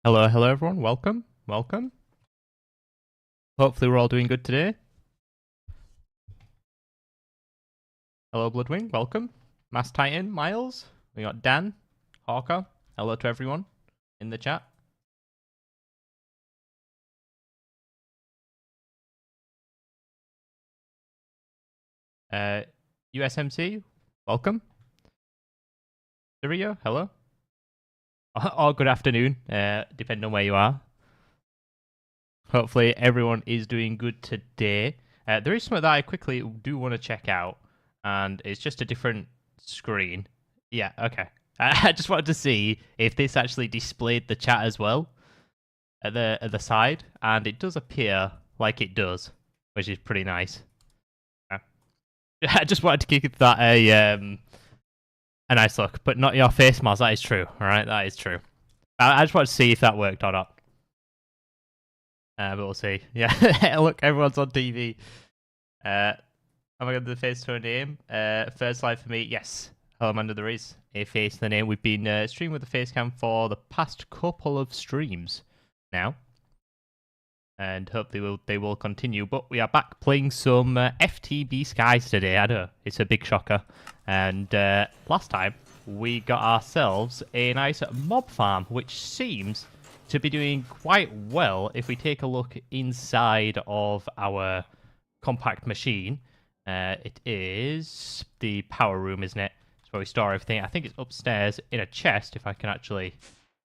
Hello, hello everyone. Welcome, welcome. Hopefully we're all doing good today. Hello, Bloodwing. Welcome. Mass Titan, Miles. We got Dan, Hawker. Hello to everyone in the chat. USMC, welcome. Sirio, hello. Or good afternoon, depending on where you are. Hopefully everyone is doing good today. There is something that I quickly do want to check out, and it's just a different screen. Yeah, okay. I just wanted to see if this actually displayed the chat as well at the side, and it does appear like it does, which is pretty nice. Yeah. I just wanted to give that a nice look, but not your face, Mars. That is true. All right, that is true. I just wanted to see if that worked or not. But we'll see. Yeah, look, everyone's on TV. Am I going to do the face to a name? First slide for me, yes. Hello, Amanda, there is a face to the name. We've been streaming with the face cam for the past couple of streams now. And hopefully they will continue. But we are back playing some FTB Skies today. I know, it's a big shocker. And last time, we got ourselves a nice mob farm, which seems to be doing quite well if we take a look inside of our compact machine. It is the power room, isn't it? It's where we store everything. I think it's upstairs in a chest, if I can actually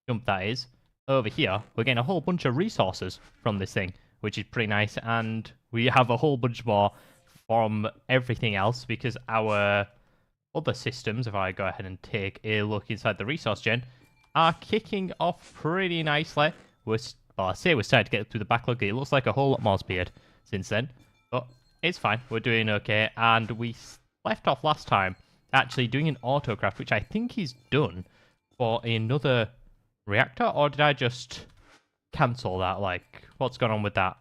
jump that is. Over here, we're getting a whole bunch of resources from this thing, which is pretty nice. And we have a whole bunch more from everything else because our other systems, if I go ahead and take a look inside the resource gen, are kicking off pretty nicely. I say we're starting to get through the backlog. It looks like a whole lot more speed since then, but it's fine. We're doing okay, and we left off last time actually doing an autocraft, which I think he's done for another reactor, or did I just cancel that? Like, what's going on with that?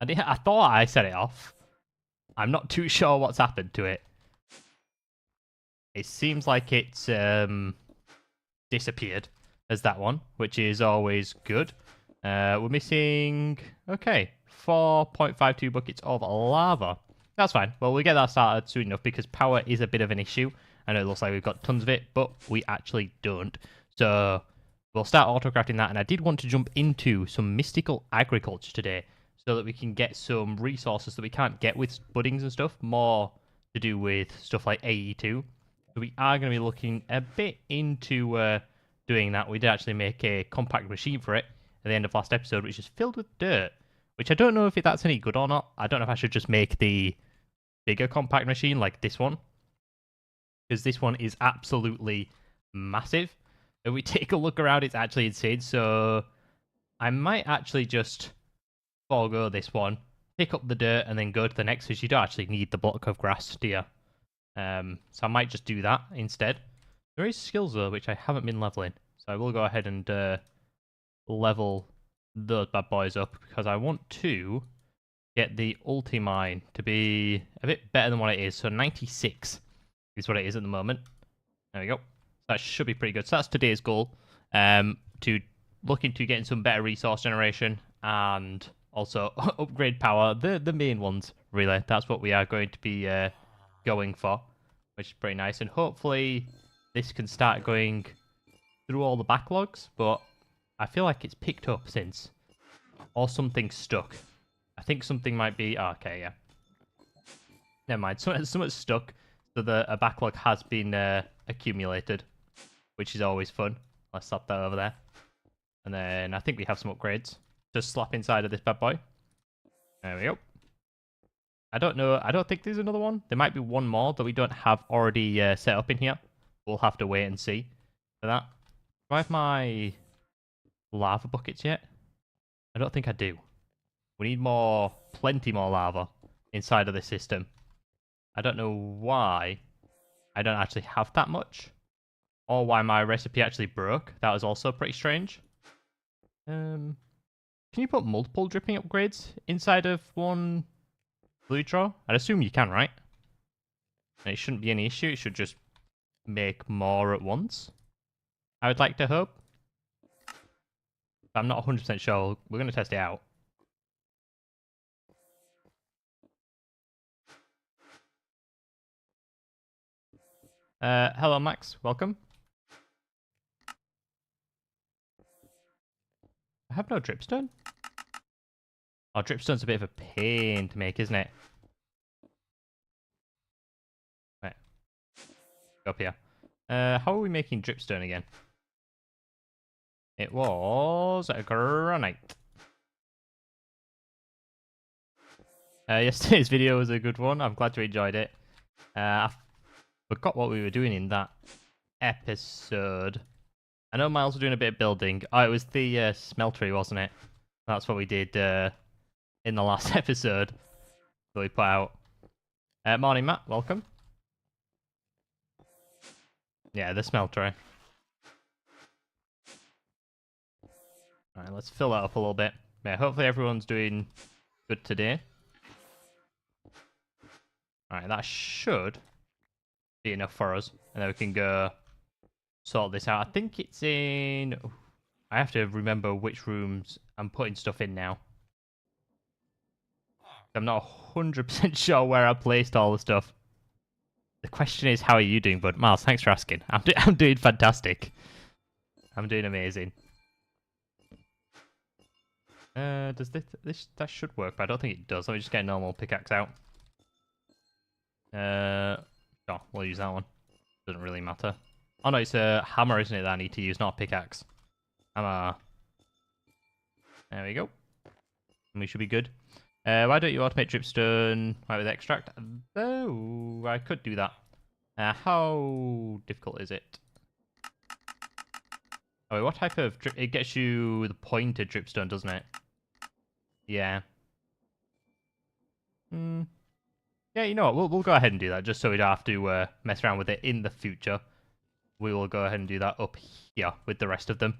I thought I set it off. I'm not too sure what's happened to it. It seems like it's disappeared as that one, which is always good. We're missing, okay, 4.52 buckets of lava. That's fine. Well, we'll get that started soon enough because power is a bit of an issue. I know it looks like we've got tons of it, but we actually don't. So we'll start autocrafting that, and I did want to jump into some mystical agriculture today so that we can get some resources that we can't get with buddings and stuff, more to do with stuff like AE2. So we are going to be looking a bit into doing that. We did actually make a compact machine for it at the end of last episode, which is filled with dirt, which I don't know if that's any good or not. I don't know if I should just make the bigger compact machine like this one, because this one is absolutely massive. If we take a look around, it's actually insane. So I might actually just forego this one, pick up the dirt, and then go to the next, because you don't actually need the block of grass, do you? So I might just do that instead. There is skills though, which I haven't been leveling. So I will go ahead and level those bad boys up, because I want to get the ulti-mine to be a bit better than what it is. So 96 is what it is at the moment. There we go. That should be pretty good. So that's today's goal. To look into getting some better resource generation and also upgrade power. The main ones, really. That's what we are going to be going for, which is pretty nice. And hopefully this can start going through all the backlogs, but I feel like it's picked up since. Or something stuck. I think something might be... Oh, okay, yeah. Never mind. Something's stuck, so a backlog has been accumulated, which is always fun. Let's slap that over there. And then I think we have some upgrades. Just slap inside of this bad boy. There we go. I don't know. I don't think there's another one. There might be one more that we don't have already set up in here. We'll have to wait and see for that. Do I have my lava buckets yet? I don't think I do. We need plenty more lava inside of the system. I don't know why I don't actually have that much, or why my recipe actually broke. That was also pretty strange. Can you put multiple dripping upgrades inside of one blue draw? I'd assume you can, right? And it shouldn't be any issue. It should just make more at once. I would like to hope. I'm not 100% sure. We're going to test it out. Hello, Max. Welcome. I have no dripstone. Oh, dripstone's a bit of a pain to make, isn't it? Right. Go up here. How are we making dripstone again? It was a granite. Yesterday's video was a good one. I'm glad you enjoyed it. I forgot what we were doing in that episode. I know Miles was doing a bit of building. Oh, it was the smeltery, wasn't it? That's what we did in the last episode that we put out. Morning, Matt. Welcome. Yeah, the smeltery. Alright, let's fill that up a little bit. Yeah, hopefully everyone's doing good today. Alright, that should be enough for us. And then we can go sort this out. I think it's in... I have to remember which rooms I'm putting stuff in now. I'm not 100% sure where I placed all the stuff. The question is, how are you doing, bud? Miles, thanks for asking. I'm doing fantastic. I'm doing amazing. Does that should work, but I don't think it does. Let me just get a normal pickaxe out. Oh, we'll use that one. Doesn't really matter. Oh no, it's a hammer, isn't it, that I need to use, not a pickaxe. Hammer. There we go. And we should be good. Why don't you automate dripstone with extract? Oh, I could do that. How difficult is it? Oh, what type of drip? It gets you the pointed dripstone, doesn't it? Yeah. Yeah, you know what? We'll go ahead and do that, just so we don't have to mess around with it in the future. We will go ahead and do that up here with the rest of them.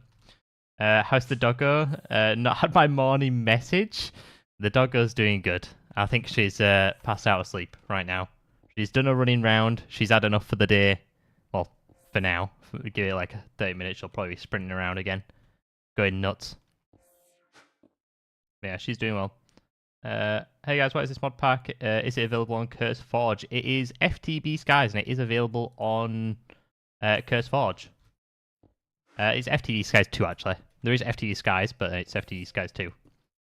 How's the doggo? Not had my morning message. The doggo's doing good. I think she's passed out asleep right now. She's done a running round. She's had enough for the day. Well, for now. Give it like 30 minutes, she'll probably be sprinting around again. Going nuts. Yeah, she's doing well. Hey guys, what is this mod pack? Is it available on Curse Forge? It is FTB Skies, and it is available on Curse Forge. It's FTB Skies 2, actually. There is FTB Skies, but it's FTB Skies 2.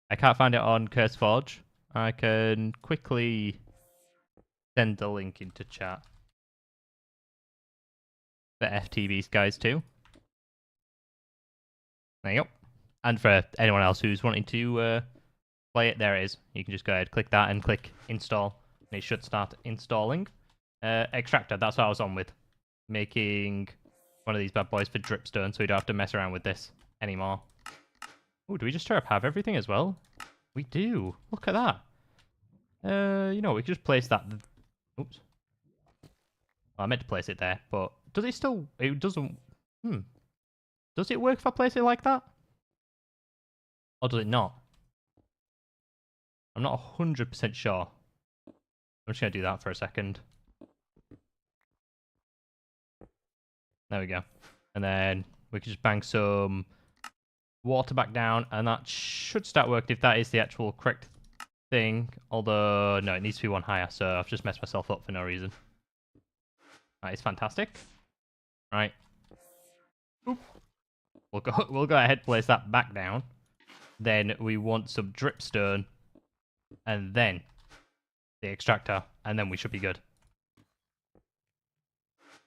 I can't find it on Curse Forge. I can quickly send the link into chat. The FTB Skies 2. There you go. And for anyone else who's wanting to play it, there it is. You can just go ahead, click that, and click install. And it should start installing. Extractor, that's what I was on with. Making one of these bad boys for dripstone, so we don't have to mess around with this anymore. Oh, do we just straight up have everything as well? We do. Look at that. You know, we could just place that... Oops. Well, I meant to place it there, but does it still... It doesn't... Does it work if I place it like that? Or does it not? I'm not 100% sure. I'm just going to do that for a second. There we go. And then we can just bang some water back down, and that should start working if that is the actual correct thing. Although, no, it needs to be one higher, so I've just messed myself up for no reason. That is fantastic. Right. Oop. We'll go ahead and place that back down. Then we want some dripstone, and then the extractor, and then we should be good.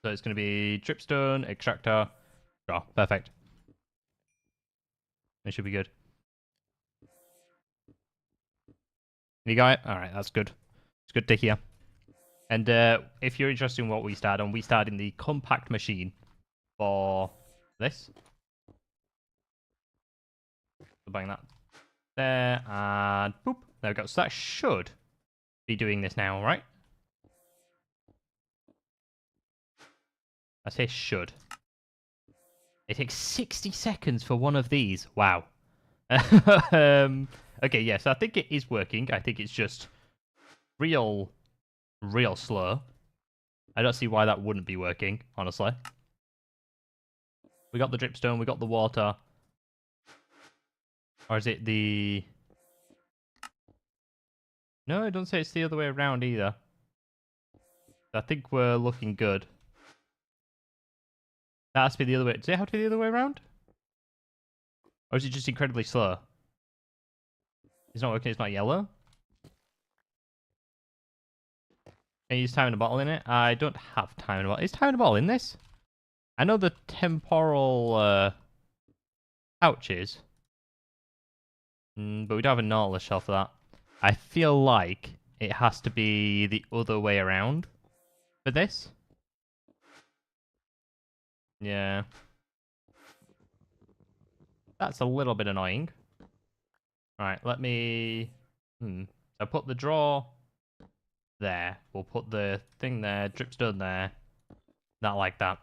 So it's going to be dripstone, extractor, draw. Perfect. It should be good. You got it? Alright, that's good. It's good to hear. And if you're interested in what we start on, we start in the compact machine for this. So bang that there, and boop. There we go. So that should be doing this now, right? I say should. It takes 60 seconds for one of these. Wow. Okay, yes, I think it is working. I think it's just real slow. I don't see why that wouldn't be working, honestly. We got the dripstone, we got the water. Or is it the... No, it doesn't say it's the other way around either. I think we're looking good. That has to be the other way. Does it have to be the other way around? Or is it just incredibly slow? It's not working, it's not yellow? Can you use time in a bottle in it? I don't have time in a bottle. Is time in a bottle in this? I know the temporal pouches. But we don't have a Nautilus shell for that. I feel like it has to be the other way around for this. Yeah. That's a little bit annoying. Alright, let me... So put the drawer there. We'll put the thing there, dripstone there. Not like that.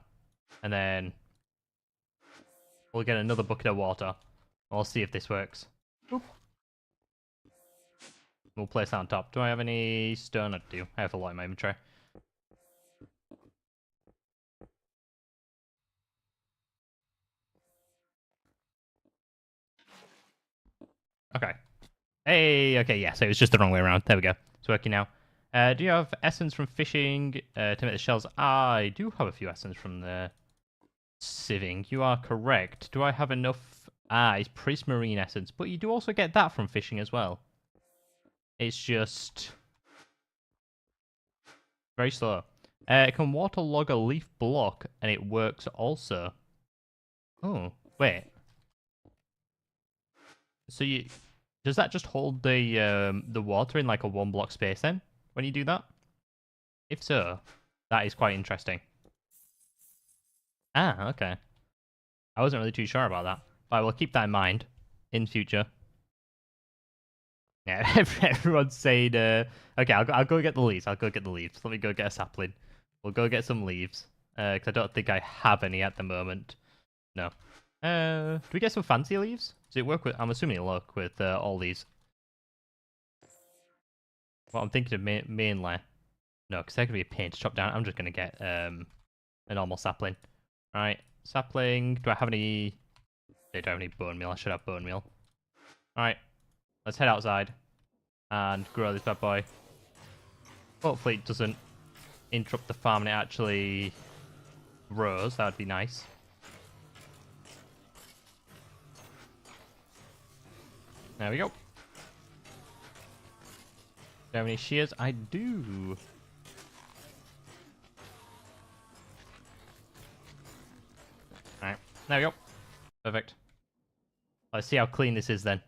And then we'll get another bucket of water. We'll see if this works. Oop. We'll place that on top. Do I have any stone? I do. I have a lot in my inventory. Okay. Hey, okay, yeah, so it was just the wrong way around. There we go. It's working now. Do you have essence from fishing to make the shells? I do have a few essence from the sieving. You are correct. Do I have enough? It's prismarine essence, but you do also get that from fishing as well. It's just very slow. It can waterlog a leaf block, and it works also. Oh, wait. So does that just hold the water in like a 1 block space then when you do that? If so, that is quite interesting. Ah, okay. I wasn't really too sure about that, but I will keep that in mind in future. Yeah, everyone's saying, okay, I'll go get the leaves. I'll go get the leaves. Let me go get a sapling. We'll go get some leaves, because I don't think I have any at the moment. No. Do we get some fancy leaves? Does it work with... I'm assuming it'll work with all these. Well, I'm thinking of mainly. No, because they're going to be a pain to chop down. I'm just going to get a normal sapling. Alright, sapling. Do I have any... I don't have any bone meal. I should have bone meal. Alright, let's head outside and grow this bad boy. Hopefully it doesn't interrupt the farm and it actually grows. That would be nice. There we go. Do you have any shears? I do. Alright, there we go. Perfect. Let's see how clean this is then.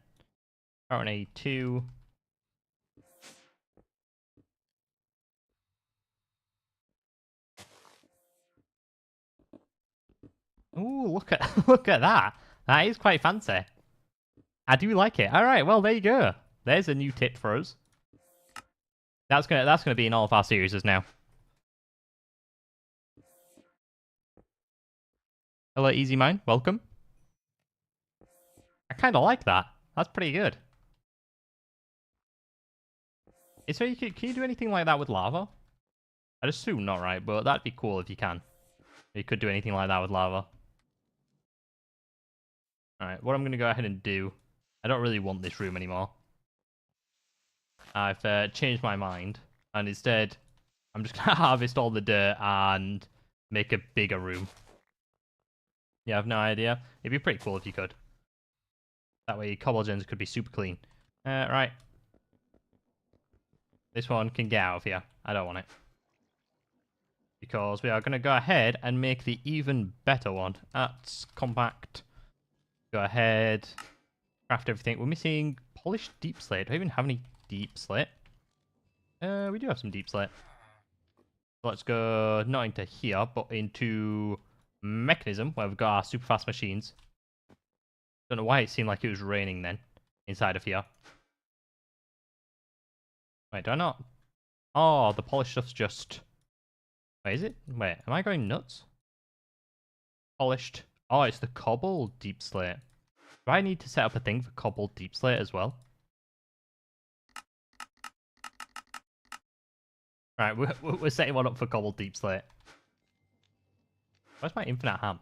Currently 2. Ooh, look at look at that. That is quite fancy. I do like it. All right, well there you go. There's a new tip for us. That's gonna be in all of our series now. Hello, Easy Mine. Welcome. I kind of like that. That's pretty good. So can you do anything like that with lava? I'd assume not, right? But that'd be cool if you can. You could do anything like that with lava. Alright, what I'm going to go ahead and do... I don't really want this room anymore. I've changed my mind. And instead, I'm just going to harvest all the dirt and make a bigger room. Yeah, I've no idea. It'd be pretty cool if you could. That way, cobble gens could be super clean. Right. This one can get out of here. I don't want it. Because we are going to go ahead and make the even better one. That's compact. Go ahead. Craft everything. We're missing polished deep slate. Do I even have any deep slate? We do have some deep slate. Let's go not into here, but into mechanism, where we've got our super fast machines. Don't know why it seemed like it was raining then, inside of here. Wait, do I not? Oh, the polished stuff's just... Wait, is it? Wait, am I going nuts? Polished. Oh, it's the cobble deep slate. Do I need to set up a thing for cobble deep slate as well? Right, we're setting one up for cobble deep slate. Where's my infinite ham?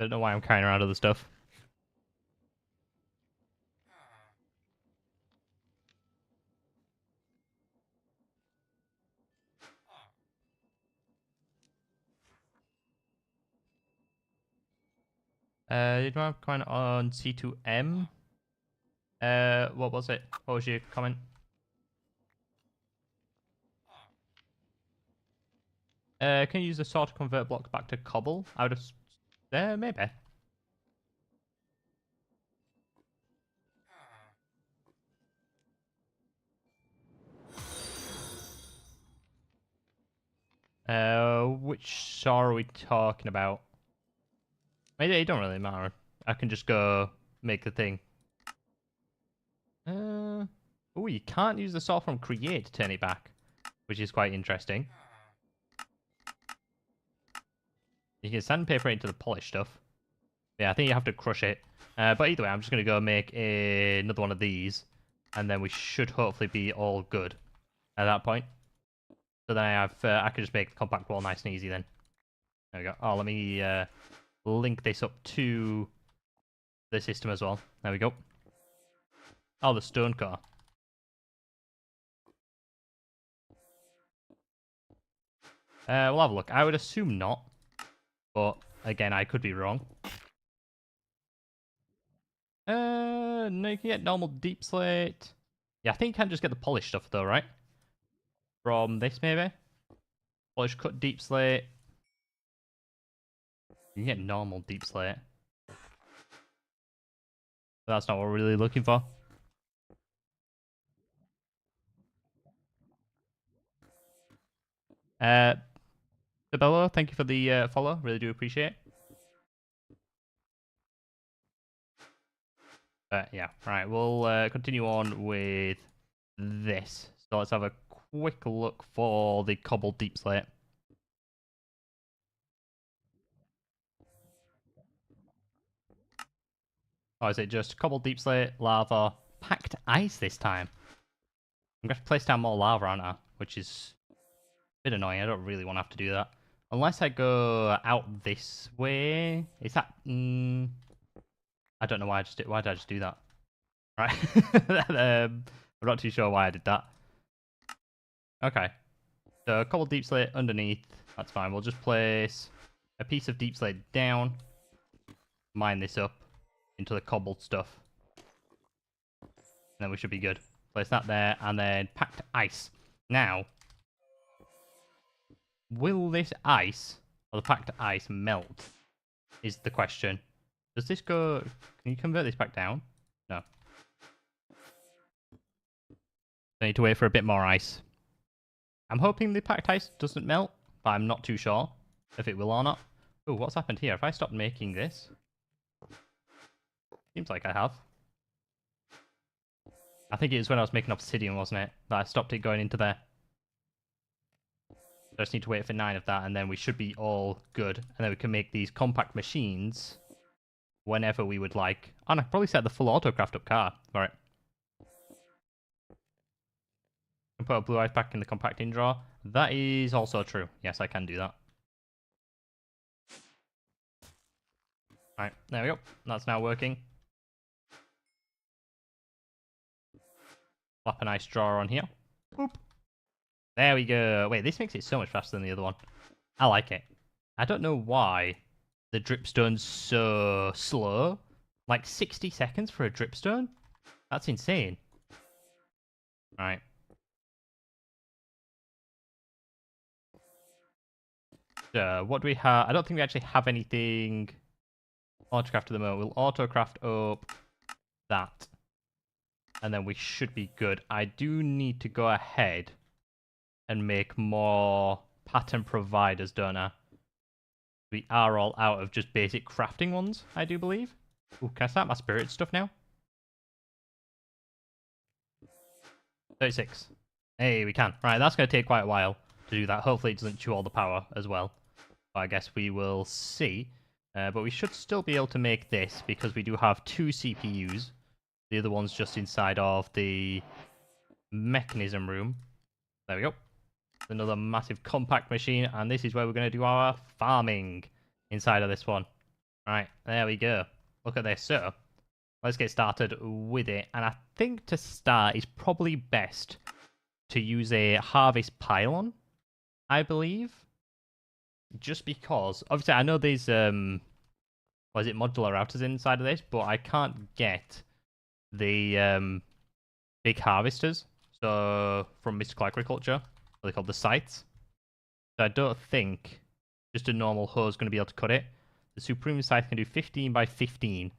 I don't know why I'm carrying around other stuff. Did I have a comment on C2M? What was it? What was your comment? Can you use the saw to convert blocks back to cobble? I would have... maybe. Which saw are we talking about? Maybe it don't really matter. I can just go make the thing. Oh, you can't use the saw from create to turn it back, which is quite interesting. You can sandpaper it into the polished stuff. Yeah, I think you have to crush it. But either way, I'm just going to go make another one of these, and then we should hopefully be all good at that point. So then I can just make the compact wall nice and easy then. There we go. Oh, let me link this up to the system as well. There we go. Oh, the stone core. We'll have a look. I would assume not. But, again, I could be wrong. No, you can get normal deep slate. Yeah, I think you can just get the polished stuff, though, right? From this, maybe? Polish cut deep slate. You can get normal deep slate. But that's not what we're really looking for. Sabello, thank you for the follow. Really do appreciate it. Yeah, right. We'll continue on with this. So let's have a quick look for the cobbled deep slate. Or is it just cobbled deep slate, lava, packed ice this time? I'm going to place down more lava, aren't I? Which is a bit annoying. I don't really want to have to do that. Unless I go out this way. Is that... I don't know why I just did... Why did I just do that? Right. I'm not too sure why I did that. Okay. So, cobbled deep slate underneath. That's fine. We'll just place a piece of deep slate down. Mine this up into the cobbled stuff. And then we should be good. Place that there, and then packed ice. Now, will this ice, or the packed ice, melt? Is the question. Does this go... Can you convert this back down? No. I need to wait for a bit more ice. I'm hoping the packed ice doesn't melt, but I'm not too sure if it will or not. Oh, what's happened here? Have I stopped making this? Seems like I have. I think it was when I was making obsidian, wasn't it? That I stopped it going into there. I just need to wait for 9 of that, and then we should be all good. And then we can make these compact machines whenever we would like. And I can probably set the full autocraft up car. Alright. And put a blue ice back in the compacting drawer. That is also true. Yes, I can do that. Alright, there we go. That's now working. Slap a nice drawer on here. Boop. There we go. Wait, this makes it so much faster than the other one. I like it. I don't know why the dripstone's so slow. Like 60 seconds for a dripstone? That's insane. Alright. What do we have? I don't think we actually have anything autocraft at the moment. We'll autocraft up that. And then we should be good. I do need to go ahead and make more pattern providers, don't I? We are all out of just basic crafting ones, I do believe. Ooh, can I start my spirit stuff now? 36. Hey, we can. Right, that's going to take quite a while to do that. Hopefully it doesn't chew all the power as well. But I guess we will see. But we should still be able to make this because we do have 2 CPUs. The other one's just inside of the mechanism room. There we go. Another massive compact machine, and this is where we're going to do our farming inside of this one. Right, there we go. Look at this. So, let's get started with it. And I think to start, it's probably best to use a harvest pylon, I believe. Just because, obviously, I know there's, what is it, modular routers inside of this, but I can't get the big harvesters. So, from Mystical Agriculture, what they call the sites. So I don't think just a normal hoe is going to be able to cut it. The Supreme Scythe can do 15 by 15.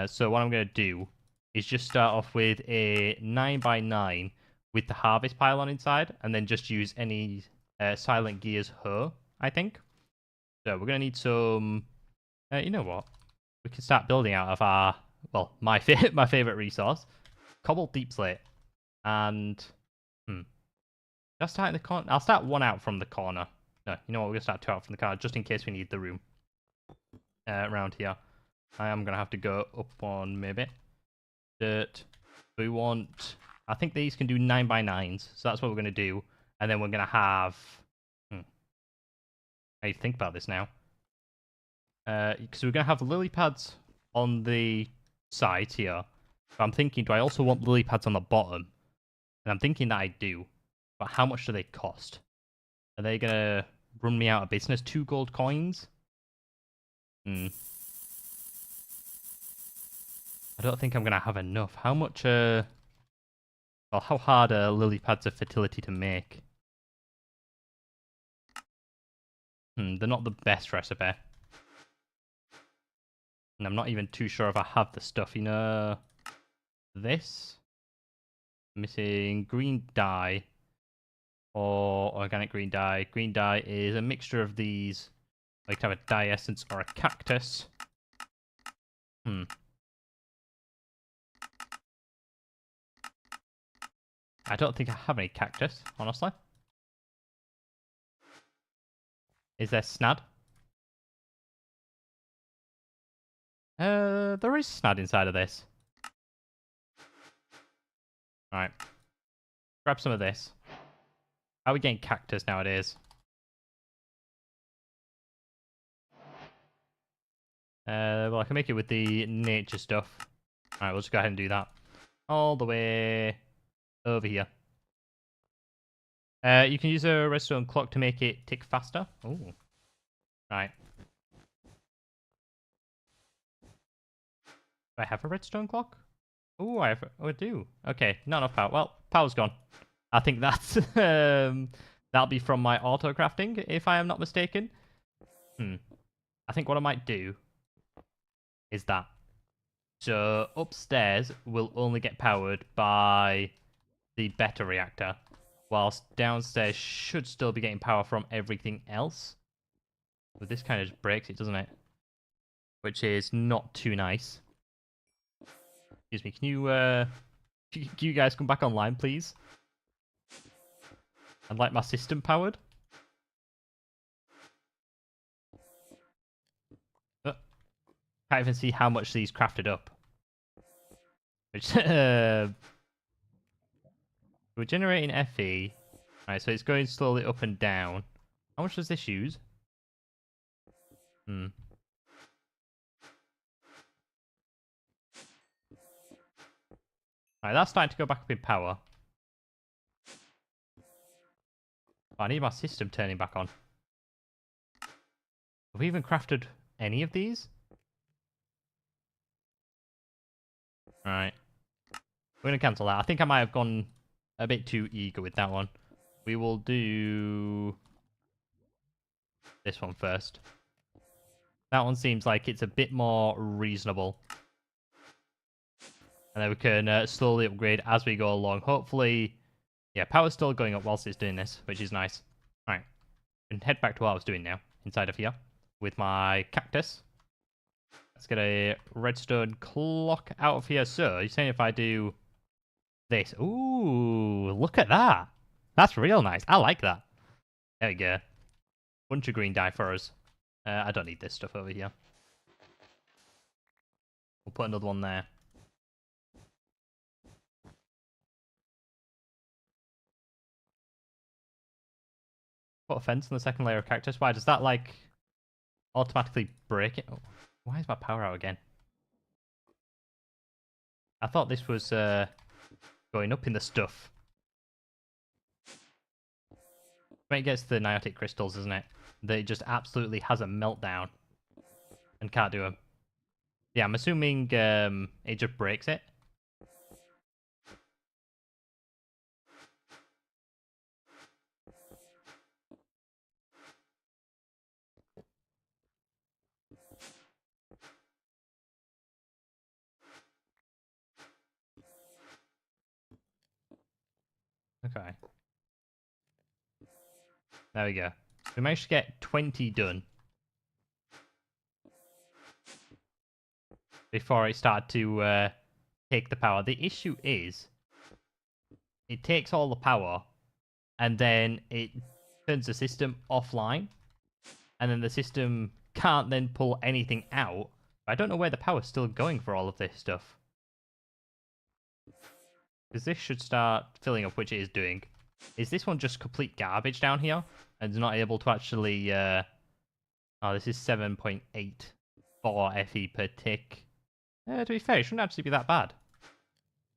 So what I'm going to do is just start off with a 9 by 9 with the harvest pylon inside, and then just use any Silent Gears hoe, I think. So we're going to need some... you know what? We can start building out of our... Well, my favorite resource. Cobbled Deep Slate. And... I'll start in the corner. I'll start one out from the corner. No, you know what? We're going to start two out from the corner, just in case we need the room. Around here. I am going to have to go up one, maybe. Dirt. We want... I think these can do 9 by 9s, so that's what we're going to do. And then we're going to have... I need to think about this now. Because we're going to have lily pads on the side here. But I'm thinking, do I also want lily pads on the bottom? And I'm thinking that I do. But how much do they cost? Are they going to run me out of business? 2 gold coins? I don't think I'm going to have enough. How much, well, how hard are lily pads of fertility to make? They're not the best recipe. And I'm not even too sure if I have the stuff, you know. This. Missing green dye. Or organic green dye. Green dye is a mixture of these. Like to have a dye essence or a cactus. I don't think I have any cactus, honestly. Is there snad? There is snad inside of this. Alright. Grab some of this. How are we getting cactus nowadays? Well, I can make it with the nature stuff. Alright, we'll just go ahead and do that. All the way over here. You can use a redstone clock to make it tick faster. Ooh. Right. Do I have a redstone clock? Ooh, I do. Okay, not enough power. Well, power's gone. I think that's that'll be from my auto crafting, if I am not mistaken. I think what I might do is that. So upstairs will only get powered by the beta reactor, whilst downstairs should still be getting power from everything else. But this kind of just breaks it, doesn't it? Which is not too nice. Excuse me, can you guys come back online, please? I'd like my system powered. Can't even see how much these crafted up. Which, we're generating FE. Alright, so it's going slowly up and down. How much does this use? Alright, that's starting to go back up in power. I need my system turning back on. Have we even crafted any of these? Alright. We're going to cancel that. I think I might have gone a bit too eager with that one. We will do this one first. That one seems like it's a bit more reasonable. And then we can slowly upgrade as we go along. Hopefully, yeah, power's still going up whilst it's doing this, which is nice. Alright. And head back to what I was doing now, inside of here, with my cactus. Let's get a redstone clock out of here. So, you're saying if I do this. Ooh, look at that. That's real nice. I like that. There we go. Bunch of green dye for us. I don't need this stuff over here. We'll put another one there. Put a fence on the second layer of cactus. Why does that, like... automatically break it. Oh, why is my power out again? I thought this was going up in the stuff. When it gets to the niotic crystals, isn't it? That it just absolutely has a meltdown and can't do them. Yeah, I'm assuming it just breaks it. Okay. There we go. We managed to get 20 done before it started to take the power. The issue is it takes all the power and then it turns the system offline, and then the system can't then pull anything out. I don't know where the power's still going for all of this stuff. Because this should start filling up, which it is doing. Is this one just complete garbage down here? And it's not able to actually... Oh, this is 7.84 FE per tick. To be fair, it shouldn't actually be that bad.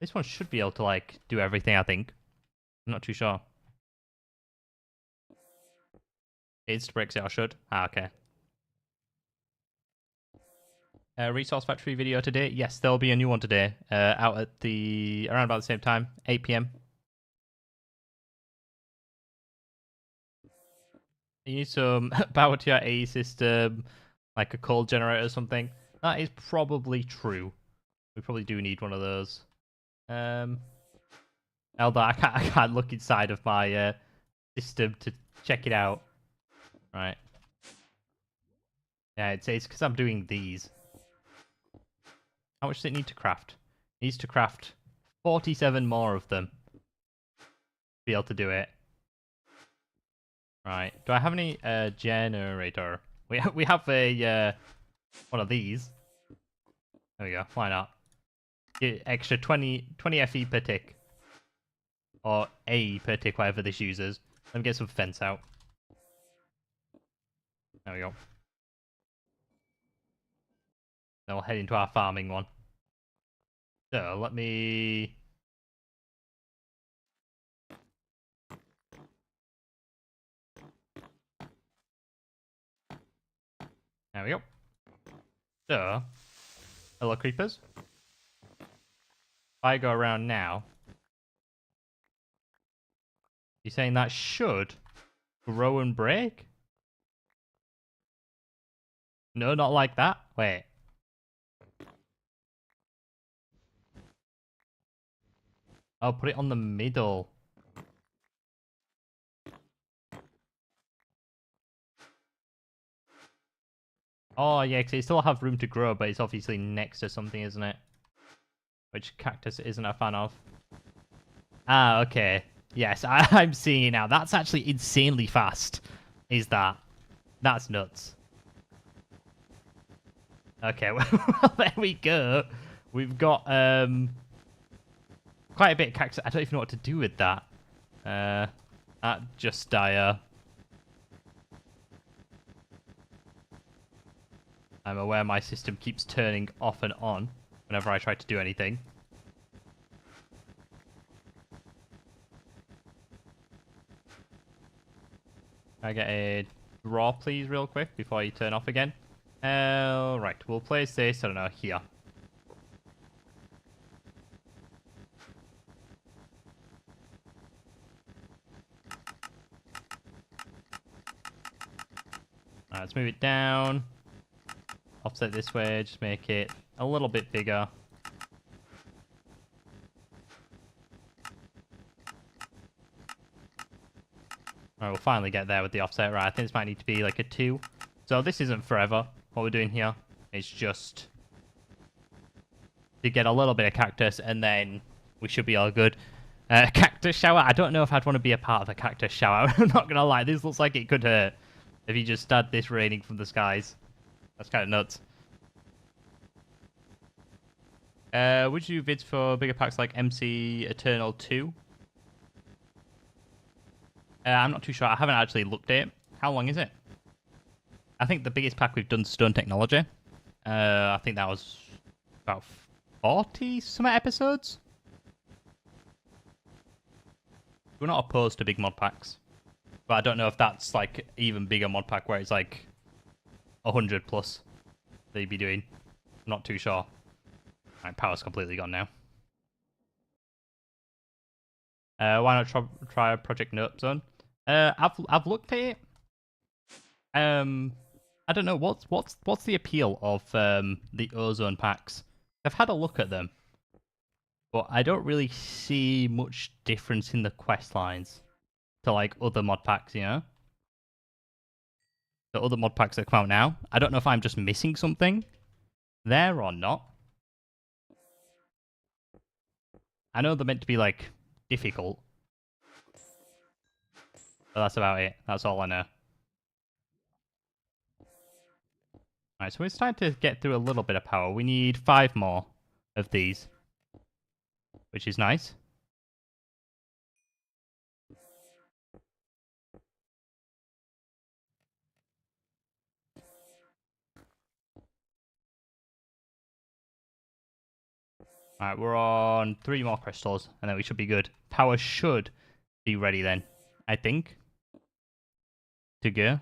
This one should be able to, like, do everything, I think. I'm not too sure. It's Brexit, or should. Ah, okay. Resource Factory video today. Yes, there'll be a new one today. Out at around about the same time, 8 PM. You need some power to your AE system, like a coal generator or something. That is probably true. We probably do need one of those. Although I can't look inside of my system to check it out. Right. Yeah, it's because I'm doing these. How much does it need to craft? It needs to craft 47 more of them to be able to do it. Right. Do I have any generator? We have a one of these. There we go. Why not? Get extra 20 FE per tick. Or A per tick, whatever this uses. Let me get some fence out. There we go. Then we'll head into our farming one. So, let me... There we go. So, hello creepers. If I go around now, you're saying that should grow and break? No, not like that. Wait. I'll put it on the middle. Oh, yeah, because it still have room to grow, but it's obviously next to something, isn't it? Which Cactus isn't a fan of. Ah, okay. Yes, I'm seeing it now. That's actually insanely fast, is that? That's nuts. Okay, well, there we go. We've got quite a bit of Cactus. I don't even know what to do with that. That just dire. I'm aware my system keeps turning off and on whenever I try to do anything. Can I get a draw, please, real quick, before you turn off again? Right, we'll place this, I don't know, here. Alright, let's move it down. Offset this way, just make it a little bit bigger. Alright, we'll finally get there with the offset. Right, I think this might need to be like a 2. So this isn't forever, what we're doing here. It's just to get a little bit of Cactus, and then we should be all good. Cactus shower, I don't know if I'd want to be a part of a Cactus shower. I'm not going to lie, this looks like it could hurt if you just had this raining from the skies. That's kind of nuts. Would you do vids for bigger packs like MC Eternal 2? I'm not too sure. I haven't actually looked at it. How long is it? I think the biggest pack we've done Stone Technology. I think that was about 40 some episodes. We're not opposed to big mod packs, but I don't know if that's like even bigger mod pack where it's like 100 plus they'd be doing. I'm not too sure. Alright, power's completely gone now. Why not try Project Note Zone? I've looked at it. I don't know what's the appeal of the ozone packs. I've had a look at them, but I don't really see much difference in the quest lines to like other mod packs, you know? The other mod packs that come out now. I don't know if I'm just missing something there or not. I know they're meant to be like difficult, but that's about it. That's all I know. Alright, so we're starting to get through a little bit of power. We need 5 more of these, which is nice. Alright, we're on 3 more crystals, and then we should be good. Power should be ready then, I think, to go.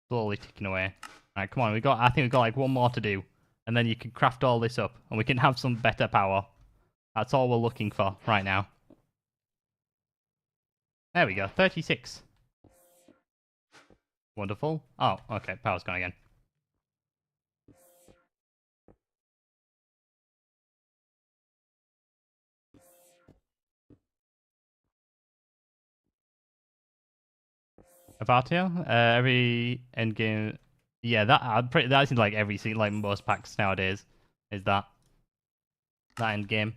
Slowly ticking away. Alright, come on, I think we've got like 1 more to do, and then you can craft all this up, and we can have some better power. That's all we're looking for right now. There we go, 36. Wonderful. Oh, okay, power's gone again. Avatio, every end game. Yeah, that seems like every scene, like most packs nowadays, is that end game.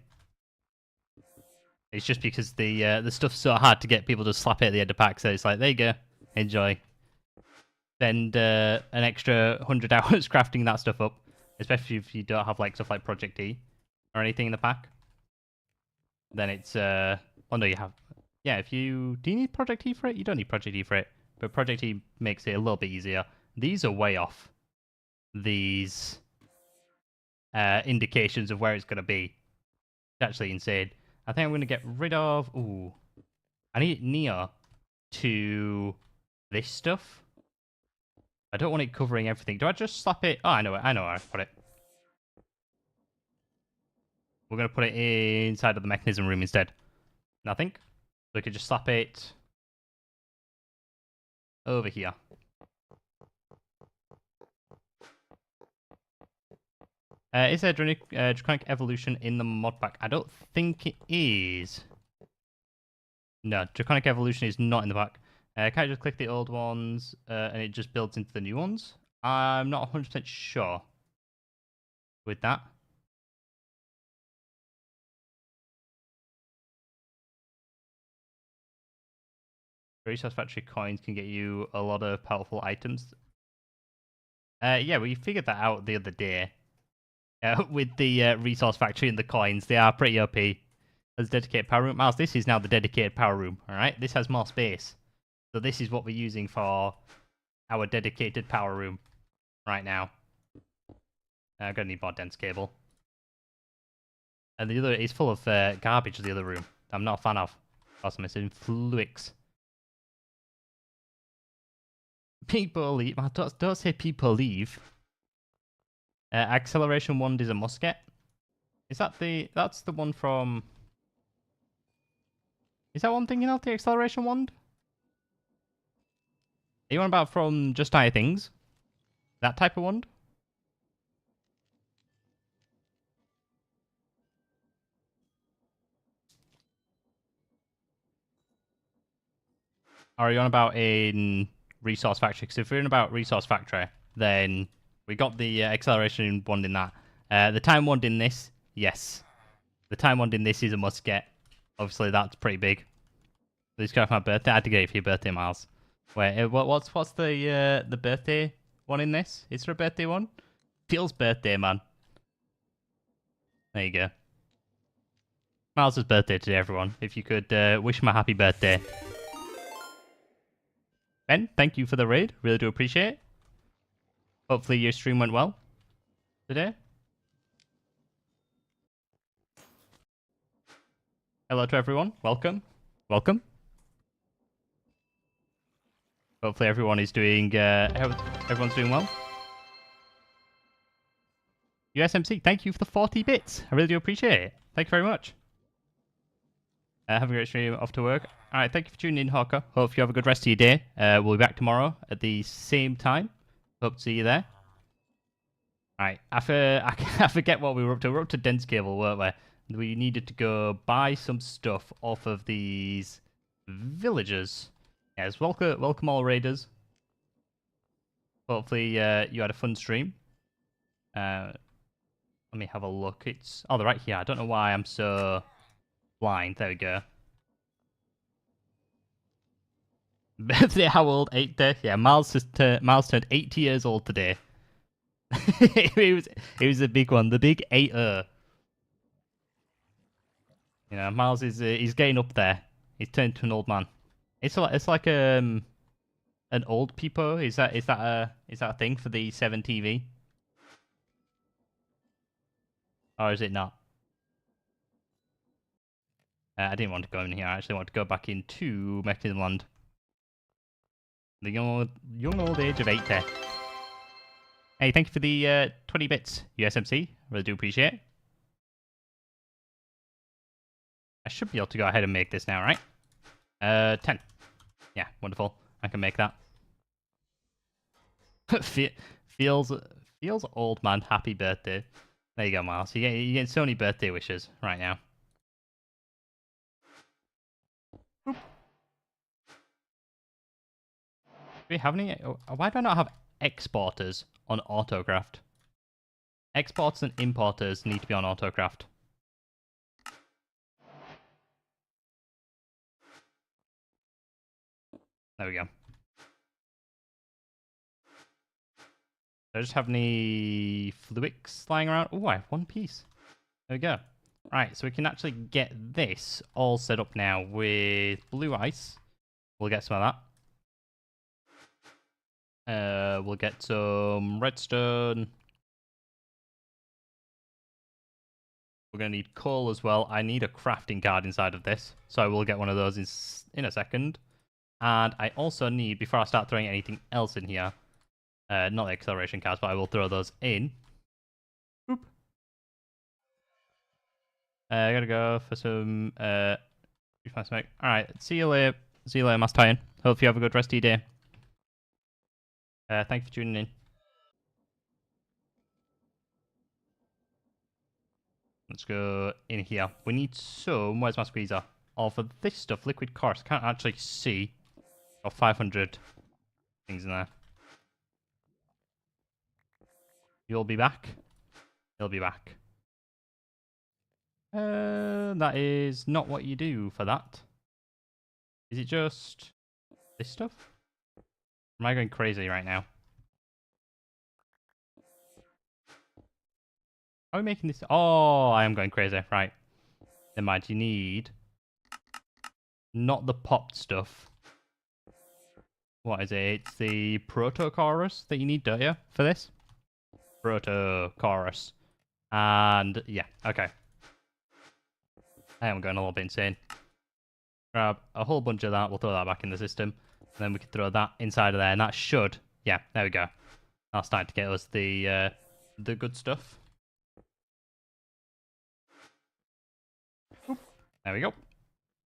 It's just because the stuff's so hard to get people to slap it at the end of packs, so it's like, there you go, enjoy. Spend an extra 100 hours crafting that stuff up, especially if you don't have like stuff like Project E or anything in the pack. Then it's oh no, you have. Yeah, do you need Project E for it? You don't need Project E for it. But Project E makes it a little bit easier. These are way off. These indications of where it's going to be. It's actually insane. I think I'm going to get rid of... Ooh. I need it near to this stuff. I don't want it covering everything. Do I just slap it? Oh, I know it. I know where I put it. We're going to put it inside of the mechanism room instead. Nothing. So we could just slap it over here. Is there Draconic Evolution in the mod pack? I don't think it is. No, Draconic Evolution is not in the pack. Can I just click the old ones and it just builds into the new ones? I'm not 100% sure with that. Resource Factory coins can get you a lot of powerful items. Yeah, we figured that out the other day. With the Resource Factory and the coins, they are pretty OP. As dedicated power room. Miles, this is now the dedicated power room, alright? This has more space. So this is what we're using for our dedicated power room right now. I'm going to need more dense cable. And the other is full of garbage, the other room. I'm not a fan of. Also missing fluix. People leave. Don't say people leave. Acceleration wand is a musket. Is that that's the one from... Is that one thinking of, the acceleration wand? Are you on about from Just Higher Things? That type of wand? Or are you on about in Resource Factory? Because if we're in about Resource Factory, then we got the acceleration wand in that. The time wand in this, yes. The time wand in this is a must get. Obviously, that's pretty big. Please go for my birthday. I had to get it for your birthday, Miles. Wait, what's the birthday one in this? Is there a birthday one? Phil's birthday, man. There you go. Miles' birthday today, everyone. If you could wish him a happy birthday. Ben, thank you for the raid. Really do appreciate it. Hopefully your stream went well today. Hello to everyone. Welcome. Welcome. Hopefully everyone is doing, everyone's doing well. USMC, thank you for the 40 bits. I really do appreciate it. Thank you very much. Have a great stream off to work. All right, thank you for tuning in, Hawker. Hope you have a good rest of your day. We'll be back tomorrow at the same time. Hope to see you there. All right, I forget what we were up to. We were up to dense cable, weren't we? We needed to go buy some stuff off of these villagers. Yes, welcome all raiders. Hopefully you had a fun stream. Let me have a look. Oh, they're right here. I don't know why I'm so blind. There we go. Birthday, how old? 80. Yeah, Miles turned 80 years old today. It was a big one, the big 80. You know, Miles is he's getting up there. He's turned to an old man. It's like an old people. Is that a thing for the 7 TV? Or is it not? I didn't want to go in here. I actually want to go back into Mexican. The young old age of 80. Hey, thank you for the 20 bits, USMC. Really do appreciate it. I should be able to go ahead and make this now, right? 10. Yeah, wonderful. I can make that. feels old, man. Happy birthday. There you go, Miles. You're getting so many birthday wishes right now. Boop. Do we have any? Why do I not have exporters on autocraft? Exporters and importers need to be on autocraft. There we go. Do I just have any fluics lying around? Oh, I have one piece. There we go. Right, so we can actually get this all set up now with blue ice. We'll get some of that. We'll get some redstone. We're going to need coal as well. I need a crafting card inside of this, so I will get one of those in a second. And I also need, before I start throwing anything else in here, not the acceleration cards, but I will throw those in. Boop. I gotta go for some smoke. Alright, see you later. See you later, Master Titan. Hope you have a good rest of your day. Thank you for tuning in. Let's go in here. We need some. Where's my squeezer? Oh, for this stuff, liquid course. I can't actually see. Got 500 things in there. You'll be back. He'll be back. That is not what you do for that. Is it just this stuff? Am I going crazy right now? Are we making this? Oh, I am going crazy. Right. Never mind. You need not the popped stuff. What is it? It's the proto chorus that you need, don't you, for this? Proto chorus. And yeah, okay. I am going a little bit insane. Grab a whole bunch of that. We'll throw that back in the system. And then we can throw that inside of there. And that should... Yeah, there we go. That's starting to get us the good stuff. Oop. There we go.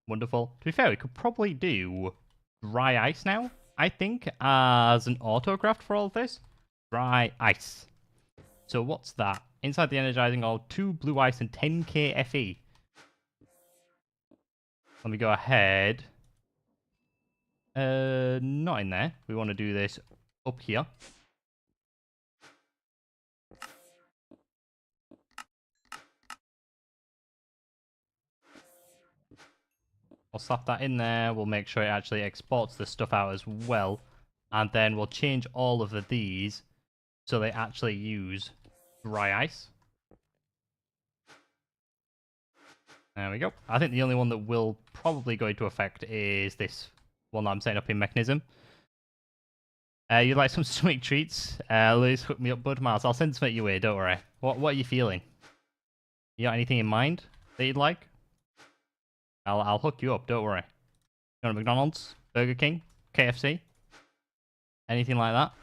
Wonderful. To be fair, we could probably do dry ice now, I think, as an autocraft for all of this. Dry ice. So what's that? Inside the energizing orb, 2 blue ice and 10k FE. Let me go ahead. Not in there. We want to do this up here. I'll slap that in there. We'll make sure it actually exports the stuff out as well. And then we'll change all of these so they actually use dry ice. There we go. I think the only one that will probably go into effect is this one that I'm setting up in Mechanism. You'd like some sweet treats? Lewis, hook me up, bud. Miles, I'll send some your way, don't worry. What are you feeling? You got anything in mind that you'd like? I'll hook you up, don't worry. You want a McDonald's? Burger King? KFC? Anything like that?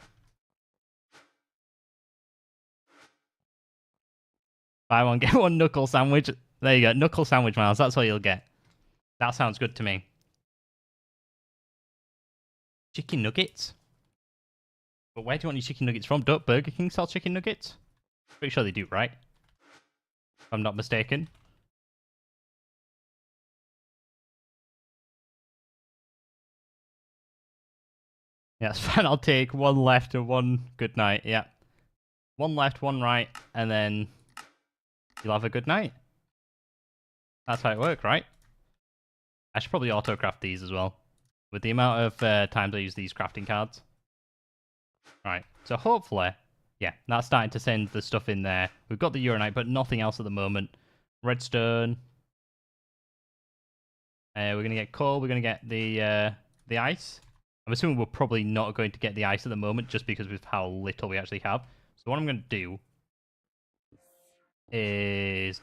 Buy one, get one knuckle sandwich. There you go, knuckle sandwich, Miles. That's what you'll get. That sounds good to me. Chicken nuggets? But where do you want your chicken nuggets from? Don't Burger King sell chicken nuggets? Pretty sure they do, right? If I'm not mistaken. Yeah, that's fine. I'll take one left and one good night. Yeah. One left, one right, and then you'll have a good night. That's how it works, right? I should probably auto-craft these as well. With the amount of times I use these crafting cards. Right, so hopefully, yeah, that's starting to send the stuff in there. We've got the uranite, but nothing else at the moment. Redstone. We're going to get coal, we're going to get the ice. I'm assuming we're probably not going to get the ice at the moment, just because of how little we actually have. So what I'm going to do is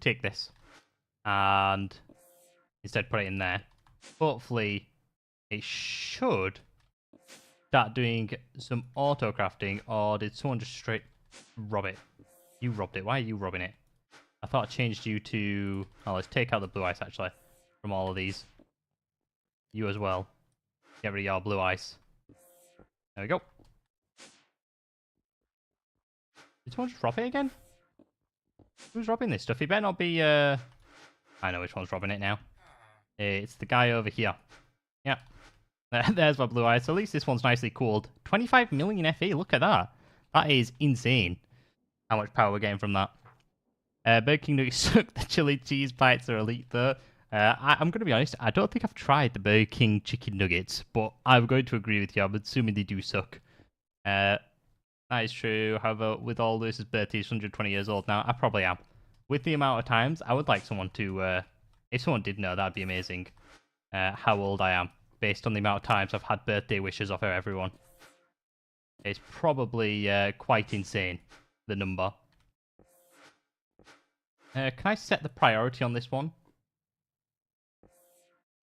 take this and instead put it in there. Hopefully, it should start doing some auto crafting, or did someone just straight rob it? You robbed it. Why are you robbing it? I thought I changed you to... Oh, let's take out the blue ice, actually, from all of these. You as well. Get rid of your blue ice. There we go. Did someone just rob it again? Who's robbing this stuff? He better not be... I know which one's robbing it now. It's the guy over here. Yeah. There's my blue ice. At least this one's nicely cooled. 25 million FE, look at that. That is insane. How much power we're getting from that. Burger King nuggets suck. The chili cheese bites are elite though. I'm going to be honest, I don't think I've tried the Burger King chicken nuggets, but I'm going to agree with you. I'm assuming they do suck. That is true. However, with all this, his birthday is 120 years old now. I probably am. With the amount of times, I would like someone to... if someone did know, that'd be amazing. How old I am, based on the amount of times I've had birthday wishes off of everyone. It's probably quite insane, the number. Can I set the priority on this one?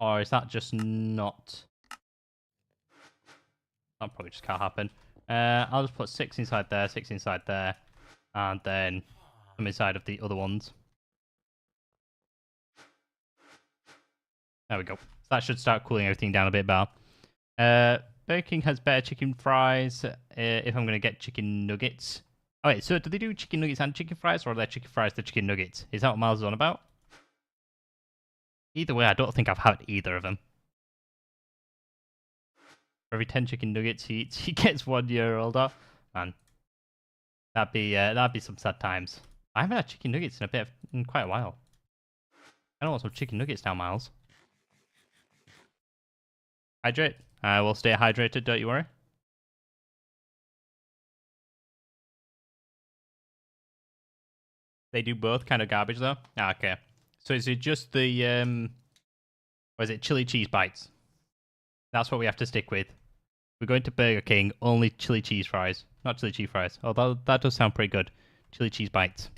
Or is that just not... That probably just can't happen. I'll just put 6 inside there, 6 inside there, and then some inside of the other ones. There we go. So that should start cooling everything down a bit better. Burger King has better chicken fries if I'm going to get chicken nuggets. Oh, wait, so do they do chicken nuggets and chicken fries, or are their chicken fries the chicken nuggets? Is that what Miles is on about? Either way, I don't think I've had either of them. For every 10 chicken nuggets he eats, he gets 1 year older. Man, that'd be some sad times. I haven't had chicken nuggets in quite a while. I don't want some chicken nuggets now, Miles. Hydrate. I will stay hydrated, don't you worry. They do both kind of garbage, though. Ah, okay. So is it just the, or is it chili cheese bites? That's what we have to stick with. We're going to Burger King, only chili cheese fries. Not chili cheese fries. Oh, that does sound pretty good. Chili cheese bites.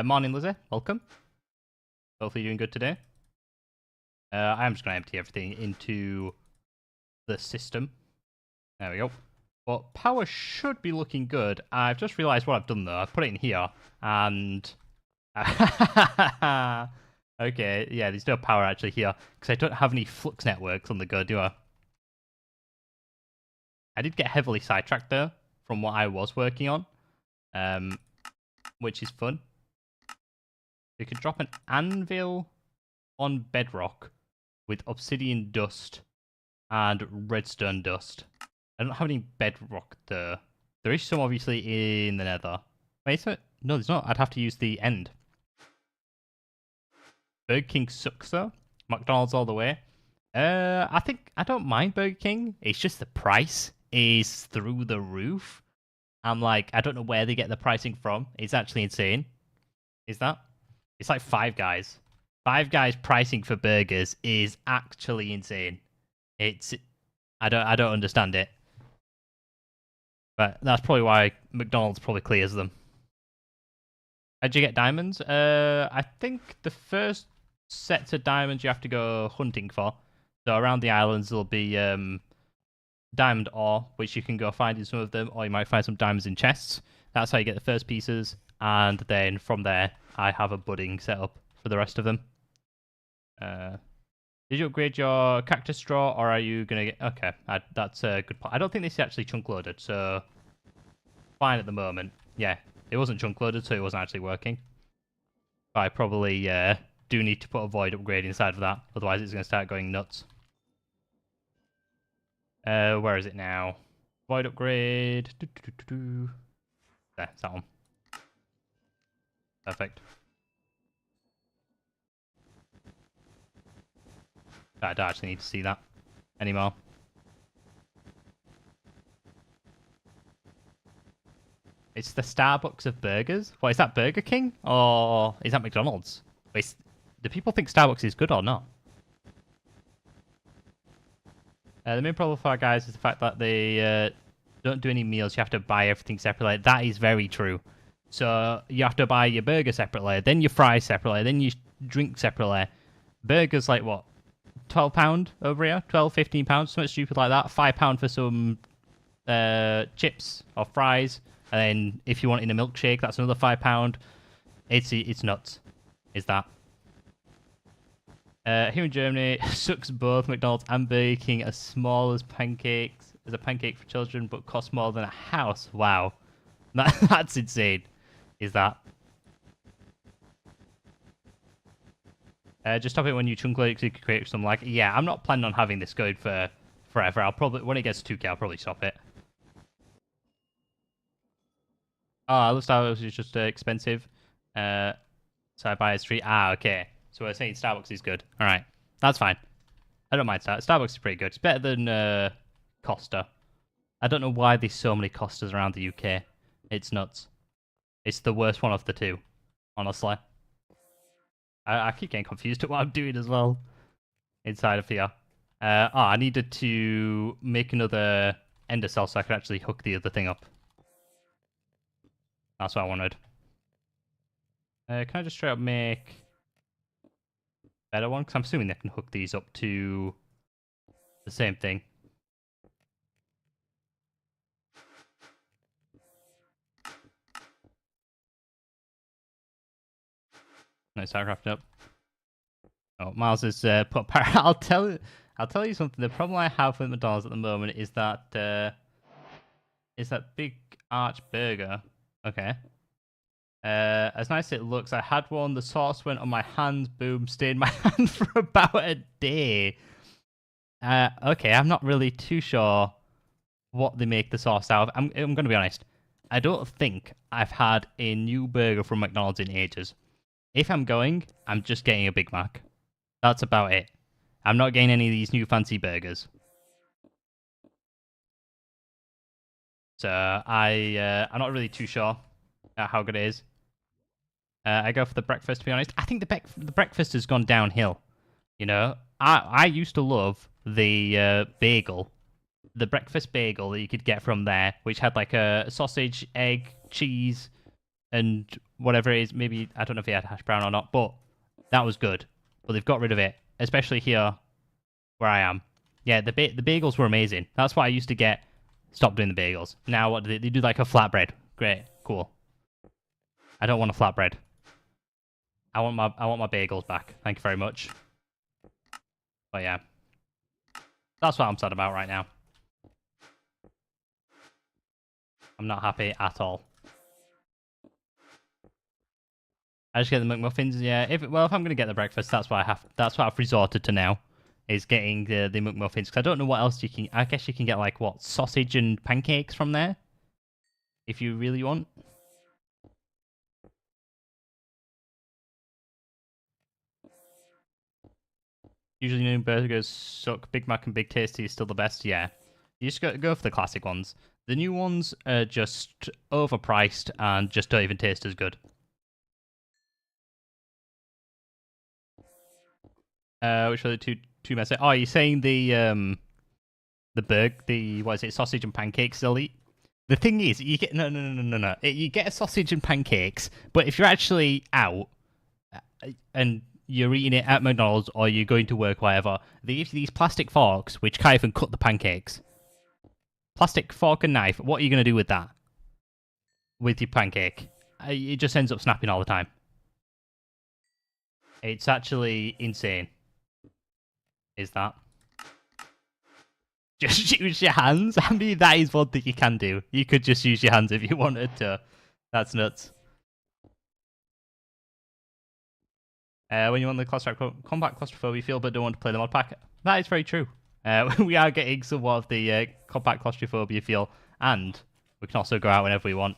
Morning, Lizzie. Welcome. Hopefully you're doing good today. I'm just going to empty everything into the system. There we go. But power should be looking good. I've just realised what I've done though. I've put it in here, and... Okay, yeah, there's no power actually here, because I don't have any flux networks on the go, do I? I did get heavily sidetracked though, from what I was working on, which is fun. You could drop an anvil on bedrock with obsidian dust and redstone dust. I don't have any bedrock though. There is some obviously in the nether. Wait, so... No, there's not. I'd have to use the end. Burger King sucks though. McDonald's all the way. I think I don't mind Burger King. It's just the price is through the roof. I'm like, I don't know where they get the pricing from. It's actually insane. Is that? It's like Five Guys. Five Guys pricing for burgers is actually insane. It's I don't understand it. But that's probably why McDonald's probably clears them. How'd you get diamonds? I think the first sets of diamonds you have to go hunting for. So around the islands there'll be diamond ore, which you can go find in some of them, or you might find some diamonds in chests. That's how you get the first pieces, and then from there I have a budding set up for the rest of them. Did you upgrade your cactus straw, or are you gonna get? Okay, that's a good point. I don't think this is actually chunk loaded, so fine at the moment. Yeah, it wasn't chunk loaded, so it wasn't actually working. But I probably do need to put a void upgrade inside of that, otherwise it's gonna start going nuts. Where is it now? Void upgrade. There, it's that one. Perfect. I don't actually need to see that anymore. It's the Starbucks of burgers? What, is that Burger King? Or is that McDonald's? Wait, do people think Starbucks is good or not? The main problem for our guys is the fact that they don't do any meals. You have to buy everything separately. That is very true. So you have to buy your burger separately, then your fries separately, then you drink separately. Burgers like what? £12 over here? 12, £15, something stupid like that. £5 for some chips or fries. And then if you want in a milkshake, that's another £5. It's nuts. Is that? Here in Germany, sucks both McDonald's and Burger King as small as pancakes, as a pancake for children, but costs more than a house. Wow. That's insane. Is that? Just stop it when you chunk load so you can create some like. Yeah, I'm not planning on having this going for forever. I'll probably, when it gets to 2K, I'll probably stop it. Oh, looks like it was just expensive. So I buy a street. Ah, okay. So we're saying Starbucks is good. All right, that's fine. I don't mind Starbucks is pretty good. It's better than Costa. I don't know why there's so many Costas around the UK. It's nuts. It's the worst one of the two, honestly. I keep getting confused at what I'm doing as well inside of here. I needed to make another ender cell so I could actually hook the other thing up. That's what I wanted. Can I just straight up make a better one? Because I'm assuming they can hook these up to the same thing. Nice, start crafting up. Oh, Miles has put I'll tell you something. The problem I have with McDonald's at the moment is that big arch burger. Okay. As nice as it looks, I had one. The sauce went on my hands. Boom, stayed in my hand for about a day. Okay, I'm not really too sure what they make the sauce out of. I'm going to be honest. I don't think I've had a new burger from McDonald's in ages. If I'm going, I'm just getting a Big Mac. That's about it. I'm not getting any of these new fancy burgers. So I'm not really too sure how good it is. I go for the breakfast, to be honest. I think the breakfast has gone downhill. You know, I used to love the bagel, the breakfast bagel that you could get from there, which had like a sausage, egg, cheese, and whatever it is. Maybe, I don't know if they had hash brown or not, but that was good. But they've got rid of it, especially here where I am. Yeah, the bagels were amazing. That's why I used to get. Stop doing the bagels. Now what do they do? Like a flatbread. Great, cool. I don't want a flatbread. I want my bagels back. Thank you very much. But yeah, that's what I'm sad about right now. I'm not happy at all. I just get the McMuffins. Yeah, if I'm gonna get the breakfast, that's what I've resorted to now, is getting the McMuffins, because I don't know what else you can. I guess you can get like what, sausage and pancakes from there, if you really want. Usually new burgers suck. Big Mac and Big Tasty is still the best. Yeah, you just go for the classic ones. The new ones are just overpriced and just don't even taste as good. Which are the two messages? Oh, you're saying the what is it? Sausage and pancakes elite. The thing is, you get no. You get a sausage and pancakes, but if you're actually out and you're eating it at McDonald's or you're going to work, whatever, they give you these plastic forks which can't even cut the pancakes. Plastic fork and knife. What are you going to do with that? With your pancake? It just ends up snapping all the time. It's actually insane. Is that? Just use your hands? I mean, that is one thing you can do. You could just use your hands if you wanted to. That's nuts. When you want the combat claustrophobia you feel but don't want to play the mod pack. That is very true. We are getting somewhat of the combat claustrophobia feel, and we can also go out whenever we want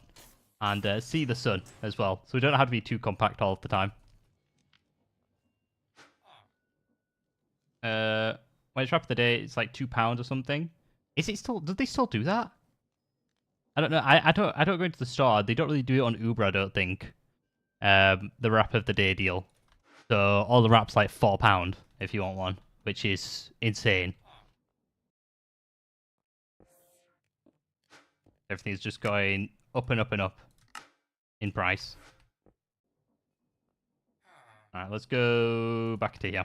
and see the sun as well. So we don't have to be too compact all of the time. When it's wrap of the day, it's like £2 or something. Is it still? Do they still do that? I don't know. I don't go into the store. They don't really do it on Uber, I don't think. The wrap of the day deal. So all the wraps like £4 if you want one, which is insane. Everything's just going up and up and up in price. Alright, let's go back to here.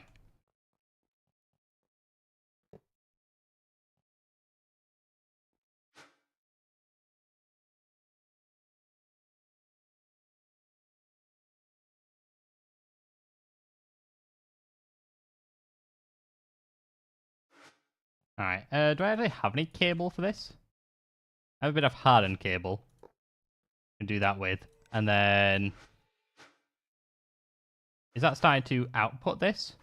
Alright, do I actually have any cable for this? I have a bit of hardened cable. I can do that with. And then... Is that starting to output this?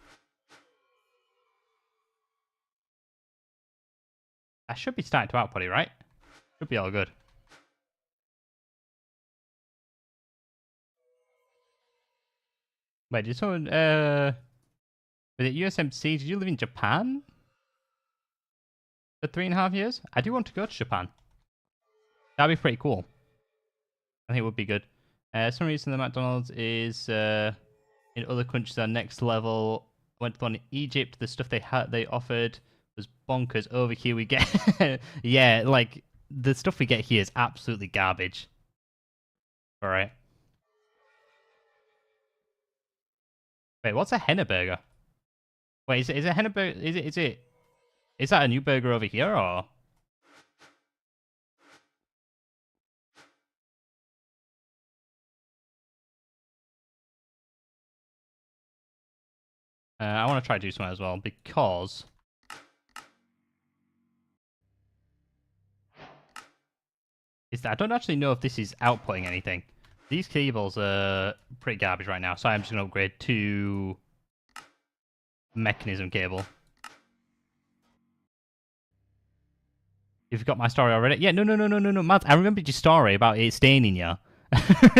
I should be starting to output it, right? Should be all good. Wait, did someone... Was it USMC? Did you live in Japan? For 3.5 years? I do want to go to Japan. That'd be pretty cool. I think it would be good. Some reason the McDonald's is in other countries are next level. Went to one in Egypt. The stuff they offered was bonkers. Over here we get yeah, like the stuff we get here is absolutely garbage. All right. Wait, what's a henna burger? Wait, is it a henna burger? Is that a new burger over here or? I want to try to do something as well because I don't actually know if this is outputting anything. These cables are pretty garbage right now, so I'm just going to upgrade to mechanism cable. You've got my story already? Yeah, no, Matt, I remembered your story about it staying in you.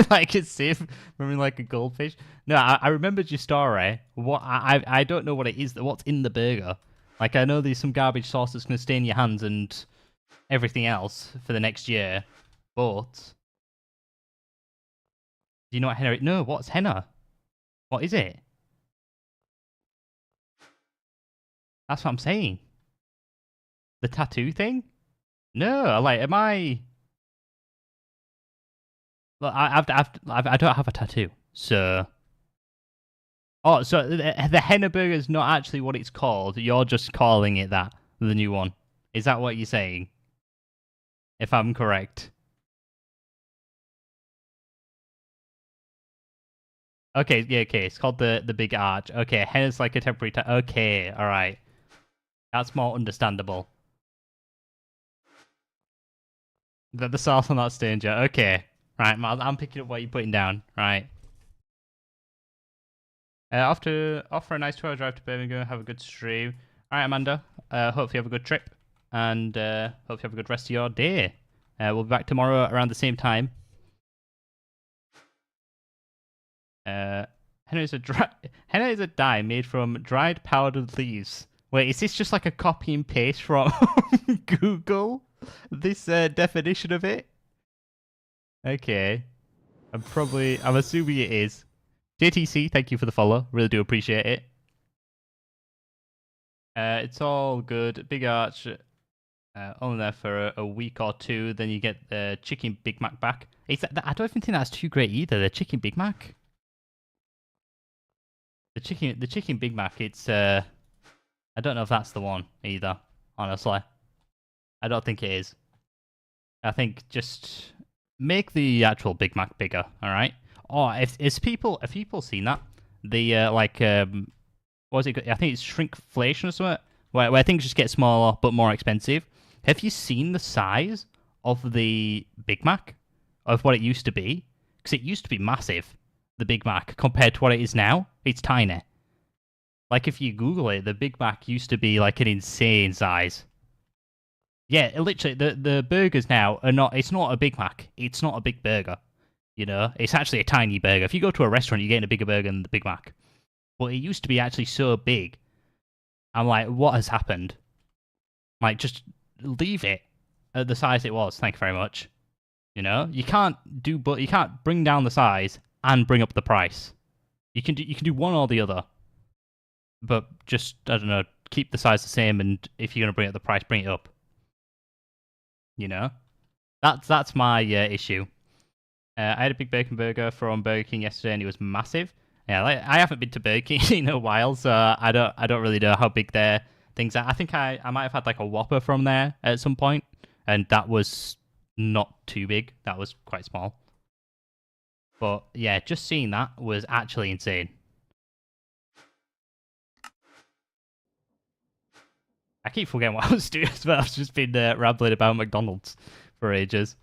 Like it's safe, remembering like a goldfish. No, I remembered your story. What I don't know what it is. What's in the burger? Like I know there's some garbage sauce that's gonna stay in your hands and everything else for the next year. But do you know what henna? No, what's henna? What is it? That's what I'm saying. The tattoo thing? No, like am I? Look, I don't have a tattoo, so. Oh, so the henna burger is not actually what it's called. You're just calling it that, the new one. Is that what you're saying? If I'm correct. Okay, yeah, okay. It's called the big arch. Okay, henna's like a temporary. Okay, all right. That's more understandable. The sauce on that danger. Okay, right. I'm picking up what you're putting down. Right. Offer a nice 2-hour drive to Birmingham. Have a good stream. All right, Amanda. Hope you have a good trip, and hope you have a good rest of your day. We'll be back tomorrow around the same time. Henna is a dye made from dried powdered leaves. Wait, is this just like a copy and paste from Google? This definition of it? Okay. I'm assuming it is. JTC, thank you for the follow. Really do appreciate it. It's all good. Big Arch, only there for a week or two. Then you get the Chicken Big Mac back. I don't even think that's too great either. The Chicken Big Mac. The Chicken Big Mac. It's I don't know if that's the one either. Honestly, I don't think it is. I think just make the actual Big Mac bigger. All right. Oh, if people seen that the what was it? I think it's shrinkflation or something, where things just get smaller but more expensive. Have you seen the size of the Big Mac, of what it used to be? Because it used to be massive, the Big Mac, compared to what it is now. It's tiny. Like, if you Google it, the Big Mac used to be, like, an insane size. Yeah, literally, the burgers now are not... It's not a Big Mac. It's not a big burger. You know? It's actually a tiny burger. If you go to a restaurant, you're getting a bigger burger than the Big Mac. But it used to be actually so big. I'm like, what has happened? Like, just leave it at the size it was. Thank you very much. You know, you can't bring down the size and bring up the price. You can do one or the other. But just, I don't know, keep the size the same, and if you're gonna bring up the price, bring it up. You know, that's my issue. I had a big bacon burger from Burger King yesterday, and it was massive. Yeah, I haven't been to Burger King in a while, so I don't really know how big their things are. I think I might have had like a Whopper from there at some point, and that was not too big. That was quite small. But yeah, just seeing that was actually insane. I keep forgetting what I was doing as well. I've just been rambling about McDonald's for ages.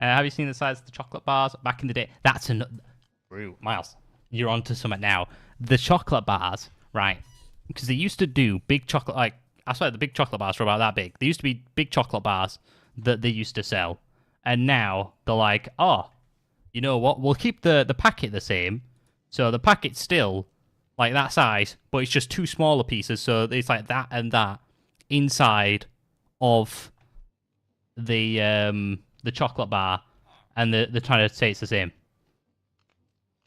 Have you seen the size of the chocolate bars back in the day? That's another... Miles, you're onto something now. The chocolate bars, right? Because they used to do big chocolate... Like, I swear, the big chocolate bars were about that big. They used to be big chocolate bars that they used to sell. And now they're like, oh, you know what? We'll keep the packet the same. So the packet's still like that size, but it's just two smaller pieces. So it's like that and that inside of the chocolate bar, and they're trying to say it's the same.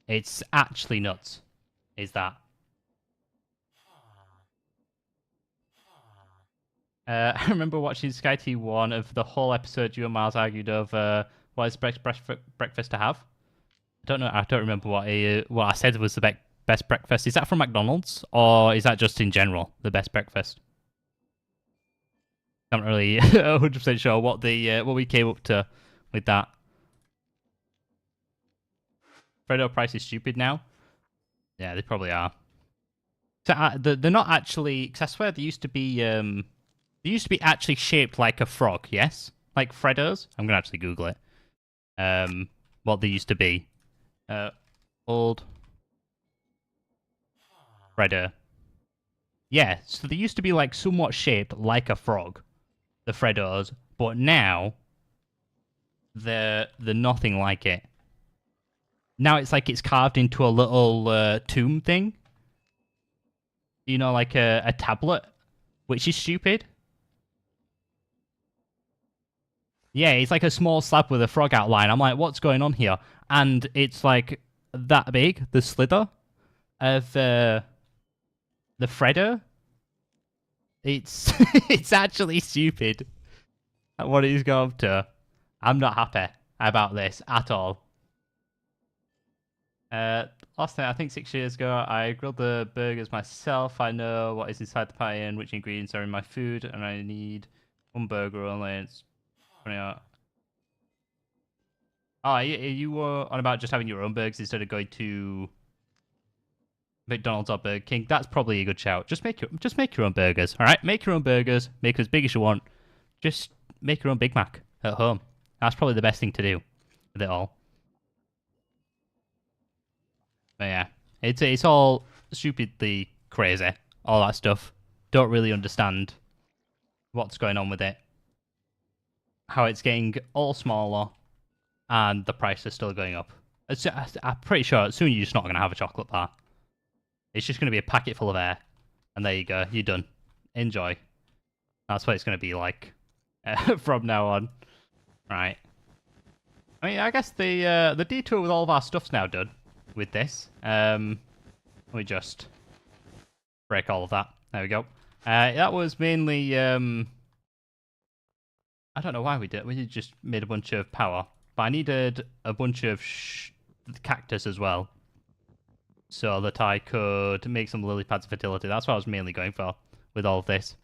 It's actually nuts. Is that? I remember watching Sky T1 of the whole episode. You and Miles argued over what is breakfast to have. I don't remember what I said was the best breakfast. Is that from McDonald's, or is that just in general the best breakfast? I'm not really 100% sure what we came up to with that. Fredo price is stupid now. Yeah, they probably are. So they're not actually. Because I swear they used to be actually shaped like a frog. Yes, like Freddos. I'm gonna actually Google it. What they used to be. Old Freddo. Yeah, so they used to be like somewhat shaped like a frog, the Freddos, but now they're nothing like it. Now it's like it's carved into a little tomb thing. You know, like a tablet, which is stupid. Yeah, it's like a small slab with a frog outline. I'm like, what's going on here? And it's like that big, the slither of the Freddo. It's it's actually stupid what he's gone up to. I'm not happy about this at all. Last night, I think 6 years ago, I grilled the burgers myself. I know what is inside the pie and which ingredients are in my food, and I need one burger only. It's funny out. Oh, you were on about just having your own burgers instead of going to McDonald's or Burger King. That's probably a good shout. Just make your own burgers. All right, make your own burgers. Make as big as you want. Just make your own Big Mac at home. That's probably the best thing to do with it all. But yeah, it's all stupidly crazy. All that stuff. Don't really understand what's going on with it. How it's getting all smaller, and the price is still going up. I'm pretty sure soon you're just not going to have a chocolate bar. It's just going to be a packet full of air. And there you go. You're done. Enjoy. That's what it's going to be like from now on. Right. I mean, I guess the detour with all of our stuff's now done with this. We just break all of that. There we go. That was mainly... I don't know why we did. We just made a bunch of power. But I needed a bunch of cactus as well. So that I could make some lily pads of fertility. That's what I was mainly going for with all of this.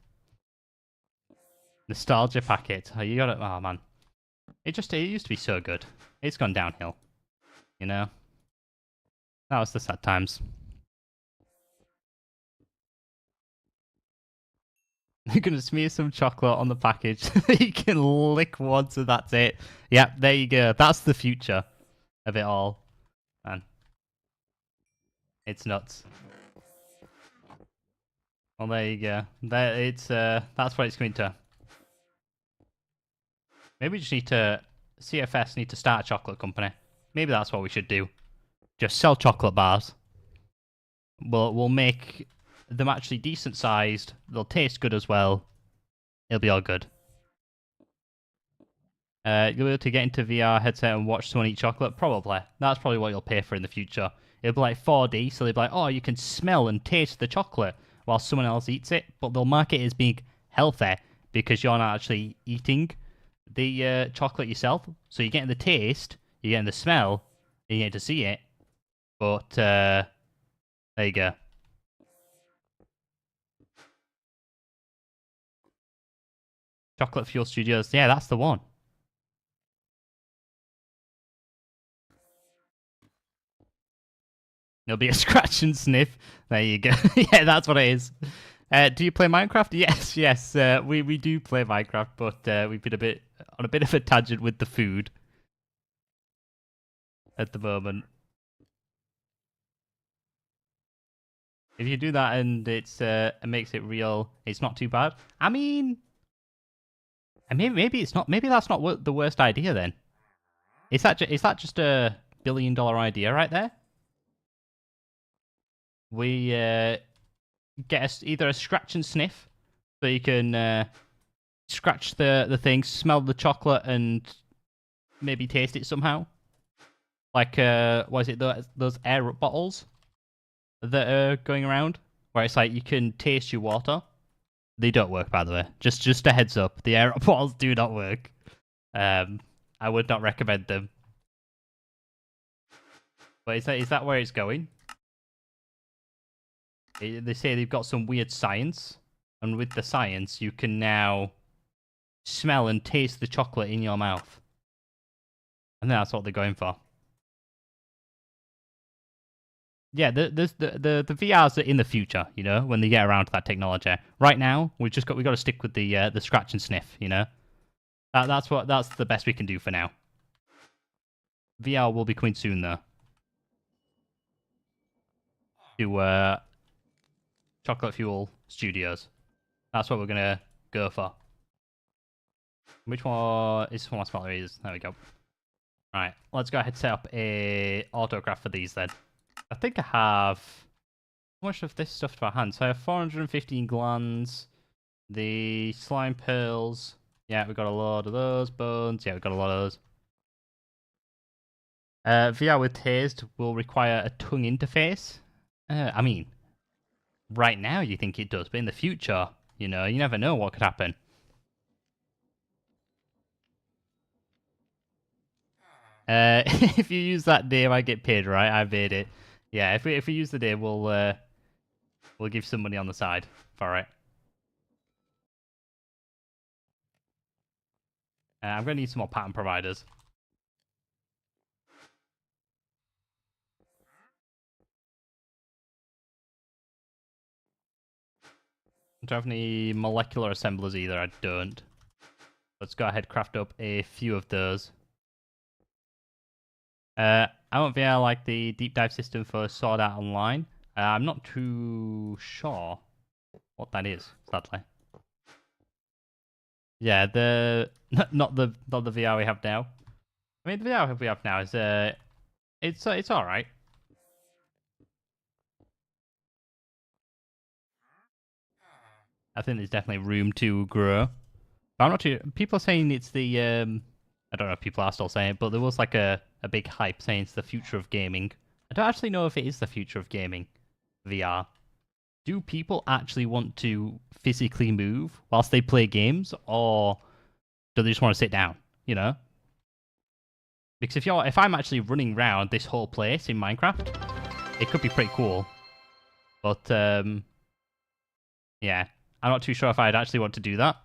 Nostalgia packet. Oh, you got it. Oh, man. It used to be so good. It's gone downhill. You know? That was the sad times. You're going to smear some chocolate on the package. You can lick once and that's it. Yep, there you go. That's the future of it all. Man. It's nuts. Well, there you go. That's what it's going to. Maybe we just need to... CFS need to start a chocolate company. Maybe that's what we should do. Just sell chocolate bars. We'll make them actually decent sized. They'll taste good as well. It'll be all good. You'll be able to get into VR headset and watch someone eat chocolate? Probably. That's probably what you'll pay for in the future. It'll be like 4D, so they'll be like, oh, you can smell and taste the chocolate while someone else eats it, but they'll mark it as being healthy because you're not actually eating the chocolate yourself. So you're getting the taste, you're getting the smell, and you get to see it, but there you go. Chocolate Fuel Studios, yeah, that's the one. It'll be a scratch and sniff. There you go. Yeah, that's what it is. Do you play Minecraft? Yes, yes. We do play Minecraft, but we've been on a bit of a tangent with the food at the moment. If you do that and it makes it real, it's not too bad. I mean, maybe it's not. Maybe that's not the worst idea then. Is that just a $1 billion idea right there? We get either a scratch and sniff, so you can scratch the thing, smell the chocolate, and maybe taste it somehow. Like, what is it, those air bottles that are going around, where it's like you can taste your water. They don't work, by the way. Just a heads up, the air bottles do not work. I would not recommend them. But is that where it's going? They say they've got some weird science, and with the science, you can now smell and taste the chocolate in your mouth. And that's what they're going for. Yeah, the VRs are in the future, you know, when they get around to that technology. Right now, we got to stick with the scratch and sniff, you know. That's the best we can do for now. VR will be coming soon though. To Chocolate Fuel Studios. That's what we're gonna go for. Which one is one of my smaller areas? There we go. Right, let's go ahead and set up a autocraft for these then. I think I have... How much of this stuff to our hand? So I have 415 glands. The slime pearls. Yeah, we've got a lot of those. Bones. Yeah, we've got a lot of those. VR with Tased will require a tongue interface. I mean, right now you think it does, but in the future, you know, you never know what could happen. If you use that name, I get paid, right? I made it. Yeah, if we use the name, we'll give some money on the side for it. I'm gonna need some more pattern providers. Do I have any molecular assemblers either? I don't. Let's go ahead and craft up a few of those. I want VR like the deep dive system for Sword Art Online. I'm not too sure what that is, sadly. Yeah, not the VR we have now. I mean, the VR we have now is it's all right. I think there's definitely room to grow. But I'm not too. People are saying it's the I don't know if people are still saying it, but there was like a big hype saying it's the future of gaming. I don't actually know if it is the future of gaming. VR. Do people actually want to physically move whilst they play games, or do they just want to sit down? You know, because if I'm actually running around this whole place in Minecraft, it could be pretty cool. But yeah, I'm not too sure if I'd actually want to do that.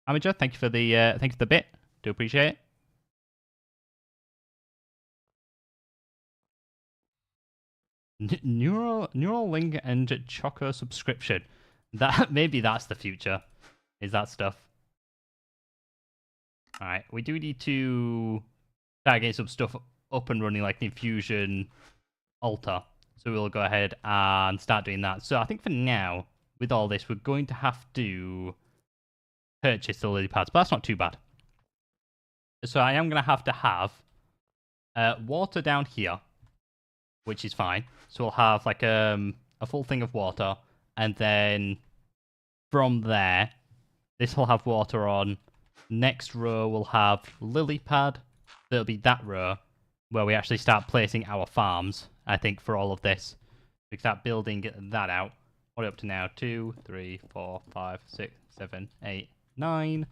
Amateur, thank you for the bit. Do appreciate it. Neural link and Choco subscription. That maybe that's the future. Is that stuff? All right, we do need to start getting some stuff up and running, like the infusion altar. So we'll go ahead and start doing that. So I think for now, with all this, we're going to have to purchase the lily pads, but that's not too bad. So I am going to have water down here, which is fine. So we'll have like a full thing of water, and then from there, this will have water on. Next row will have lily pad. There'll be that row where we actually start placing our farms, I think, for all of this. We start building that out. What are we up to now? 2, 3, 4, 5, 6, 7, 8, 9.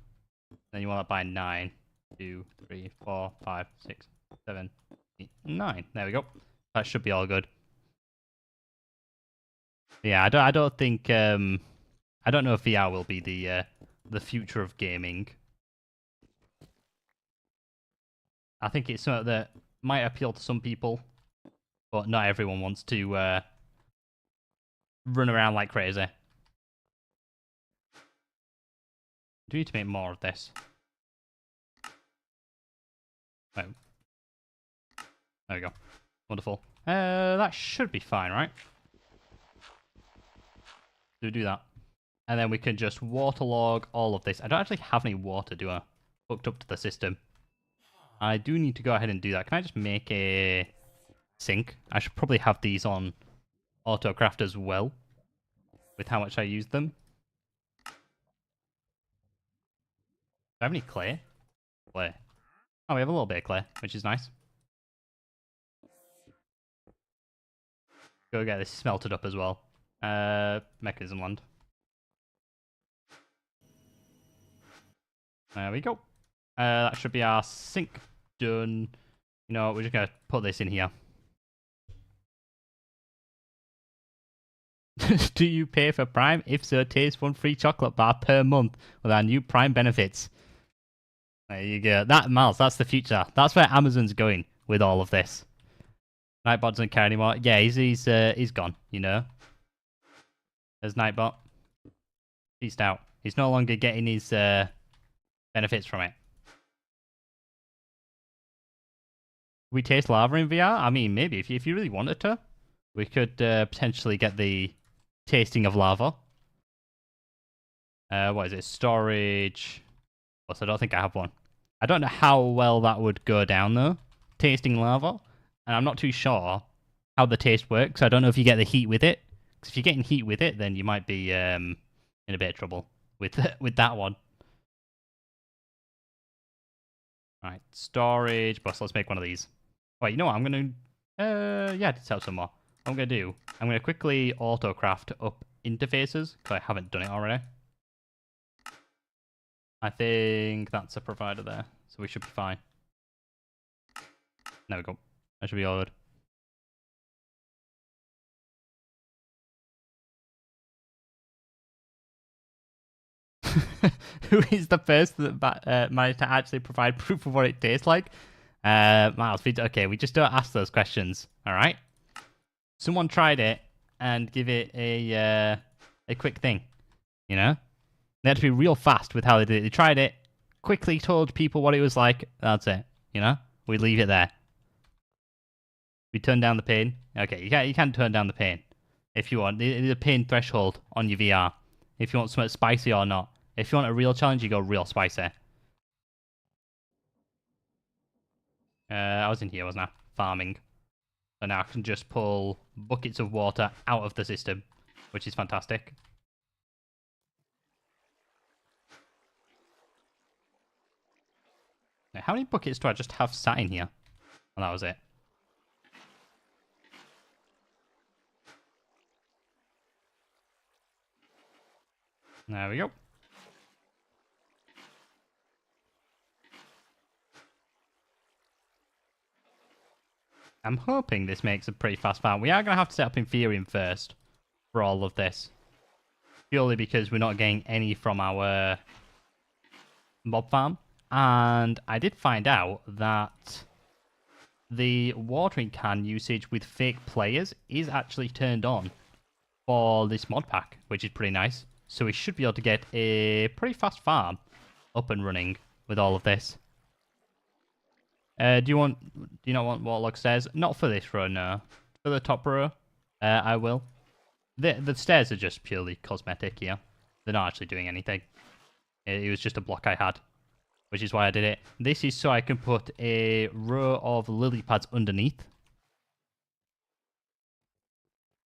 Then you want that by 9. 2, 3, 4, 5, 6, 7, 8, 9. There we go. That should be all good. Yeah, I don't think I don't know if VR will be the future of gaming. I think it's something that might appeal to some people, but not everyone wants to run around like crazy. Do we need to make more of this? Oh. There we go. Wonderful. That should be fine, right? Do that. And then we can just waterlog all of this. I don't actually have any water, do I? Hooked up to the system. I do need to go ahead and do that. Can I just make a sink? I should probably have these on autocraft as well, with how much I use them. Do I have any clay? Clay. Oh, we have a little bit of clay, which is nice. Go get this smelted up as well. Mechanism land. There we go. That should be our sink done. You know, we're just going to put this in here. Do you pay for Prime? If so, taste one free chocolate bar per month with our new Prime benefits. There you go. That, Miles, that's the future. That's where Amazon's going with all of this. Nightbot doesn't care anymore. Yeah, he's gone, you know. There's Nightbot. Peaced out. He's no longer getting his benefits from it. We taste lava in VR? I mean, maybe. If you really wanted to, we could potentially get the tasting of lava. What is it? Storage. Plus, I don't think I have one. I don't know how well that would go down, though. Tasting lava. And I'm not too sure how the taste works. I don't know if you get the heat with it. Because if you're getting heat with it, then you might be in a bit of trouble with that one. Right, storage. Plus, let's make one of these. Wait, you know what? I'm going to... yeah, let's have some more. What I'm going to do, I'm going to quickly autocraft up interfaces, because I haven't done it already. I think that's a provider there, so we should be fine. There we go. That should be all good. Who is the person that managed to actually provide proof of what it tastes like? Miles, okay, we just don't ask those questions, all right? Someone tried it and give it a quick thing, you know? They had to be real fast with how they did it. They tried it, quickly told people what it was like. That's it, you know? We leave it there. We turn down the pain. Okay, you can turn down the pain if you want. There's a pain threshold on your VR. If you want something spicy or not. If you want a real challenge, you go real spicy. I was in here, wasn't I? Farming. So now I can just pull buckets of water out of the system, which is fantastic. Now, how many buckets do I just have sat in here? And that was it. There we go. I'm hoping this makes a pretty fast farm. We are going to have to set up Inferium first for all of this. Purely because we're not getting any from our mob farm. And I did find out that the watering can usage with fake players is actually turned on for this mod pack, which is pretty nice. So we should be able to get a pretty fast farm up and running with all of this. Do you not want Warlock stairs? Not for this row, no. For the top row, I will. The stairs are just purely cosmetic here. They're not actually doing anything. It was just a block I had, which is why I did it. This is so I can put a row of lily pads underneath.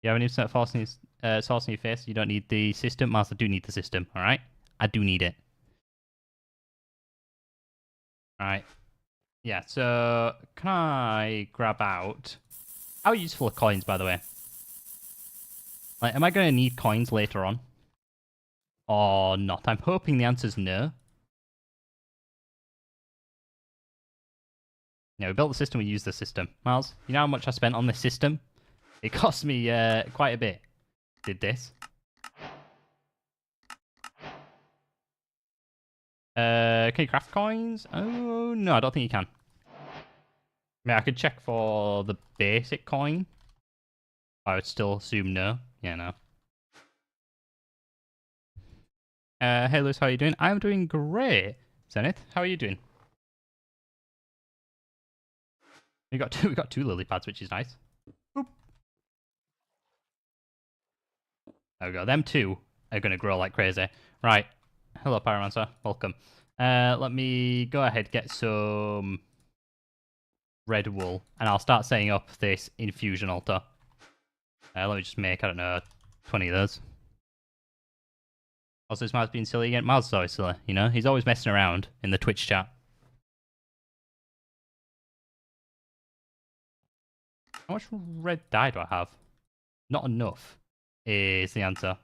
You have an instant sauce in your face. You don't need the system. Mars, I do need the system, alright? I do need it. Alright. Yeah, so can I grab out... How useful are coins, by the way? Like, am I going to need coins later on? Or not? I'm hoping the answer's no. Yeah, we built the system, we used the system. Miles, you know how much I spent on this system? It cost me quite a bit. Did this. Can you craft coins? Oh, no, I don't think you can. I mean, I could check for the basic coin. I would still assume no. Yeah, no. Hey, Lewis, how are you doing? I'm doing great. Zenith, how are you doing? We got two lily pads, which is nice. Boop. There we go. Them two are going to grow like crazy. Right. Hello, Pyromancer. Welcome. Let me go ahead get some red wool, and I'll start setting up this infusion altar. Let me just make, I don't know, 20 of those. Also, is Miles being silly again? Miles is always silly, you know? He's always messing around in the Twitch chat. How much red dye do I have? Not enough is the answer.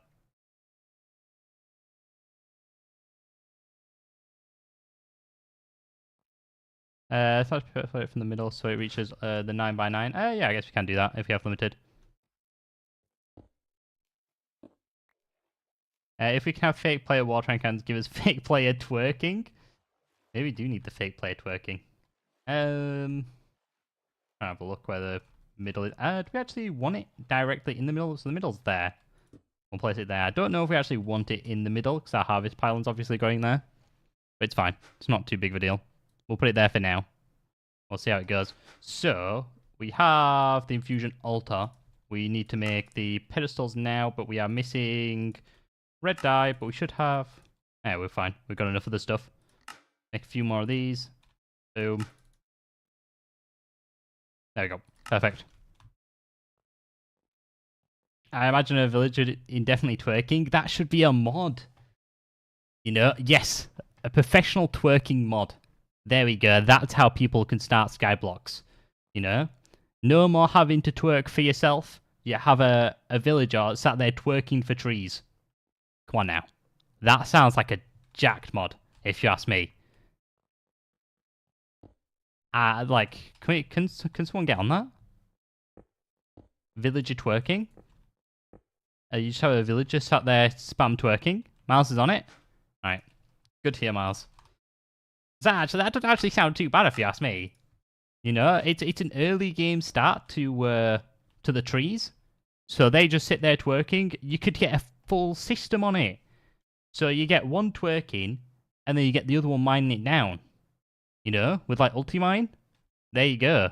So let's put it from the middle so it reaches the 9x9. Yeah, I guess we can do that if we have limited. If we can have fake player watering cans give us fake player twerking. Maybe we do need the fake player twerking. I'll have a look where the middle is. Do we actually want it directly in the middle? So the middle's there. We'll place it there. I don't know if we actually want it in the middle because our harvest pylon's obviously going there. But it's fine. It's not too big of a deal. We'll put it there for now. We'll see how it goes. So, we have the infusion altar. We need to make the pedestals now, but we are missing red dye, but we should have... Yeah, we're fine. We've got enough of the stuff. Make a few more of these. Boom. There we go. Perfect. I imagine a villager indefinitely twerking. That should be a mod. You know? Yes. A professional twerking mod. There we go. That's how people can start SkyBlocks. You know? No more having to twerk for yourself. You have a villager sat there twerking for trees. Come on now. That sounds like a jacked mod, if you ask me. Like, can someone get on that? Villager twerking? You just have a villager sat there spam twerking. Miles is on it. Alright. Good to hear, Miles. That doesn't actually sound too bad if you ask me. You know, it's an early game start to the trees. So they just sit there twerking. You could get a full system on it. So you get one twerking, and then you get the other one mining it down. You know, with like ulti-mine. There you go.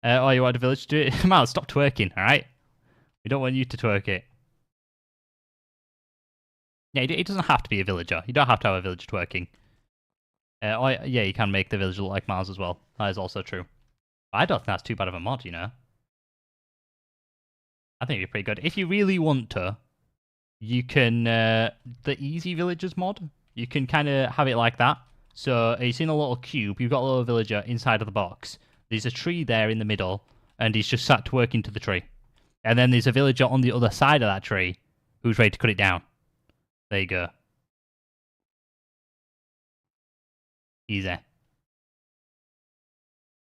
Oh, you want a village to do it? Miles, stop twerking, alright? We don't want you to twerk it. Yeah, it doesn't have to be a villager. You don't have to have a villager twerking. Yeah, you can make the villager look like Mars as well. That is also true. I don't think that's too bad of a mod, you know? I think it'd be pretty good. If you really want to, you can... the easy villagers mod, you can kind of have it like that. So, you see in a little cube, you've got a little villager inside of the box. There's a tree there in the middle, and he's just sat twerking to the tree. And then there's a villager on the other side of that tree who's ready to cut it down. There you go. Easy.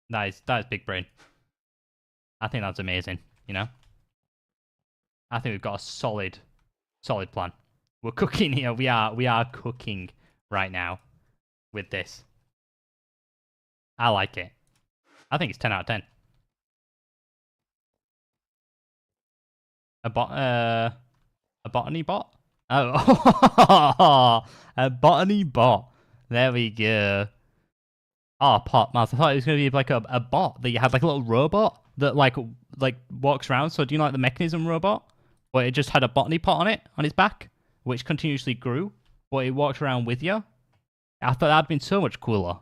That is big brain. I think that's amazing, you know? I think we've got a solid plan. We're cooking here. We are cooking right now with this. I like it. I think it's 10 out of 10. A botany bot? Oh, a botany bot. There we go. Oh, pot mouse. I thought it was going to be like a bot that you had like a little robot that like walks around. So do you know like the mechanism robot? But it just had a botany pot on it, on its back, which continuously grew, but it walked around with you. I thought that'd been so much cooler.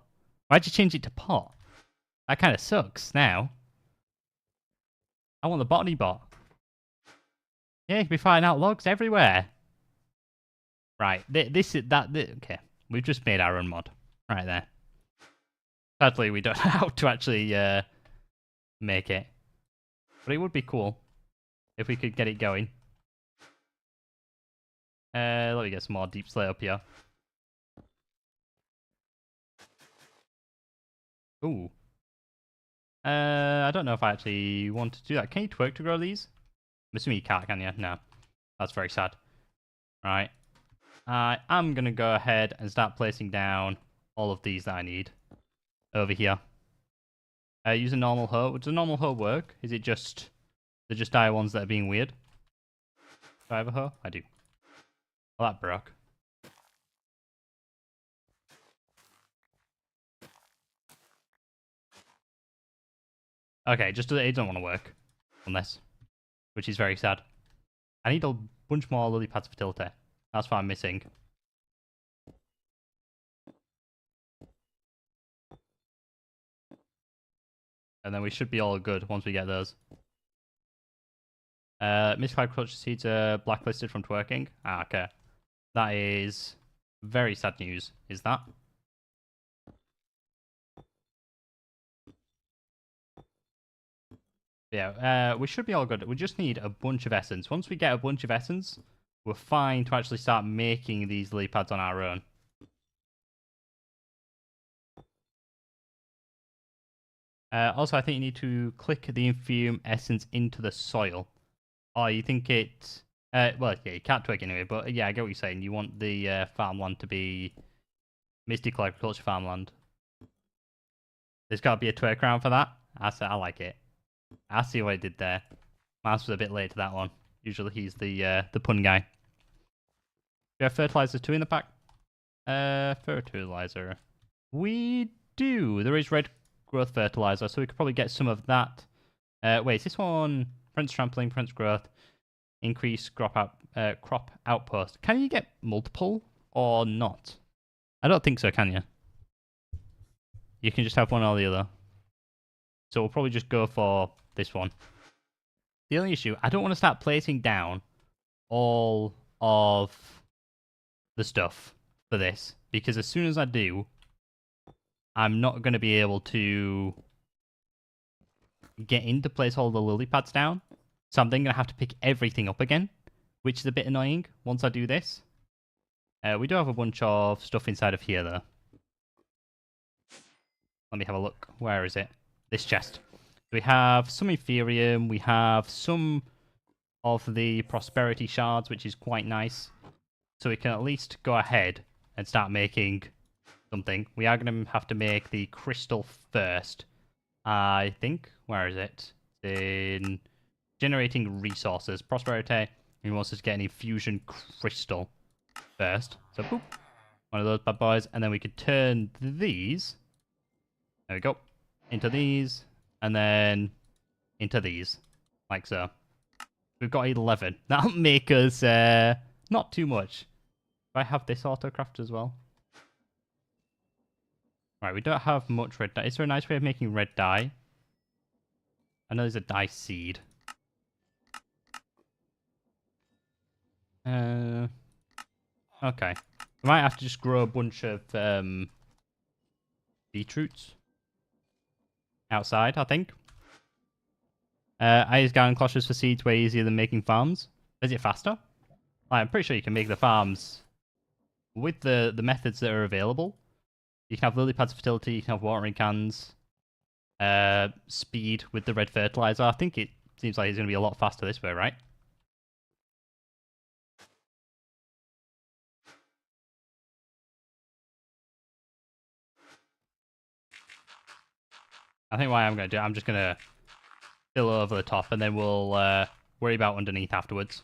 Why'd you change it to pot? That kind of sucks now. I want the botany bot. Yeah, you can be firing out logs everywhere. Right, okay. We've just made our own mod. Right there. Sadly, we don't know how to actually make it. But it would be cool if we could get it going. Let me get some more deep slate up here. Ooh. I don't know if I actually want to do that. Can you twerk to grow these? I'm assuming you can't, can you? No. That's very sad. Right. I'm going to go ahead and start placing down all of these that I need over here. Use a normal hoe. Does a normal hoe work? Is it just the just dire ones that are being weird? Do I have a hoe? I do. Well, that broke. Okay, just it don't want to work on this, which is very sad. I need a bunch more lily pads fertility. That's what I'm missing. And then we should be all good once we get those. Mystical agriculture seeds are blacklisted from twerking. Ah, okay. That is very sad news, is that? Yeah, we should be all good. We just need a bunch of essence. Once we get a bunch of essence, we're fine to actually start making these lily pads on our own. Also, I think you need to click the infume essence into the soil. Oh, you think it... well, yeah, you can't twig anyway, but yeah, I get what you're saying. You want the farmland to be mystical agriculture farmland. There's got to be a twerk around for that. I like it. I see what I did there. Mouse was a bit late to that one. Usually he's the pun guy. Do you have fertilizer 2 in the pack? Fertilizer. We do. There is red growth fertilizer, so we could probably get some of that. Wait, is this one Prince Trampling, Prince Growth, increase crop outpost? Can you get multiple or not? I don't think so, can you? You can just have one or the other. So we'll probably just go for this one. The only issue, I don't want to start placing down all of the stuff for this, because as soon as I do, I'm not going to be able to get in to place all the lily pads down. So I'm then going to have to pick everything up again, which is a bit annoying once I do this. We do have a bunch of stuff inside of here, though. Let me have a look. Where is it? This chest. We have some Ethereum. We have some of the prosperity shards, which is quite nice. So we can at least go ahead and start making something. We are going to have to make the crystal first, I think. Where is it? It's in generating resources. Prosperity. He wants us to get an infusion crystal first. So, boop. One of those bad boys. And then we could turn these. There we go. Into these. And then into these. Like so. We've got 11. That'll make us not too much. Do I have this autocraft as well? Right, we don't have much red dye. Is there a nice way of making red dye? I know there's a dye seed. Okay. We might have to just grow a bunch of beetroots outside, I think. Ice garden cloches for seeds way easier than making farms. Is it faster? I'm pretty sure you can make the farms with the methods that are available. You can have lily pads fertility, you can have watering cans, speed with the red fertilizer. I think it seems like it's going to be a lot faster this way, right? I think what I'm going to do, I'm just going to fill over the top and then we'll worry about underneath afterwards.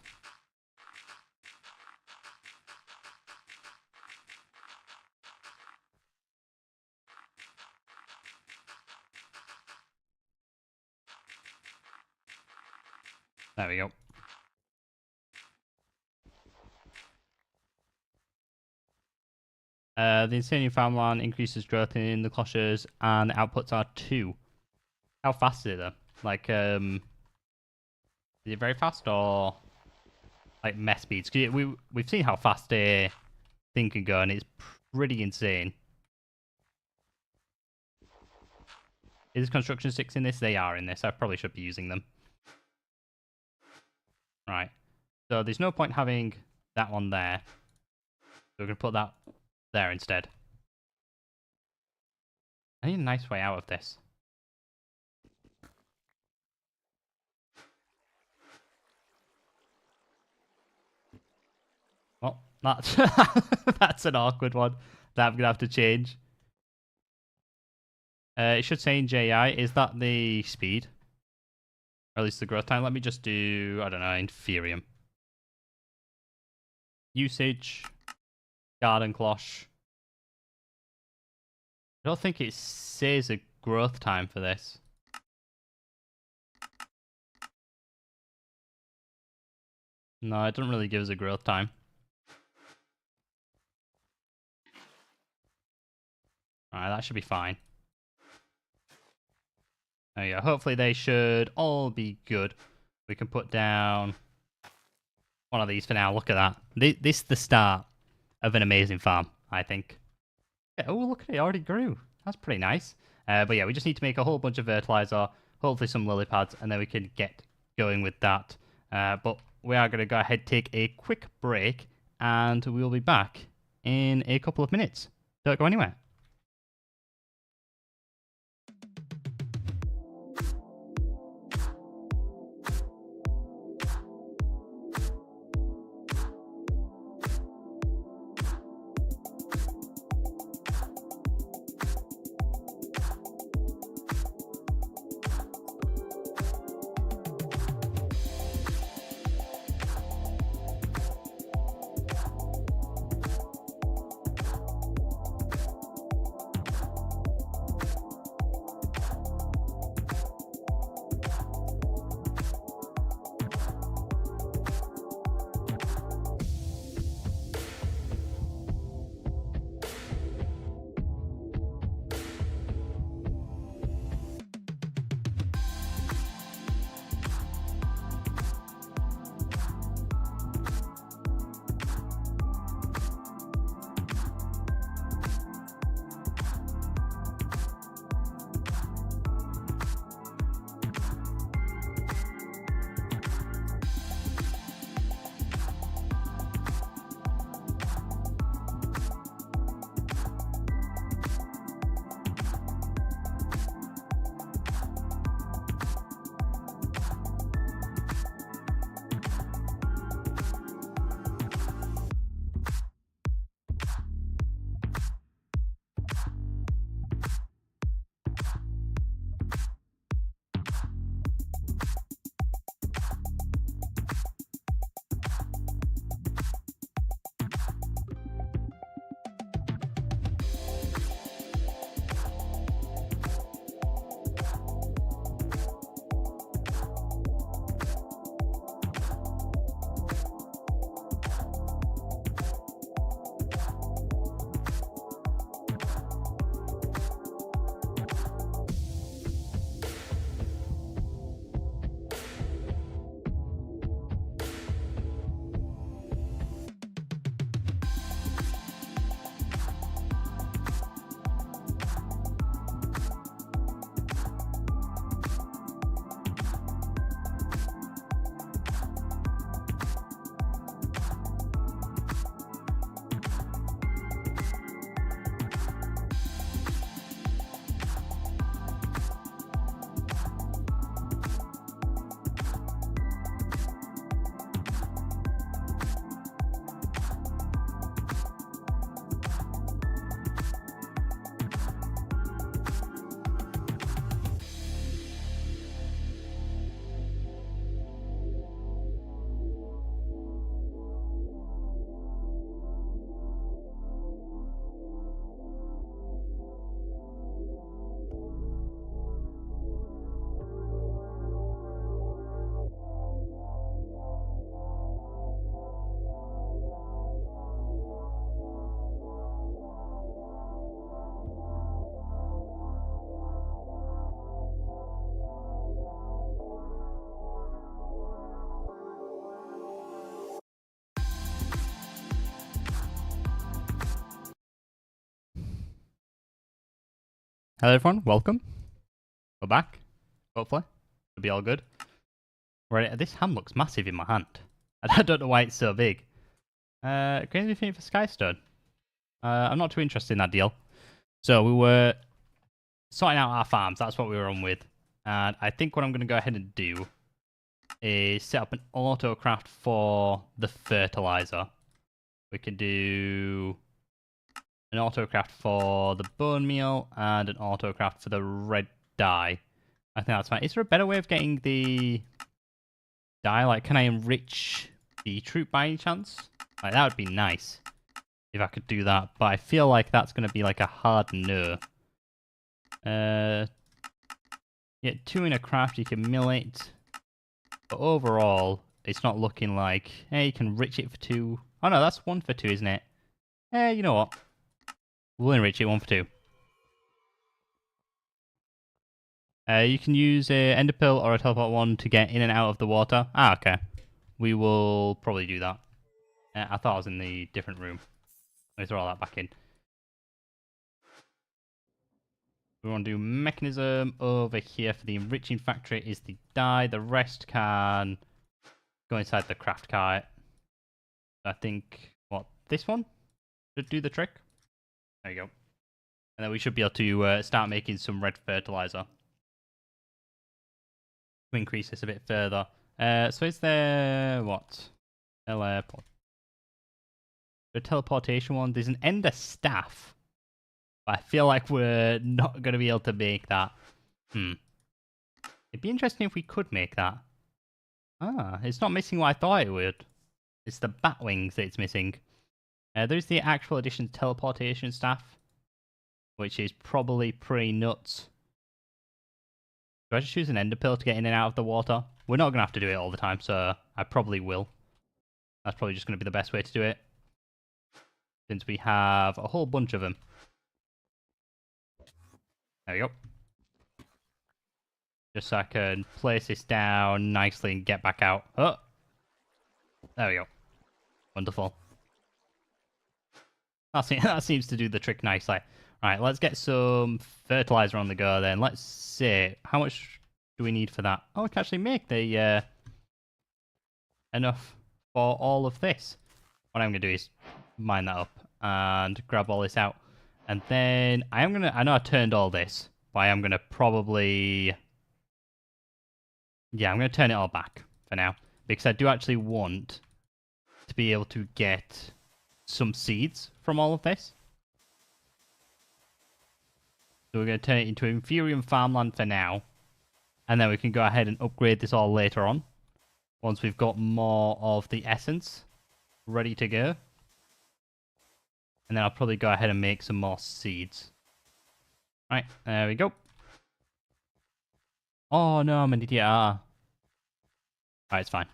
There we go. The Insanium farmland increases growth in the cloches and outputs are 2. How fast is it though? Like, is it very fast or like mess speeds? We've seen how fast a thing can go and it's pretty insane. Is construction sticks in this? They are in this. I probably should be using them. Right. So there's no point having that one there. So we're going to put that there instead. I need a nice way out of this. Well, that's that's an awkward one that I'm going to have to change. It should say in JI, is that the speed? Or at least the growth time? Let me just do, I don't know, Inferium. Usage. Garden cloche. I don't think it says a growth time for this. No, it doesn't really give us a growth time. Alright, that should be fine. There you go. Hopefully they should all be good. We can put down one of these for now. Look at that. This is the start of an amazing farm, I think. Yeah, oh, look at it. It already grew. That's pretty nice. But yeah, we just need to make a whole bunch of fertilizer, hopefully some lily pads, and then we can get going with that. But we are going to go ahead, take a quick break, and we'll be back in a couple of minutes. Don't go anywhere. Hello everyone, welcome. We're back, hopefully. It'll be all good. Right, this hand looks massive in my hand. I don't know why it's so big. Crazy anything for Skystone? I'm not too interested in that deal. So we were sorting out our farms, that's what we were on with. And I think what I'm going to go ahead and do is set up an autocraft for the fertilizer. We can do an autocraft for the bone meal and an autocraft for the red dye. I think that's fine. Is there a better way of getting the dye? Like, can I enrich the troop by any chance? Like, that would be nice if I could do that. But I feel like that's going to be like a hard no. Yeah, 2 in a craft, you can mill it. But overall, it's not looking like... Hey, you can enrich it for 2. Oh no, that's 1 for 2, isn't it? You know what? We'll enrich it 1 for 2. You can use a ender pearl or a teleport one to get in and out of the water. Ah, okay. We will probably do that. I thought I was in the different room. Let me throw all that back in. We want to do mechanism over here for the enriching factory is the dye. The rest can go inside the craft cart. I think, what, this one should do the trick. There you go. And then we should be able to start making some red fertilizer. To increase this a bit further. So is there, what? The teleportation one. There's an ender staff. But I feel like we're not going to be able to make that. It'd be interesting if we could make that. Ah, it's not missing what I thought it would. It's the bat wings that it's missing. There's the actual edition teleportation staff, which is probably pretty nuts. Do I just use an ender pearl to get in and out of the water? We're not going to have to do it all the time, so I probably will. That's probably just going to be the best way to do it. Since we have a whole bunch of them. There we go. Just so I can place this down nicely and get back out. Oh! There we go. Wonderful. That seems to do the trick nicely. Alright, let's get some fertilizer on the go then. Let's see. How much do we need for that? Oh, we can actually make the enough for all of this. What I'm going to do is mine that up and grab all this out. And then I know I turned all this, but I am going to probably... Yeah, I'm going to turn it all back for now. Because I do actually want to be able to get some seeds from all of this. So we're going to turn it into Inferium farmland for now. And then we can go ahead and upgrade this all later on. Once we've got more of the essence ready to go. And then I'll probably go ahead and make some more seeds. Right, there we go. Oh no, I'm an idiot. Alright, it's fine.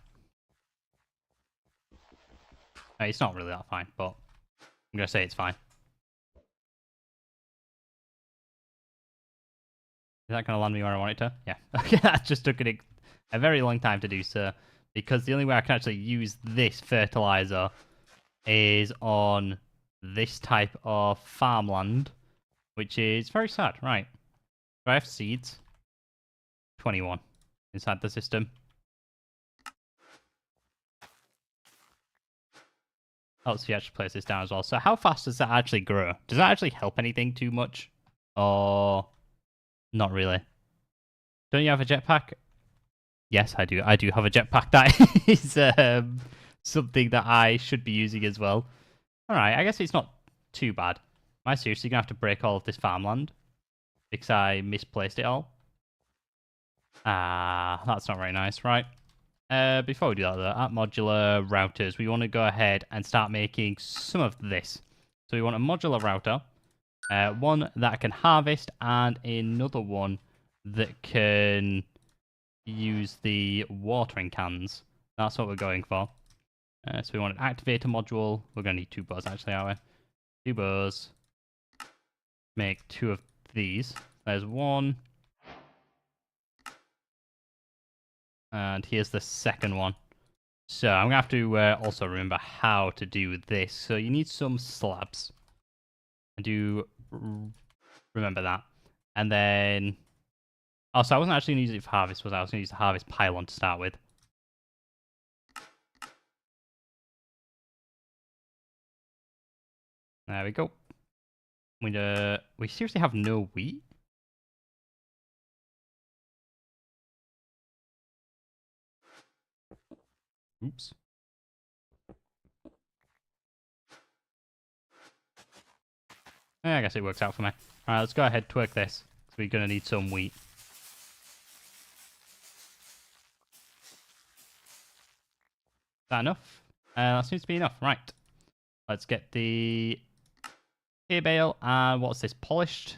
It's not really that fine, but I'm going to say it's fine. Is that going to land me where I want it to? Yeah. Okay, that just took a very long time to do so. Because the only way I can actually use this fertilizer is on this type of farmland. Which is very sad. Right. Do I have seeds? 21 inside the system. Oh, so you actually place this down as well. So how fast does that actually grow? Does that actually help anything too much? Or not really? Don't you have a jetpack? Yes, I do. I do have a jetpack. That is something that I should be using as well. Alright, I guess it's not too bad. Am I seriously going to have to break all of this farmland? Because I misplaced it all? Ah, that's not very nice, right? Before we do that though, at modular routers, we want to go ahead and start making some of this. So we want a modular router, one that can harvest, and another one that can use the watering cans. That's what we're going for. So we want an activator module. We're going to need 2 bows actually, aren't we? 2 bows. Make 2 of these. There's 1. And here's the second one. So I'm going to have to also remember how to do this. So you need some slabs. I do remember that. And then... Oh, so I wasn't actually going to use it for harvest, was I? I was going to use the harvest pylon to start with. There we go. We seriously have no wheat? Oops. I guess it works out for me. Alright, let's go ahead, twerk this. Because we're going to need some wheat. Is that enough? That seems to be enough. Right. Let's get the hay bale. And what's this? Polished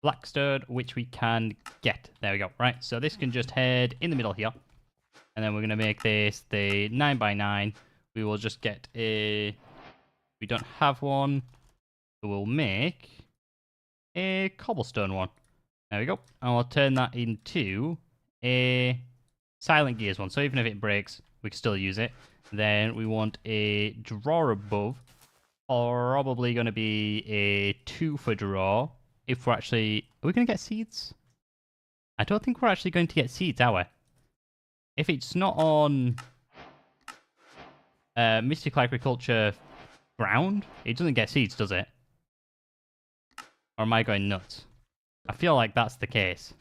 blackstone, which we can get. There we go. Right, so this can just head in the middle here. And then we're going to make this the 9x9. We will just get a... We don't have one. So we'll make a cobblestone one. There we go. And we'll turn that into a silent gears one. So even if it breaks, we can still use it. Then we want a drawer above. Probably going to be a 2 for drawer. If we're actually... Are we going to get seeds? I don't think we're actually going to get seeds, are we? If it's not on mystical agriculture ground, it doesn't get seeds, does it? Or am I going nuts? I feel like that's the case.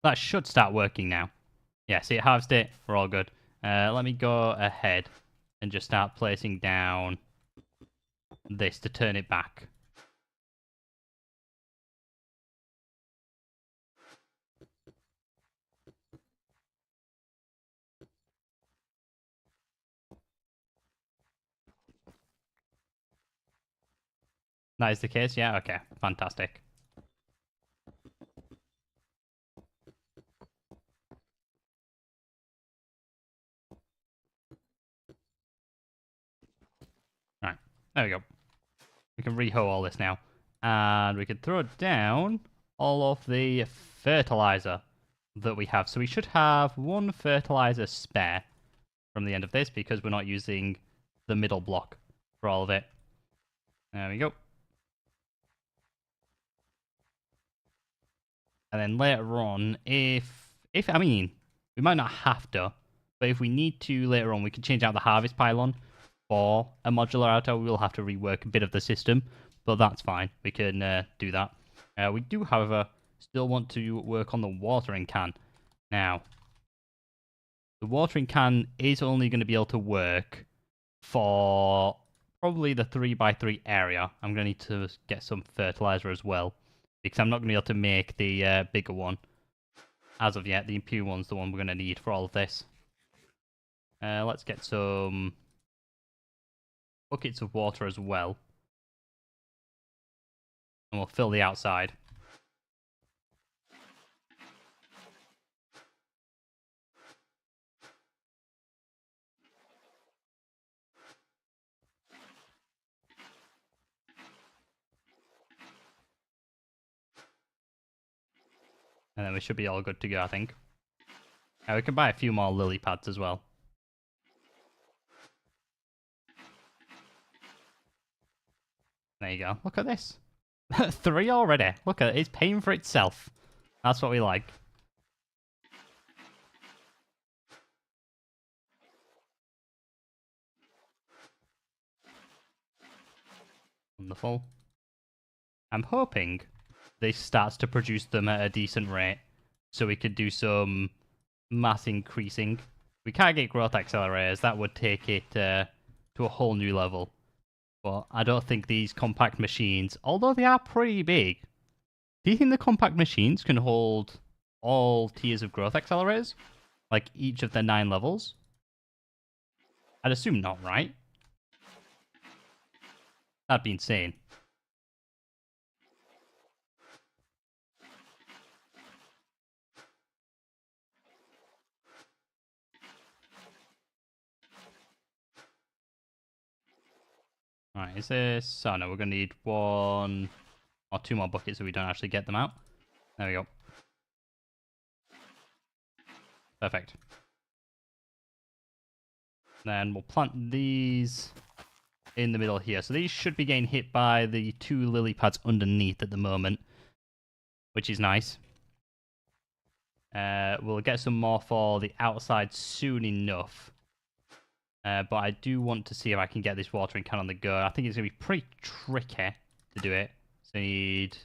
That should start working now. Yeah, see, it harvested it. We're all good. Let me go ahead and just start placing down this to turn it back. That is the case, yeah? Okay, fantastic. Right, there we go. We can rehoe all this now. And we can throw down all of the fertilizer that we have. So we should have 1 fertilizer spare from the end of this because we're not using the middle block for all of it. There we go. And then later on, if I mean, we might not have to, but if we need to later on, we can change out the harvest pylon for a modular auto. We will have to rework a bit of the system, but that's fine. We can do that. We do, however, still want to work on the watering can. Now, the watering can is only going to be able to work for probably the 3x3 area. I'm going to need to get some fertilizer as well, because I'm not going to be able to make the bigger one as of yet. The Imperial one's the one we're going to need for all of this. Let's get some buckets of water as well. And we'll fill the outside. And then we should be all good to go, I think. We can buy a few more lily pads as well. There you go. Look at this. 3 already. Look at it. It's paying for itself. That's what we like. Wonderful. I'm hoping this starts to produce them at a decent rate, so we could do some mass increasing. We can't get growth accelerators. That would take it to a whole new level. But I don't think these compact machines, although they are pretty big, do you think the compact machines can hold all tiers of growth accelerators? Like each of the 9 levels? I'd assume not, right? That'd be insane. Alright, is this... Oh no, we're going to need 1 or 2 more buckets so we don't actually get them out. There we go. Perfect. Then we'll plant these in the middle here. So these should be getting hit by the 2 lily pads underneath at the moment. which is nice. We'll get some more for the outside soon enough. But I do want to see if I can get this watering can on the go. I think it's going to be pretty tricky to do it. So I need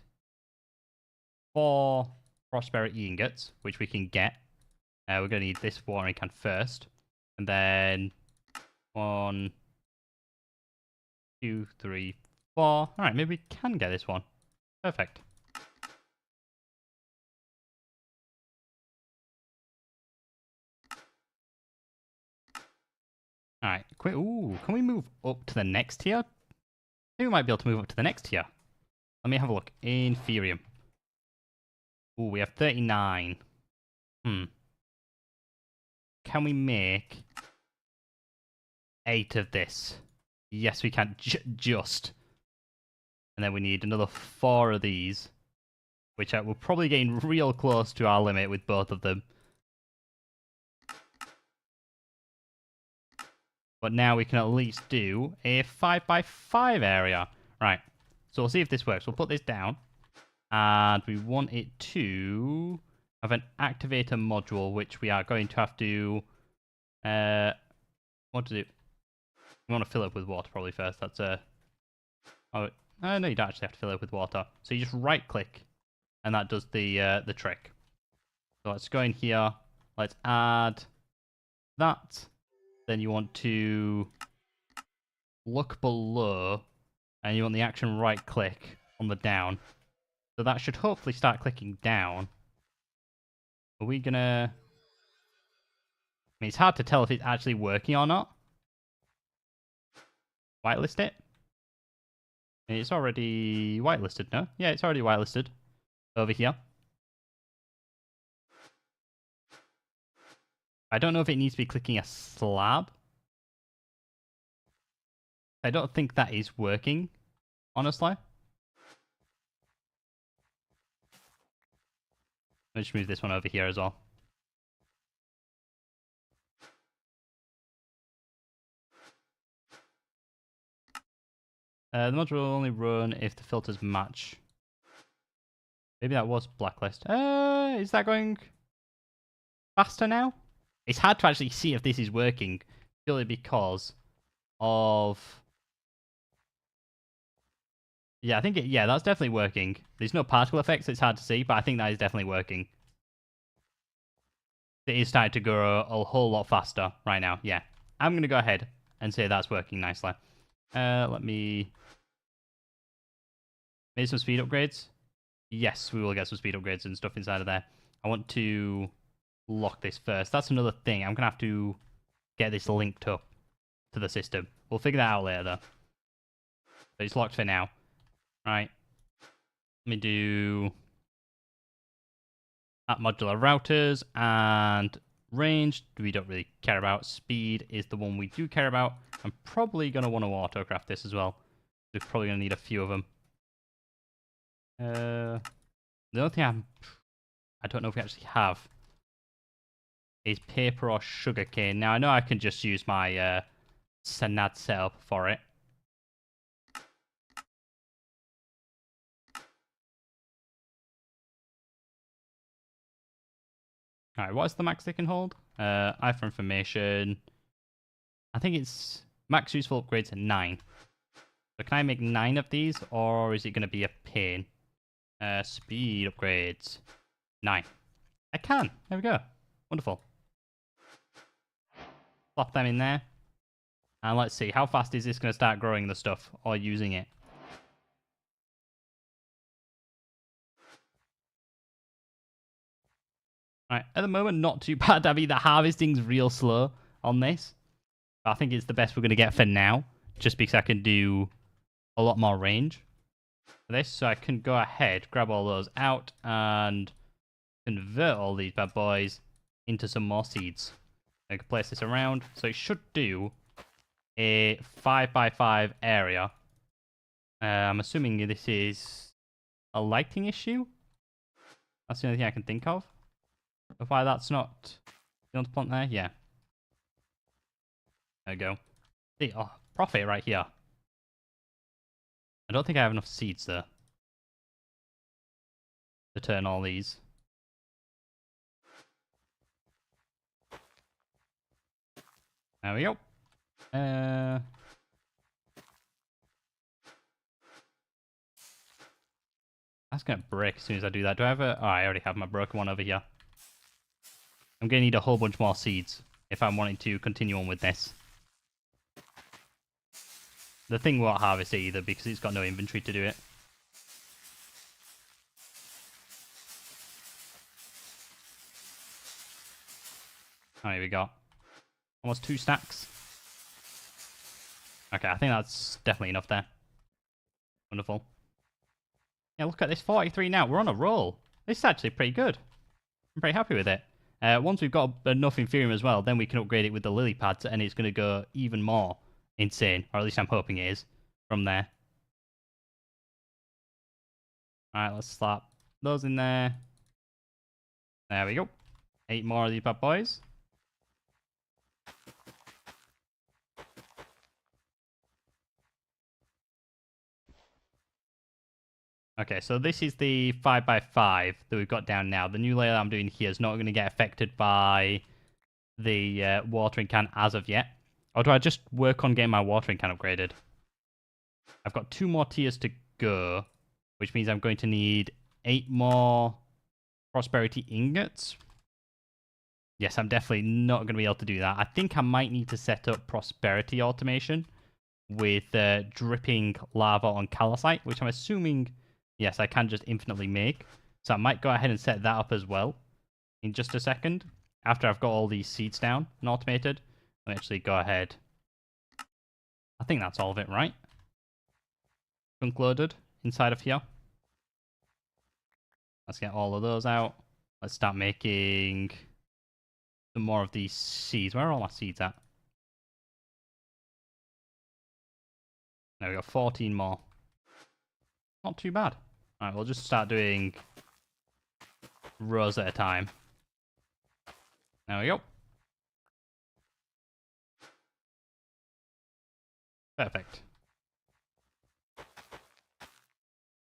4 prosperity ingots, which we can get. We're going to need this watering can first. And then 1, 2, 3, 4. Alright, maybe we can get this one. Perfect. Alright, quick. Ooh, can we move up to the next tier? I think we might be able to move up to the next tier. Let me have a look. Inferium. Ooh, we have 39. Can we make 8 of this? Yes, we can. Just. And then we need another 4 of these. Which we're probably getting real close to our limit with both of them. But now we can at least do a 5x5 area. Right. So we'll see if this works. We'll put this down. And we want it to have an activator module, which we are going to have to... what to do? We want to fill it up with water probably first. That's a... Oh, no, you don't actually have to fill it up with water. So you just right-click, and that does the trick. So let's go in here. Let's add that. Then you want to look below, and you want the action right-click on the down. So that should hopefully start clicking down. Are we gonna... I mean, it's hard to tell if it's actually working or not. Whitelist it? It's already whitelisted, no? Yeah, it's already whitelisted. Over here. I don't know if it needs to be clicking a slab. I don't think that is working, honestly. Let's just move this one over here as well. The module will only run if the filters match. Maybe that was blacklist. Is that going faster now? It's hard to actually see if this is working, purely because of... Yeah, I think yeah, that's definitely working. There's no particle effects, so it's hard to see, but I think that is definitely working. It is starting to go a whole lot faster right now. Yeah, I'm going to go ahead and say that's working nicely. Let me... Maybe some speed upgrades? Yes, we will get some speed upgrades and stuff inside of there. I want to lock this first. That's another thing. I'm going to have to get this linked up to the system. We'll figure that out later, though. But it's locked for now. Right. Let me do... at modular routers, and range we don't really care about. Speed is the one we do care about. I'm probably going to want to autocraft this as well. We're probably going to need a few of them. The only thing I don't know if we actually have is paper or sugarcane. Now, I know I can just use my Sanad setup for it. Alright, what is the max they can hold? Eye for information. I think it's max useful upgrades at 9. So can I make 9 of these, or is it going to be a pain? Speed upgrades. 9. I can. There we go. Wonderful. Plop them in there. And let's see, how fast is this going to start growing the stuff, or using it? Right, at the moment, not too bad. I mean, the harvesting's real slow on this. I think it's the best we're going to get for now, just because I can do a lot more range for this. So I can go ahead, grab all those out, and convert all these bad boys into some more seeds. I can place this around, so it should do a 5x5 area. I'm assuming this is a lighting issue. That's the only thing I can think of. Why that's not... You want to plant there? Yeah. There we go. See, oh, profit right here. I don't think I have enough seeds there. to turn all these. There we go. That's going to break as soon as I do that. Do I have a... Oh, I already have my broken one over here. I'm going to need a whole bunch more seeds if I'm wanting to continue on with this. The thing won't harvest it either because it's got no inventory to do it. How many we got? Almost 2 stacks. Okay, I think that's definitely enough there. Wonderful. Yeah, look at this, 43 now. We're on a roll. This is actually pretty good. I'm pretty happy with it. Once we've got enough Inferium as well, then we can upgrade it with the lily pads, and it's going to go even more insane. Or at least I'm hoping it is from there. Alright, let's slap those in there. There we go. 8 more of these bad boys. Okay, so this is the 5x5 that we've got down now. The new layer that I'm doing here is not going to get affected by the watering can as of yet. Or do I just work on getting my watering can upgraded? I've got 2 more tiers to go, which means I'm going to need 8 more prosperity ingots. Yes, I'm definitely not going to be able to do that. I think I might need to set up prosperity automation with dripping lava on calcite, which I'm assuming... Yes, I can just infinitely make. So I might go ahead and set that up as well in just a second. After I've got all these seeds down and automated. Let me actually go ahead. I think that's all of it, right? Chunk loaded inside of here. Let's get all of those out. Let's start making some more of these seeds. Where are all my seeds at? There we go, 14 more. Not too bad. Alright, we'll just start doing rows at a time. There we go. Perfect.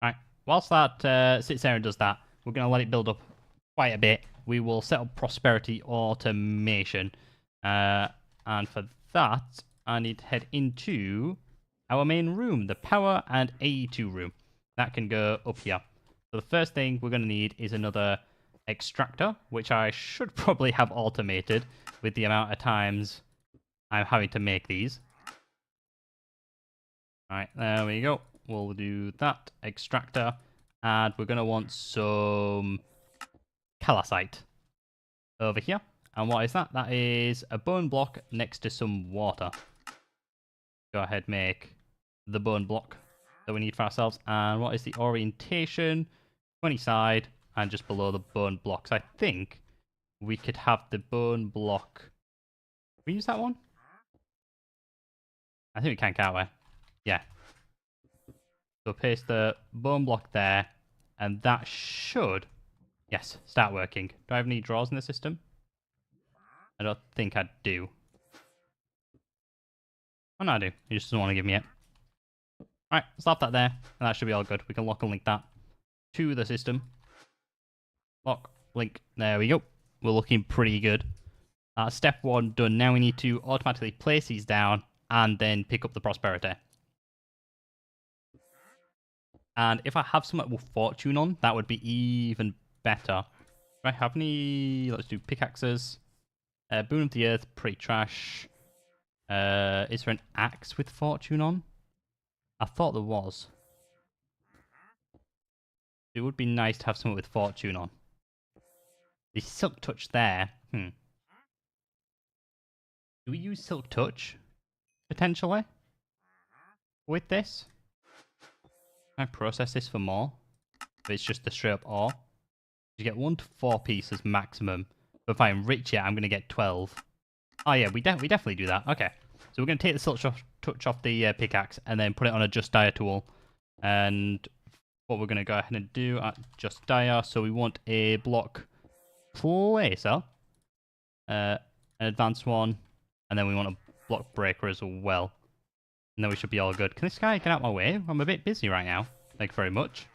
Alright, whilst that sits there and does that, we're going to let it build up quite a bit. We will set up prosperity automation. And for that, I need to head into our main room, the power and AE2 room. That can go up here. So the first thing we're going to need is another extractor, which I should probably have automated with the amount of times I'm having to make these. Alright, there we go. We'll do that extractor. And we're going to want some calcite over here. And what is that? That is a bone block next to some water. Go ahead, make the bone block that we need for ourselves. And what is the orientation? 20 side and just below the bone blocks. I think we could have the bone block. Can we use that one? I think we can, can't we? Yeah. So paste the bone block there, and that should, yes, start working. Do I have any drawers in the system? I don't think I do. Oh no, I do. He just doesn't want to give me it. Alright, slap that there, and that should be all good. We can lock and link that to the system. Lock, link, there we go. We're looking pretty good. Step 1 done. Now we need to automatically place these down and then pick up the prosperity. And if I have something with fortune on, that would be even better. Do I have any? Let's do pickaxes. Boon of the Earth, pretty trash. Is there an axe with fortune on? I thought there was. It would be nice to have something with fortune on. The Silk Touch there. Do we use Silk Touch? Potentially? With this? Can I process this for more? If it's just the straight up ore. You get 1 to 4 pieces maximum. But if I enrich it, I'm going to get 12. Oh yeah, we definitely do that. Okay. So we're going to take the Silk Touch off the pickaxe and then put it on a Just Dire tool. And what we're going to go ahead and do at Just Dire. So we want a block placer. An advanced one. And then we want a block breaker as well. And then we should be all good. Can this guy get out of my way? I'm a bit busy right now. Thank you very much.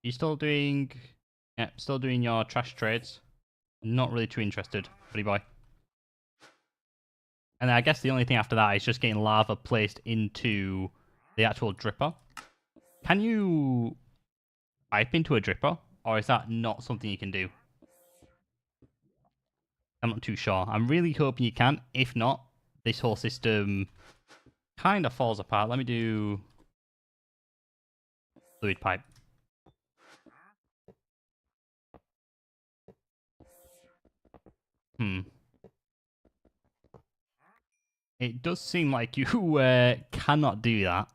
You still doing... Yeah, still doing your trash trades. Not really too interested, buddy boy. And I guess the only thing after that is just getting lava placed into the actual dripper. Can you pipe into a dripper? Or is that not something you can do? I'm not too sure. I'm really hoping you can. If not, this whole system kind of falls apart. Let me do fluid pipe. It does seem like you cannot do that.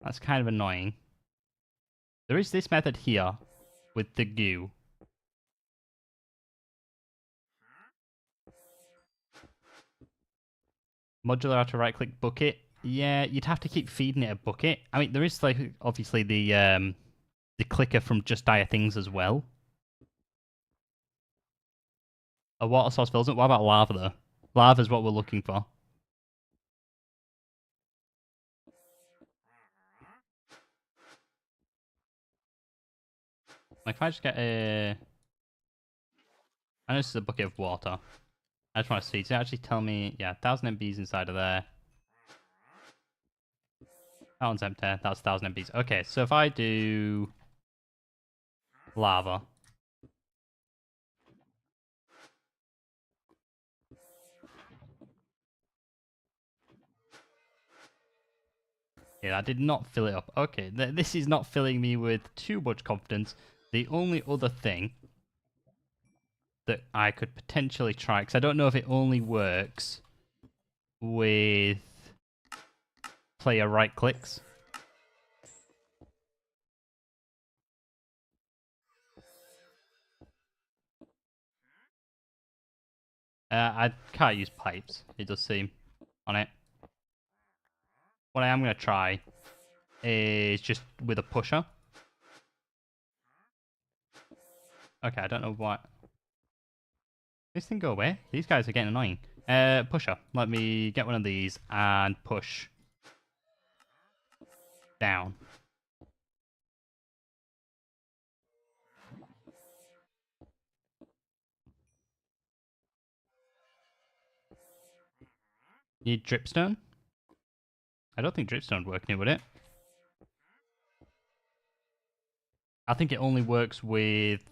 That's kind of annoying. There is this method here with the goo. Modular how to right-click bucket. Yeah, you'd have to keep feeding it a bucket. I mean, there is like obviously the clicker from Just Dire Things as well. A water source fills it. What about lava though? Lava is what we're looking for. Like if I just get a... I know this is a bucket of water. I just want to see. Does it actually tell me... Yeah, 1000 MBs inside of there. That one's empty. That's 1000 MBs. Okay, so if I do... lava... Yeah, that did not fill it up. Okay, this is not filling me with too much confidence. The only other thing that I could potentially try, because I don't know if it only works with player right clicks. I can't use pipes, it does seem, on it. What I am going to try is just with a pusher. Okay, I don't know what... This thing go away? These guys are getting annoying. Pusher. Let me get one of these and push down. Need dripstone? I don't think dripstone would work here, would it? I think it only works with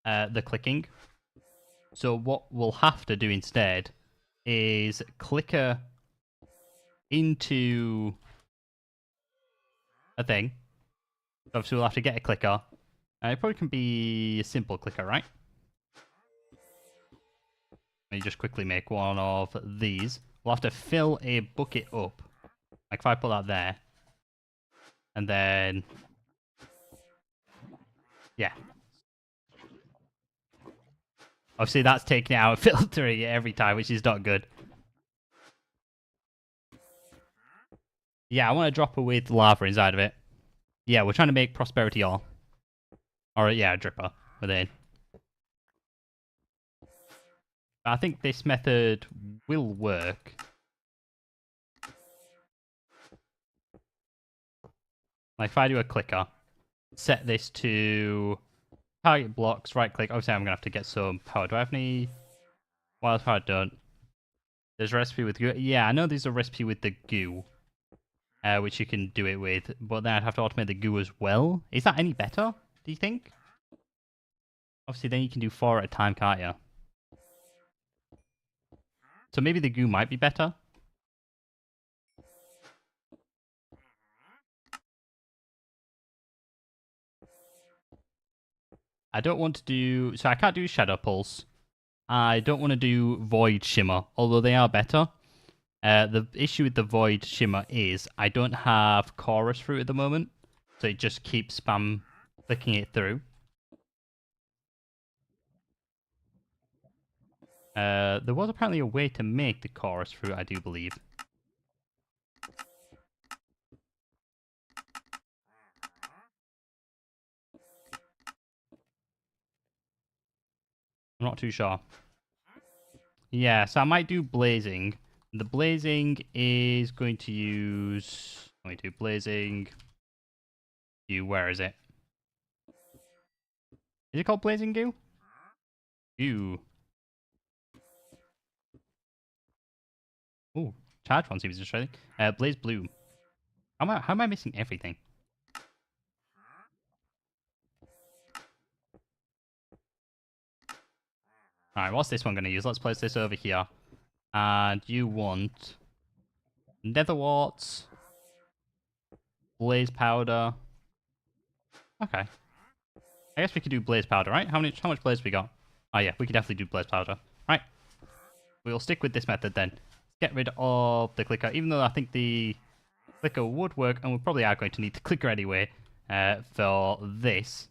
the clicking. So what we'll have to do instead is clicker into a thing. Obviously, we'll have to get a clicker. It probably can be a simple clicker, right? Let me just quickly make one of these. We'll have to fill a bucket up. Like if I put that there. And then... yeah. Obviously, that's taking it out and filtering it every time, which is not good. Yeah, I want to drop it with lava inside of it. Yeah, we're trying to make prosperity ore. Or, yeah, a dripper within. I think this method will work. Like, if I do a clicker, set this to target blocks, right click. Obviously, I'm going to have to get some power. Do I have any wildfire? I don't. There's a recipe with goo. Yeah, I know there's a recipe with the goo, which you can do it with, but then I'd have to automate the goo as well. Is that any better, do you think? Obviously, then you can do 4 at a time, can't you? So maybe the goo might be better. I don't want to do... So I can't do Shadow Pulse. I don't want to do Void Shimmer, although they are better. The issue with the Void Shimmer is I don't have Chorus Fruit at the moment, so it just keeps spam clicking it through. There was apparently a way to make the Chorus Fruit, I do believe. I'm not too sure. Yeah, so I might do blazing. The blazing is going to use... Let me do blazing. Where is it? Is it called blazing goo? Ooh. Ooh. Charge one seems interesting. Blaze blue. How am I missing everything? Alright, what's this one going to use? Let's place this over here. And you want... nether warts. Blaze powder. Okay. I guess we could do blaze powder, right? How much blaze we got? Oh yeah, we could definitely do blaze powder. Right. We'll stick with this method then. Get rid of the clicker, even though I think the clicker would work, and we probably are going to need the clicker anyway for this.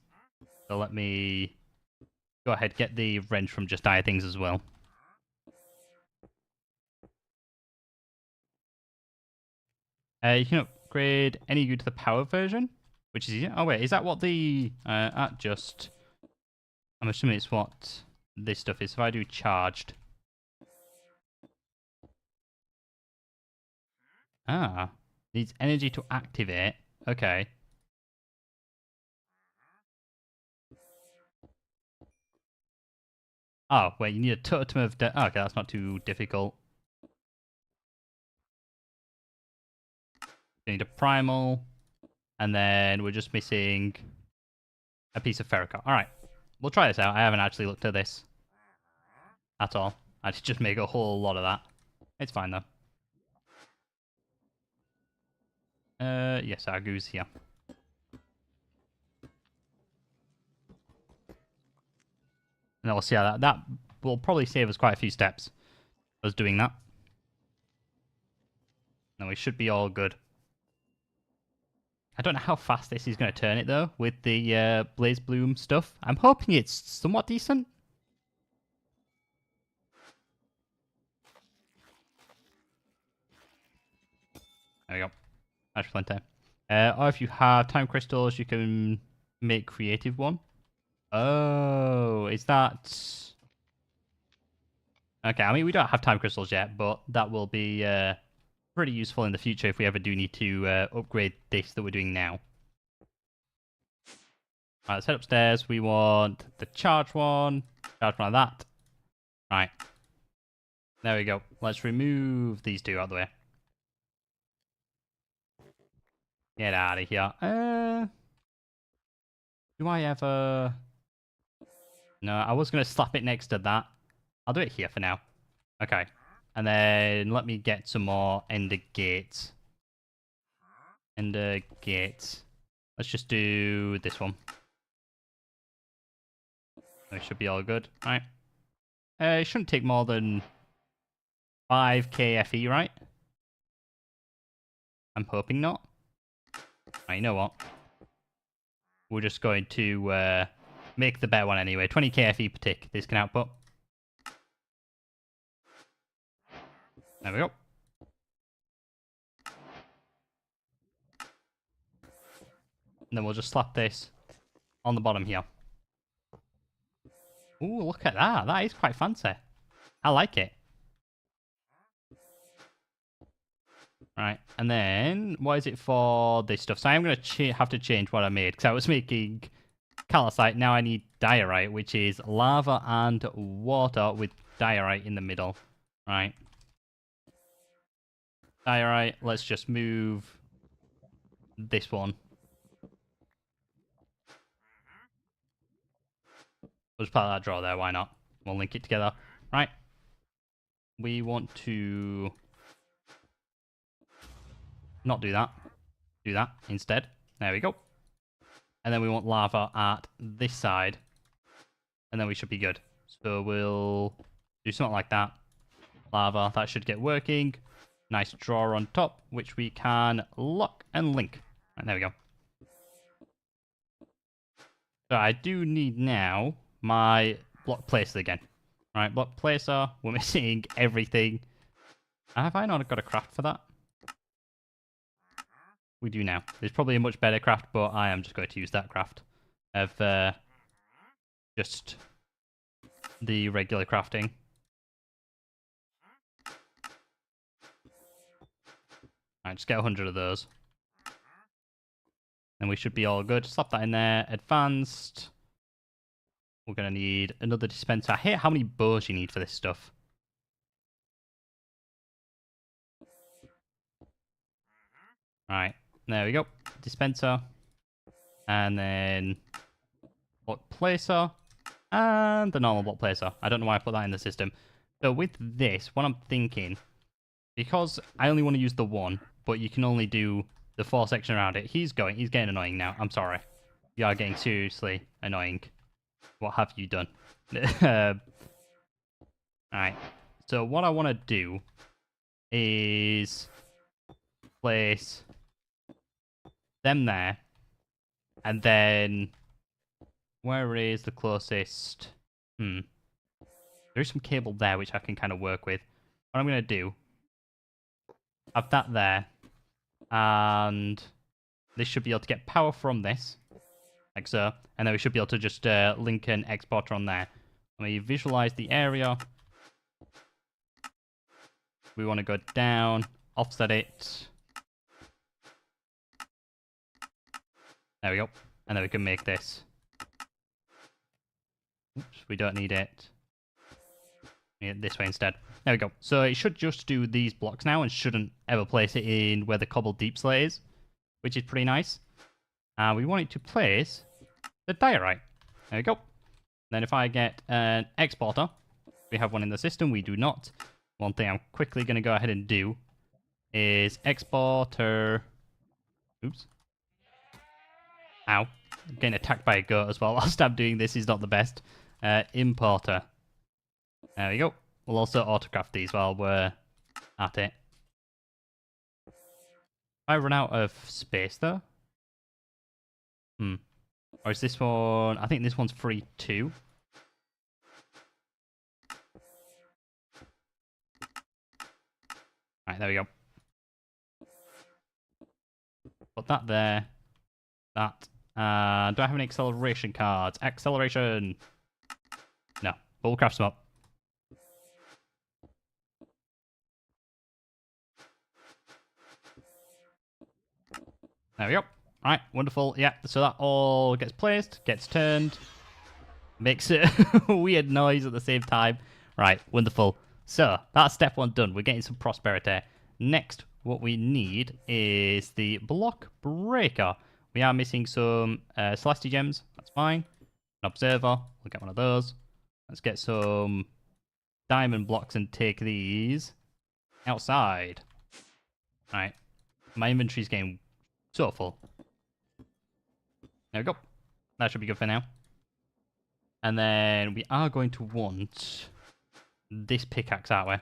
So let me go ahead, get the wrench from Just Die Things as well. You can upgrade any goo to the power version, which is easier. Oh wait, is that what the just? I'm assuming it's what this stuff is. If I do charged. Ah, needs energy to activate. Okay. Oh, wait, you need a totem of... okay, that's not too difficult. You need a primal. And then we're just missing a piece of ferric. Alright, we'll try this out. I haven't actually looked at this at all. I just make a whole lot of that. It's fine, though. Yes, our goo's here. And then we'll see how that will probably save us quite a few steps. Us doing that. And we should be all good. I don't know how fast this is going to turn it, though, with the Blaze Bloom stuff. I'm hoping it's somewhat decent. There we go. That's plenty. Or if you have time crystals, you can make creative one. Oh, is that... Okay, I mean, we don't have time crystals yet, but that will be pretty useful in the future if we ever do need to upgrade this that we're doing now. Alright, let's head upstairs. We want the charge one like that. Right. There we go. Let's remove these two out of the way. Get out of here. Do I ever... No, I was going to slap it next to that. I'll do it here for now. Okay. And then let me get some more ender gates. Ender gates. Let's just do this one. It should be all good. Right. It shouldn't take more than 5 KFE, right? I'm hoping not. Right, you know what? We're just going to make the better one anyway. 20 KFE per tick this can output. There we go. And then we'll just slap this on the bottom here. Ooh, look at that. That is quite fancy. I like it. Right, and then what is it for this stuff? So I'm going to have to change what I made because I was making calcite. Now I need diorite, which is lava and water with diorite in the middle. Right. Diorite, let's just move this one. We'll just put that drawer there, why not? We'll link it together. Right. We want to not do that. Do that instead. There we go. And then we want lava at this side. And then we should be good. So we'll do something like that. Lava, that should get working. Nice drawer on top, which we can lock and link. Right, there we go. So I do need now my block placer again. Right, block placer. We're missing everything. Have I not got a craft for that? We do now. There's probably a much better craft, but I am just going to use that craft of just the regular crafting. Alright, just get 100 of those. And we should be all good. Slap that in there. Advanced. We're going to need another dispenser. I hate how many bows you need for this stuff. Right, there we go. Dispenser. And then block placer. And the normal block placer. I don't know why I put that in the system. So with this, what I'm thinking, because I only want to use the one, but you can only do the 4 section around it. He's getting annoying now. I'm sorry. You are getting seriously annoying. What have you done? Alright. So what I want to do is place them there. And then where is the closest? There is some cable there which I can kind of work with. What I'm going to do, have that there. And this should be able to get power from this. Like so. And then we should be able to just link an exporter on there. Let me visualize the area. We want to go down, offset it. There we go. And then we can make this. Oops, we don't need it. We need it this way instead. There we go. So it should just do these blocks now and shouldn't ever place it in where the cobbled deep slate is, which is pretty nice. We want it to place the diorite. There we go. Then if I get an exporter, we have one in the system. We do not. One thing I'm quickly going to go ahead and do is exporter. Oops. Ow. I'm getting attacked by a goat as well whilst I'm doing this. Is not the best. Importer. There we go. We'll also autocraft these while we're at it. I run out of space though. Or is this one? I think this one's free too. Alright, there we go. Put that there. That. Do I have any acceleration cards? Acceleration! No, but we'll craft some up. There we go. Alright, wonderful. Yeah, so that all gets placed, gets turned, makes a weird noise at the same time. Right, wonderful. So, that's step 1 done. We're getting some prosperity. Next, what we need is the block breaker. We are missing some Celesti gems. That's fine. An observer. We'll get one of those. Let's get some diamond blocks and take these outside. Alright. My inventory's getting so full. There we go. That should be good for now. And then we are going to want this pickaxe, aren't we?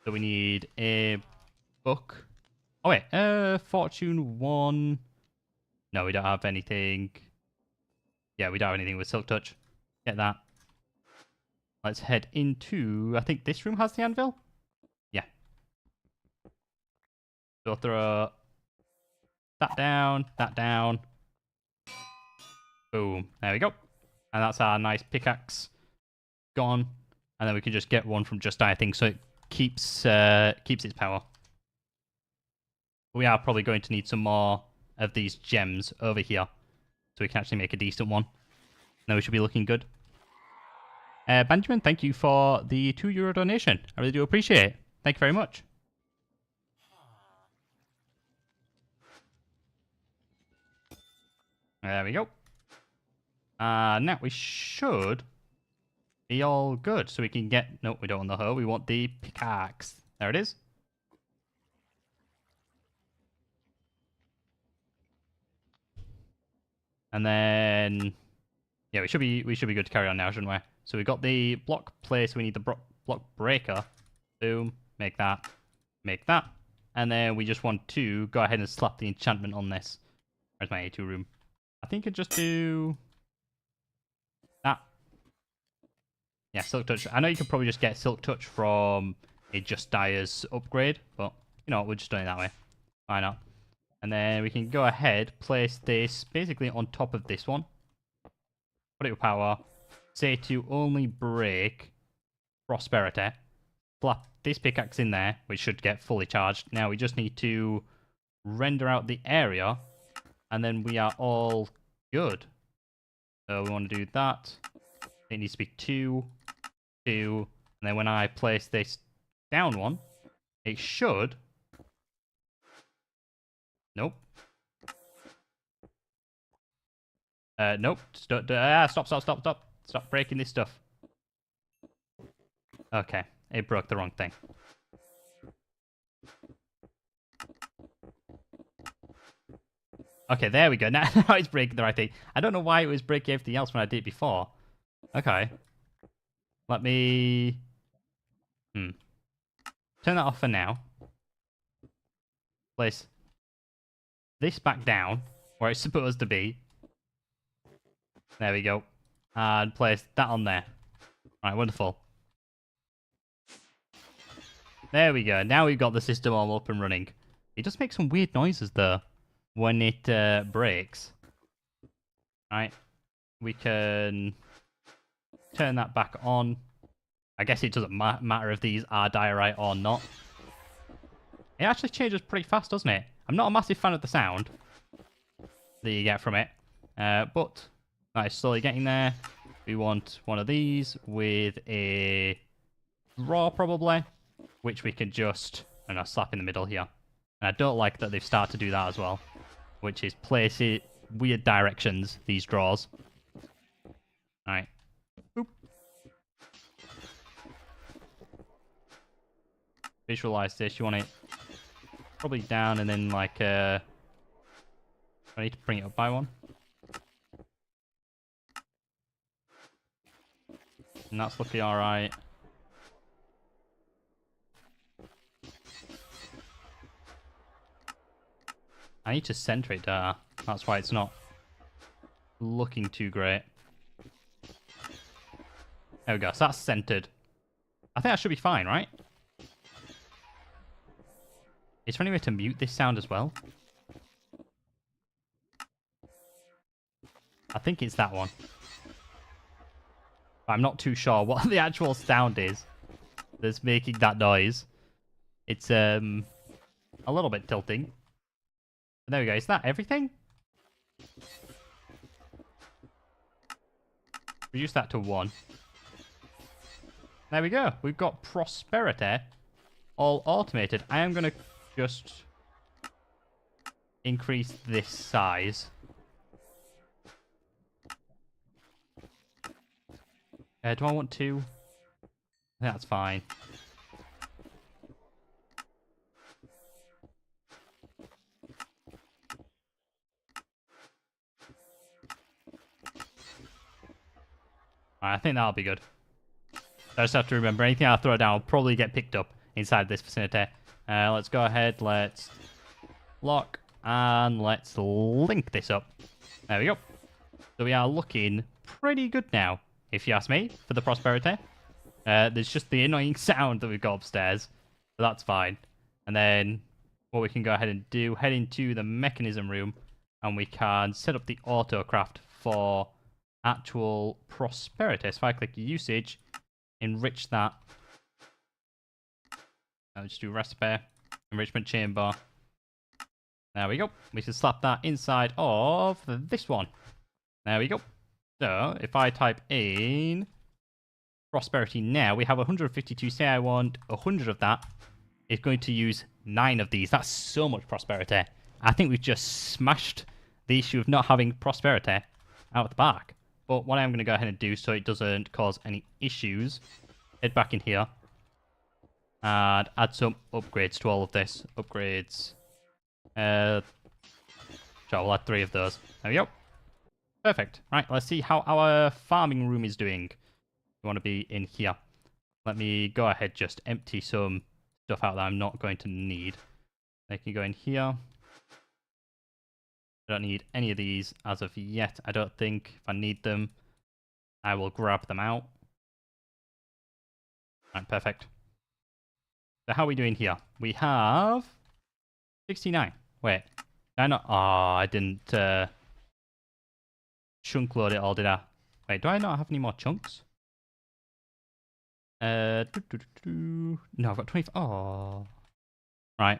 So we need a book. Oh wait, Fortune 1. No, we don't have anything. Yeah, we don't have anything with Silk Touch. Get that. Let's head into, I think this room has the anvil? Yeah. So throw that down, that down. Boom. There we go. And that's our nice pickaxe gone. And then we can just get one from Just I think, so it keeps its power. We are probably going to need some more of these gems over here, so we can actually make a decent one. Now we should be looking good. Benjamin, thank you for the €2 donation. I really do appreciate it. Thank you very much. There we go. Now we should be all good, so we can get... No, we don't want the hoe. We want the pickaxe. There it is. And then... Yeah, we should be good to carry on now, shouldn't we? So we got the block place. We need the block breaker. Boom. Make that. Make that. And then we just want to go ahead and slap the enchantment on this. Where's my A2 room? I think I just do... that. Yeah, Silk Touch. I know you could probably just get Silk Touch from a Just Dyer's upgrade, but you know what, we're just doing it that way. Why not? And then we can go ahead, place this basically on top of this one. Put it with power. Say to only break prosperity. Slap this pickaxe in there, which should get fully charged. Now we just need to render out the area, and then we are all good. So we want to do that. It needs to be 2, 2, and then when I place this down one, it should... Nope. Nope. Stop, stop, stop, stop. Stop breaking this stuff. Okay, it broke the wrong thing. Okay, there we go. Now it's breaking the right thing. I don't know why it was breaking everything else when I did it before. Okay. Let me... Turn that off for now. Place this back down where it's supposed to be. There we go. And place that on there. Alright, wonderful. There we go. Now we've got the system all up and running. It does make some weird noises though when it breaks. Right. We can turn that back on. I guess it doesn't matter if these are diorite or not. It actually changes pretty fast, doesn't it? I'm not a massive fan of the sound that you get from it. But that is slowly getting there. We want one of these with a draw probably, which we can just, slap in the middle here. And I don't like that they've started to do that as well, which is place it weird directions, these draws. Alright. Boop. Visualize this. You want it probably down and then like, I need to bring it up by one. And that's looking alright. I need to center it there. That's why it's not looking too great. There we go. So that's centered. I think that should be fine, right? Is there any way to mute this sound as well? I think it's that one. I'm not too sure what the actual sound is that's making that noise. It's a little bit tilting. There we go. Is that everything? Reduce that to 1. There we go. We've got prosperity all automated. I am going to just increase this size. Do I want to? That's fine. I think that'll be good. I just have to remember, anything I throw down will probably get picked up inside this vicinity. Let's go ahead, let's lock, and let's link this up. There we go. So we are looking pretty good now, if you ask me, for the prosperity. There's just the annoying sound that we've got upstairs, but that's fine. And then what we can go ahead and do, head into the mechanism room, and we can set up the autocraft for actual prosperity. So if I click usage, enrich that. I'll just do recipe, enrichment chamber. There we go. We can slap that inside of this one. There we go. So if I type in prosperity now, we have 152. Say I want 100 of that. It's going to use 9 of these. That's so much prosperity. I think we've just smashed the issue of not having prosperity out the back. But what I'm going to go ahead and do so it doesn't cause any issues, head back in here and add some upgrades to all of this. Upgrades. Sure, we'll add 3 of those. There we go. Perfect. Right, let's see how our farming room is doing. We want to be in here. Let me go ahead, just empty some stuff out that I'm not going to need. I can go in here. I don't need any of these as of yet. I don't think if I need them, I will grab them out. Right, perfect. So how are we doing here? We have 69. Wait, did I not? Oh, I didn't chunk load it all, did I? Wait, do I not have any more chunks? No, I've got 20. Oh. Right.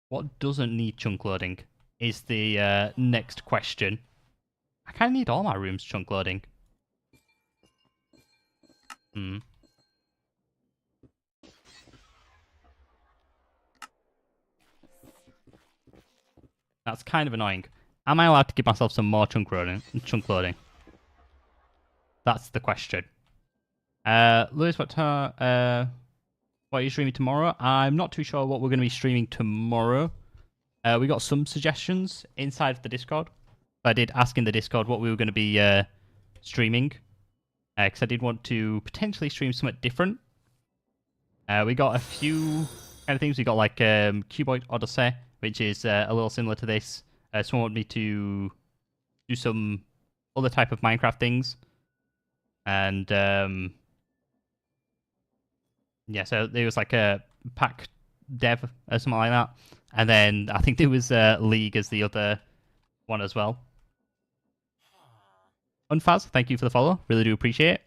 What doesn't need chunk loading is the next question. I kind of need all my rooms chunk loading. That's kind of annoying. Am I allowed to give myself some more chunk loading? That's the question. Lewis, what are you streaming tomorrow? I'm not too sure what we're going to be streaming tomorrow. We got some suggestions inside of the Discord. I did ask in the Discord what we were going to be streaming. Because I did want to potentially stream something different. We got a few kind of things. We got like Cuboid Odyssey, which is a little similar to this. Someone wanted me to do some other type of Minecraft things. And yeah, so there was like a pack dev or something like that. And then I think there was League as the other one as well. Unfaz, thank you for the follow. Really do appreciate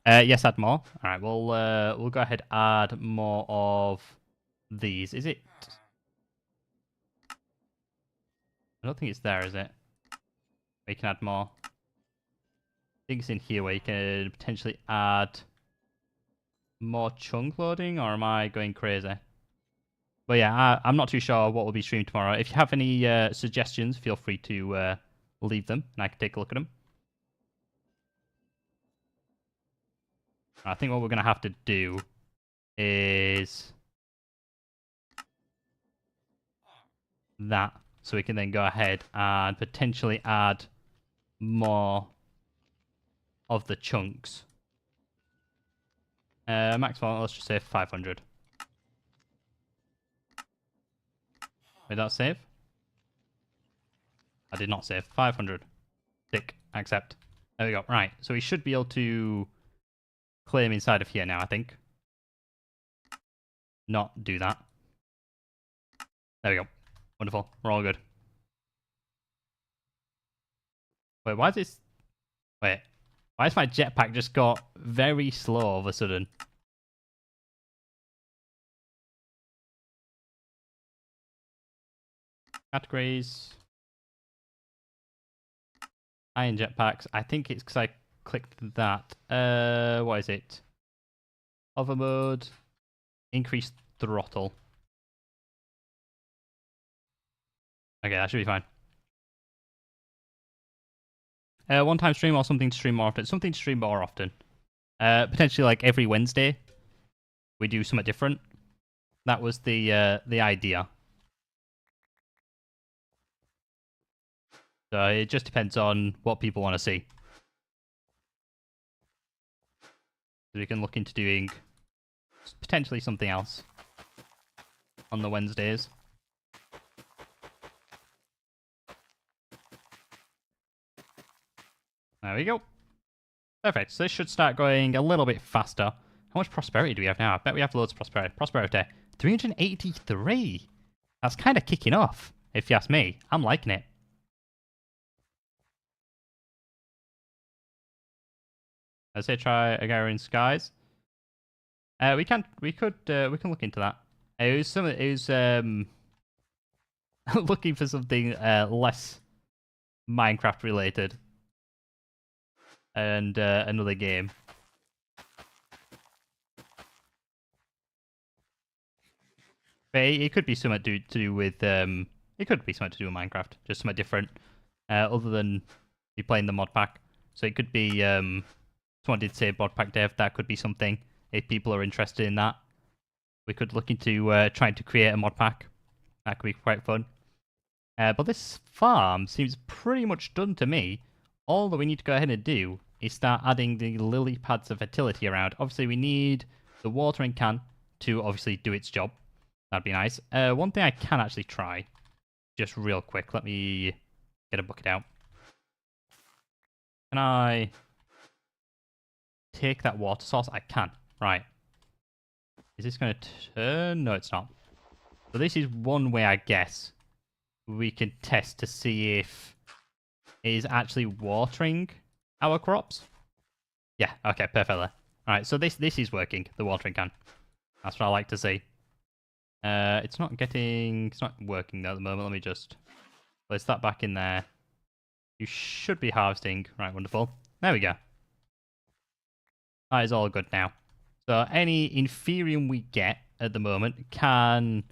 it. Yes, add more. All right, we'll go ahead add more of these. Is it? I don't think it's there, is it? We can add more. I think it's in here where you can potentially add more chunk loading, or am I going crazy? But yeah, I'm not too sure what will be streamed tomorrow. If you have any suggestions, feel free to leave them, and I can take a look at them. I think what we're going to have to do is that, so we can then go ahead and potentially add more of the chunks. Maximum, let's just say 500. Did that save? I did not save. 500. Tick. Accept. There we go. Right. So we should be able to claim inside of here now, I think. Not do that. There we go. Wonderful. We're all good. Wait, why is this... Wait. Why has my jetpack just got very slow all of a sudden? Categories. Iron jetpacks. I think it's because I clicked that. What is it? Hover mode. Increase throttle. Okay, that should be fine. One-time stream or something to stream more often? Something to stream more often. Potentially like every Wednesday, we do something different. That was the idea. So it just depends on what people want to see. So we can look into doing potentially something else on the Wednesdays. There we go. Perfect. So this should start going a little bit faster. How much prosperity do we have now? I bet we have loads of prosperity. Prosperity. 383. That's kind of kicking off, if you ask me. I'm liking it. I say try FTB Skies. We can look into that. It was looking for something less Minecraft related. And another game. But it could be something to do with it could be something to do with Minecraft, just something different, other than you playing the Modpack. So it could be someone did say Modpack dev. That could be something if people are interested in that. We could look into trying to create a Modpack. That could be quite fun. But this farm seems pretty much done to me. All that we need to go ahead and do is start adding the lily pads of fertility around. Obviously, we need the watering can to obviously do its job. That'd be nice. One thing I can actually try, just real quick. Let me get a bucket out. Can I take that water source? I can. Right. Is this going to turn? No, it's not. So this is one way, I guess, we can test to see if it is actually watering our crops. Yeah, okay, perfectly. Alright, so this is working, the watering can. That's what I like to see. It's not working at the moment. Let me just place that back in there. You should be harvesting. Right, wonderful. There we go. That is all good now. So any Inferium we get at the moment can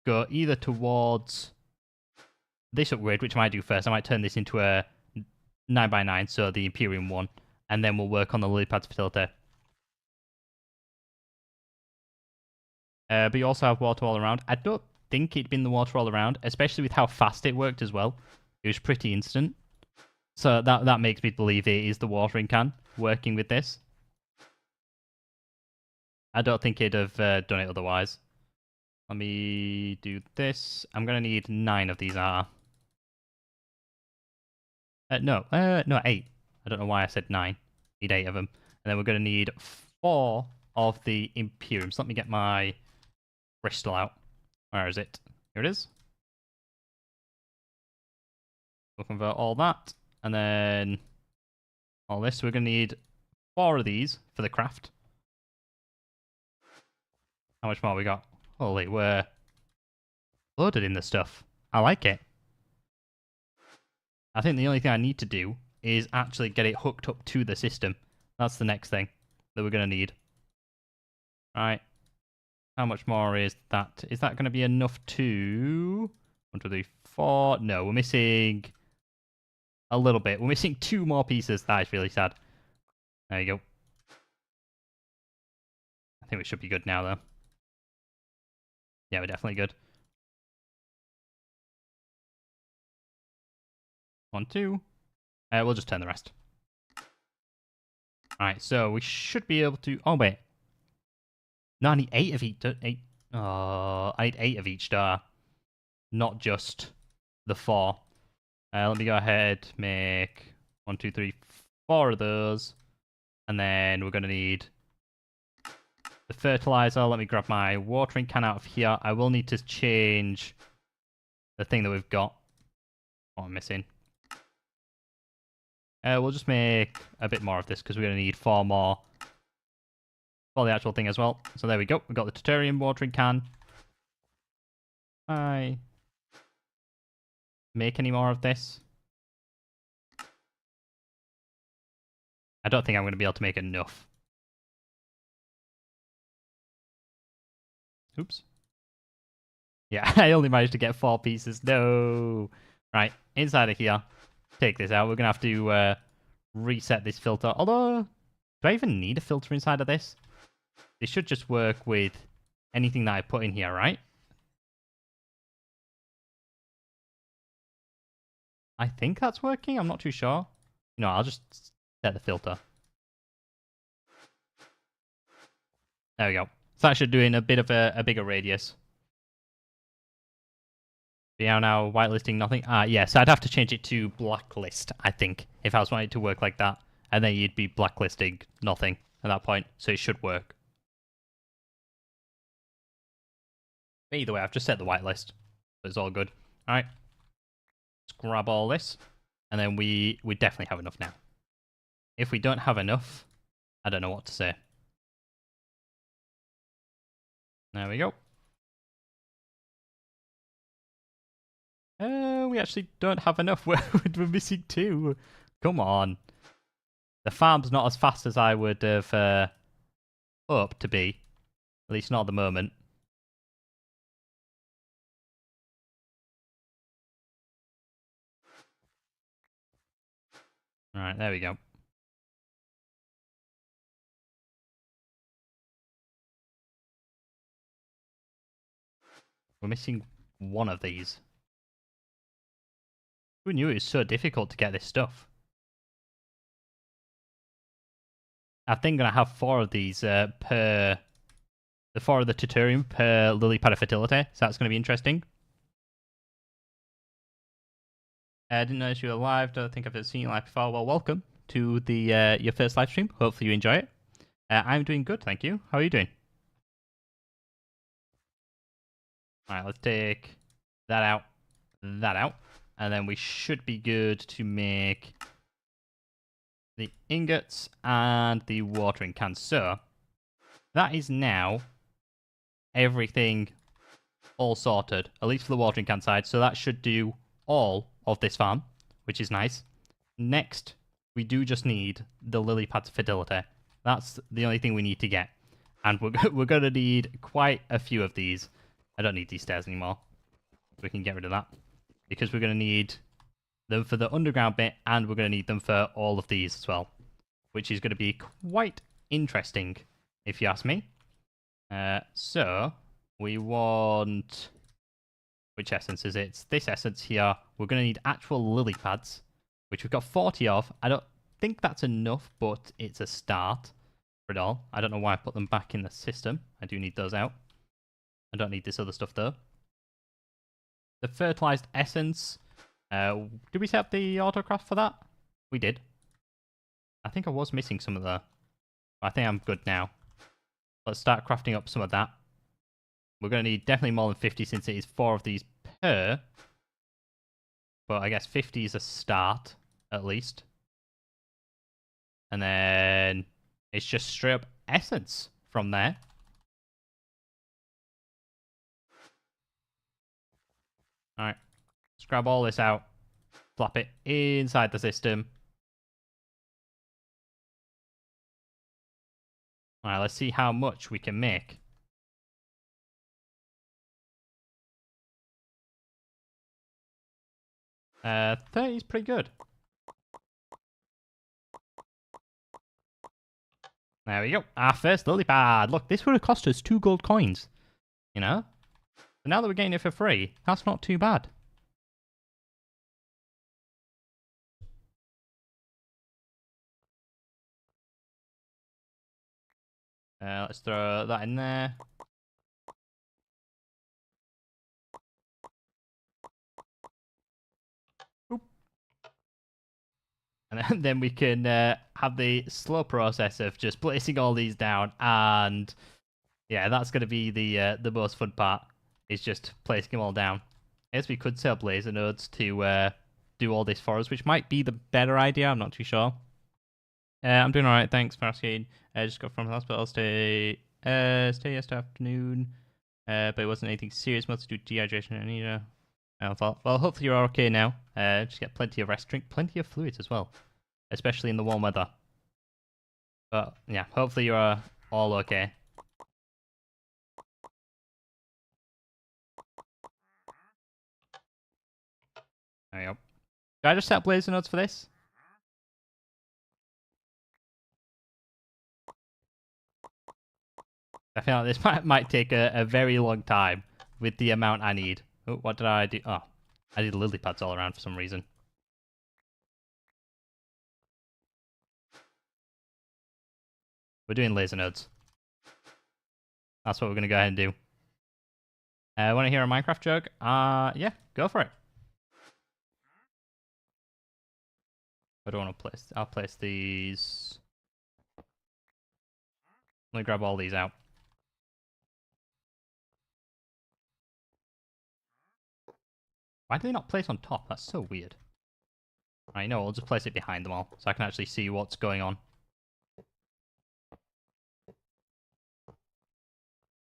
go either towards this upgrade, which I might do first. I might turn this into a 9x9, so the Imperium one, and then we'll work on the lily pad's fertility. But you also have water all around. I don't think it'd been the water all around, especially with how fast it worked as well. It was pretty instant. So that makes me believe it is the watering can working with this. I don't think it'd have done it otherwise. Let me do this. I'm going to need 9 of these are. No, 8. I don't know why I said 9. Need 8 of them. And then we're going to need 4 of the Imperiums. Let me get my crystal out. Where is it? Here it is. We'll convert all that. And then all this. We're going to need 4 of these for the craft. How much more we got? Holy, we're loaded in the stuff. I like it. I think the only thing I need to do is actually get it hooked up to the system. That's the next thing that we're going to need. Right. How much more is that? Is that going to be enough to... 1, 2, 3, 4... No, we're missing a little bit. We're missing 2 more pieces. That is really sad. There you go. I think we should be good now, though. Yeah, we're definitely good. 1, 2. We'll just turn the rest. Alright, so we should be able to... Oh, wait. No, I need 8 of each. 8. Oh, I need 8 of each star. Not just the 4. Let me go ahead, make 1, 2, 3, 4 of those. And then we're going to need the fertilizer. Let me grab my watering can out of here. I will need to change the thing that we've got. What am I missing? We'll just make a bit more of this because we're going to need 4 more for the actual thing as well. So there we go. We've got the Deuterium watering can. I make any more of this? I don't think I'm going to be able to make enough. Oops. Yeah, I only managed to get 4 pieces. No. Right, inside of here. Take this out. We're going to have to reset this filter. Although, do I even need a filter inside of this? It should just work with anything that I put in here, right? I think that's working. I'm not too sure. No, I'll just set the filter. There we go. So that should do in a bit of a bigger radius. We are now whitelisting nothing. Yes, I'd have to change it to blacklist, I think, if I was wanting it to work like that. And then you'd be blacklisting nothing at that point, so it should work. But either way, I've just set the whitelist, so it's all good. Alright. Let's grab all this, and then we definitely have enough now. If we don't have enough, I don't know what to say. There we go. We actually don't have enough. We're missing 2. Come on. The farm's not as fast as I would have hoped to be. At least not at the moment. Alright, there we go. We're missing 1 of these. Who knew it was so difficult to get this stuff? I think I'm going to have 4 of these per... The 4 of the Deuterium per lily pad of fertility, so that's going to be interesting. I didn't notice you were live. Don't think I've ever seen you live before. Well, welcome to the your first live stream. Hopefully you enjoy it. I'm doing good, thank you. How are you doing? Alright, let's take that out, and then we should be good to make the ingots, and the watering can. So that is now everything all sorted, at least for the watering can side. So that should do all of this farm, which is nice. Next, we do just need the lily pad's fertility. That's the only thing we need to get. And we're going to need quite a few of these. I don't need these stairs anymore. We can get rid of that. Because we're going to need them for the underground bit, and we're going to need them for all of these as well. Which is going to be quite interesting, if you ask me. So, we want... Which essence is it? It's this essence here. We're going to need actual lily pads, which we've got 40 of. I don't think that's enough, but it's a start for it all. I don't know why I put them back in the system. I do need those out. I don't need this other stuff, though. The fertilized essence. Did we set up the autocraft for that? We did. I think I was missing some of the... I think I'm good now. Let's start crafting up some of that. We're going to need definitely more than 50 since it is 4 of these per. But I guess 50 is a start, at least. And then it's just straight up essence from there. Alright. Let's grab all this out. Flap it inside the system. Alright, let's see how much we can make. 30 is pretty good. There we go. Our first lily pad. Look, this would have cost us 2 gold coins. You know? So now that we're getting it for free, that's not too bad. Let's throw that in there. Oop. And then we can have the slow process of just placing all these down. And yeah, that's going to be the most fun part, is just placing them all down. I guess we could sell blazer nodes to do all this for us, which might be the better idea. I'm not too sure. I'm doing alright, thanks for asking. I just got from the hospital. Stay yesterday afternoon. But it wasn't anything serious, mostly due to dehydration and either. Well, hopefully you're okay now. Just get plenty of rest, drink plenty of fluids as well, especially in the warm weather. But yeah, hopefully you're all okay. There we go. Did I just set up blazer nodes for this? I feel like this might take a very long time with the amount I need. Oh, what did I do? Oh, I did lily pads all around for some reason. We're doing laser nodes. That's what we're going to go ahead and do. Want to hear a Minecraft joke? Yeah, go for it. I don't want to place... I'll place these... Let me grab all these out. Why do they not place on top? That's so weird. I know, I'll just place it behind them all, so I can actually see what's going on.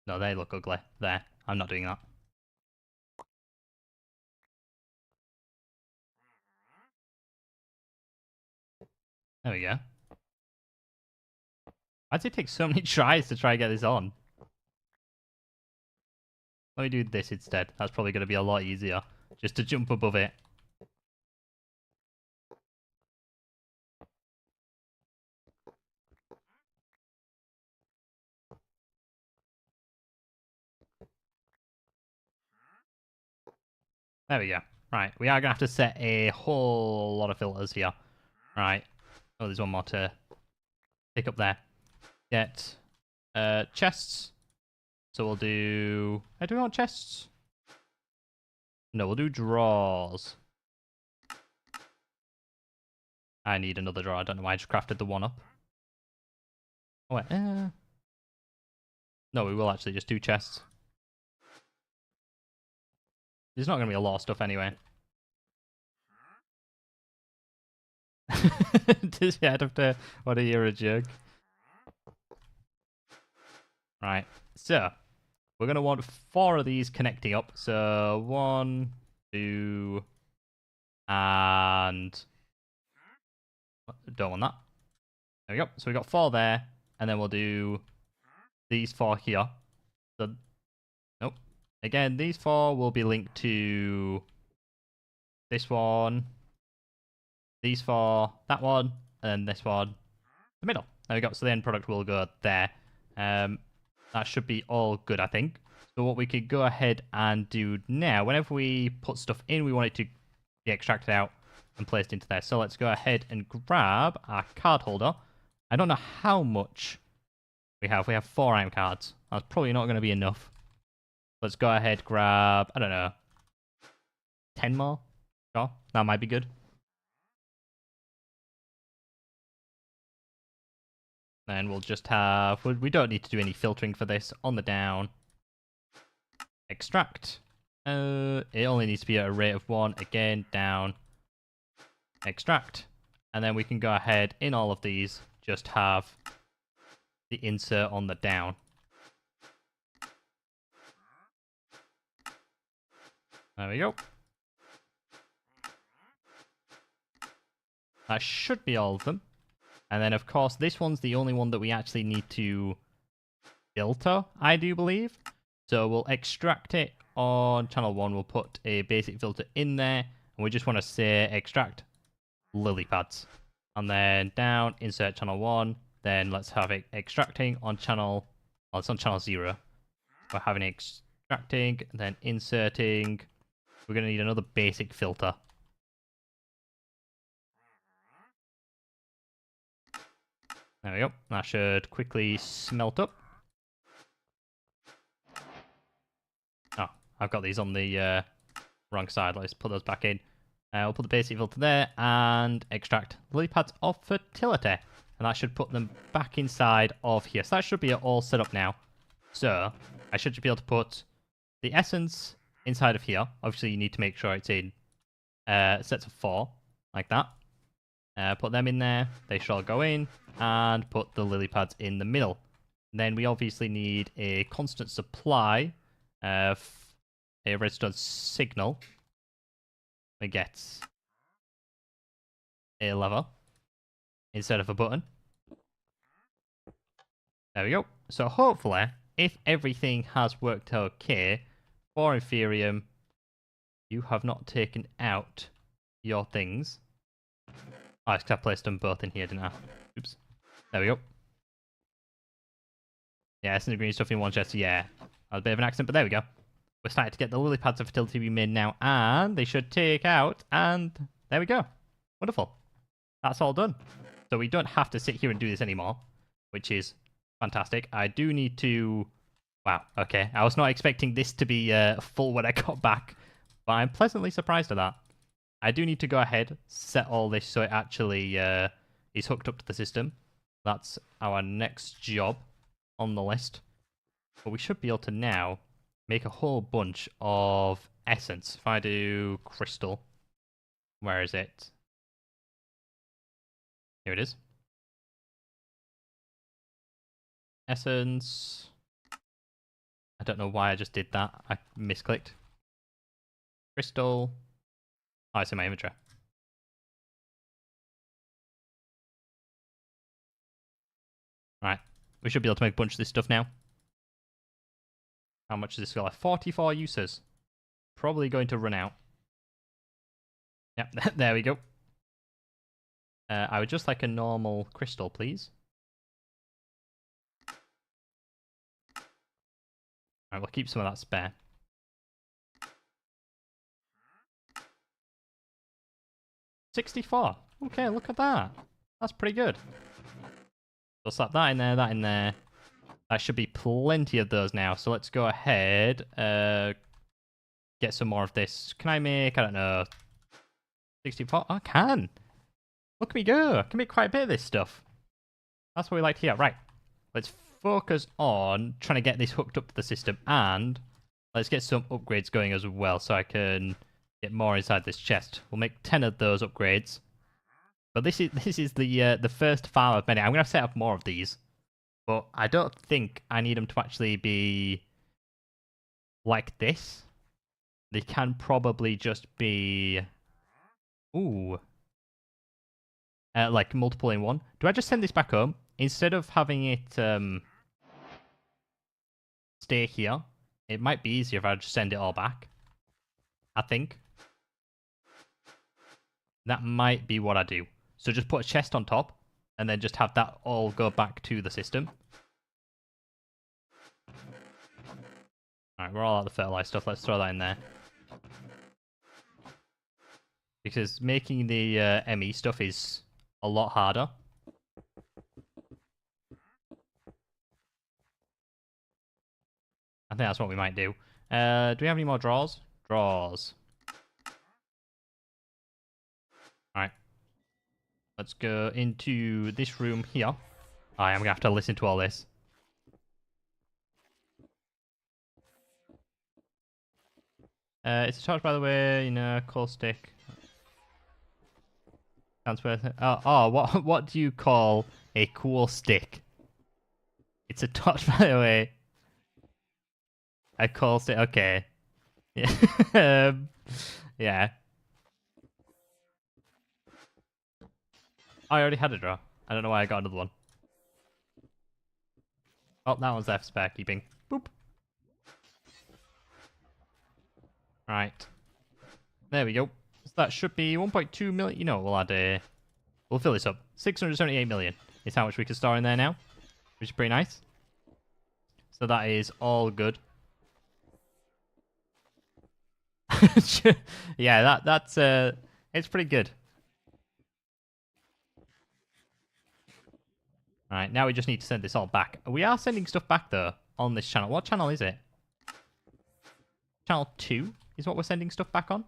No, they look ugly. There. I'm not doing that. There we go. Why does it take so many tries to try and get this on? Let me do this instead. That's probably going to be a lot easier. Just to jump above it. There we go. Right, we are going to have to set a whole lot of filters here. Right. Oh, there's one more to pick up there. Get chests. So we'll do... do we want chests? No, we'll do drawers. I need another drawer. I don't know why I just crafted the one up. Oh, wait. No, we will actually just do chests. There's not going to be a lot of stuff anyway. Does he have to? What a you're a jerk. Right. So we're gonna want 4 of these connecting up. So 1, 2, and don't want that. There we go. So we got 4 there, and then we'll do these 4 here. So nope. Again, these 4 will be linked to this one, these 4, that one, and this one, the middle. There we go. So the end product will go there. That should be all good, I think. So what we could go ahead and do now, whenever we put stuff in, we want it to be extracted out and placed into there. So let's go ahead and grab our card holder. I don't know how much we have. We have 4 iron cards. That's probably not going to be enough. Let's go ahead, grab, I don't know, 10 more? Sure, that might be good. Then we'll just have, we don't need to do any filtering for this. On the down, extract. It only needs to be at a rate of 1. Again, down, extract. And then we can go ahead, in all of these, just have the insert on the down. There we go. That should be all of them. And then, of course, this one's the only one that we actually need to filter, I do believe. So we'll extract it on channel 1. We'll put a basic filter in there. And we just want to say extract lily pads. And then down, insert channel 1. Then let's have it extracting on channel... Well, it's on channel 0. We're having it extracting, then inserting... We're going to need another basic filter. There we go. That should quickly smelt up. Oh, I've got these on the wrong side. Let's put those back in. We'll put the basic filter there and extract lily pads of fertility. And that should put them back inside of here. So that should be all set up now. So I should be able to put the essence inside of here. Obviously, you need to make sure it's in sets of 4, like that. Put them in there. They should all go in. And put the lily pads in the middle. Then we obviously need a constant supply of a redstone signal. We get a lever instead of a button. There we go. So hopefully, if everything has worked okay, for Inferium, you have not taken out your things. Oh, I placed them both in here, didn't I? Oops. There we go. Yeah, it's in the green stuff in one chest. Yeah, that was a bit of an accident, but there we go. We're starting to get the lily pads of fertility we made now, and they should take out, and there we go. Wonderful. That's all done. So we don't have to sit here and do this anymore, which is fantastic. I do need to... Wow, okay. I was not expecting this to be full when I got back, but I'm pleasantly surprised at that. I do need to go ahead, set all this so it actually is hooked up to the system. That's our next job on the list. But we should be able to now make a whole bunch of essence. If I do crystal, where is it? Here it is. Essence. I don't know why I just did that. I misclicked. Crystal. Oh, it's in my inventory. Right. We should be able to make a bunch of this stuff now. How much is this got? 44 uses. Probably going to run out. Yep, there we go. I would just like a normal crystal, please. Alright, we'll keep some of that spare. $64. Okay, look at that. That's pretty good. So slap that in there, that in there. That should be plenty of those now. So let's go ahead, get some more of this. Can I make, I don't know, 64? I can. Look at me go. I can make quite a bit of this stuff. That's what we like to hear. Right. Let's focus on trying to get this hooked up to the system, and let's get some upgrades going as well so I can get more inside this chest. We'll make 10 of those upgrades. But this is the first farm of many. I'm gonna set up more of these, but I don't think I need them to actually be like this. They can probably just be, ooh, like multiple in one. Do I just send this back home instead of having it stay here? It might be easier if I just send it all back. I think that might be what I do. So just put a chest on top, and then just have that all go back to the system. Alright, we're all out of the fertilizer stuff. Let's throw that in there. Because making the ME stuff is a lot harder. I think that's what we might do. Do we have any more drawers? Drawers. Alright. Let's go into this room here. I'm going to have to listen to all this. It's a torch, by the way, you know, coal stick. Transfer. What do you call a cool stick? It's a torch, by the way. A coal stick. Okay. Yeah. Yeah. I already had a draw. I don't know why I got another one. Oh, that one's there for spare keeping. Boop. Right. There we go. So that should be 1.2 million. You know, we'll fill this up. 678 million is how much we can store in there now, which is pretty nice. So that is all good. Yeah, that's it's pretty good. Alright, now we just need to send this all back. We are sending stuff back, though, on this channel. What channel is it? Channel 2 is what we're sending stuff back on?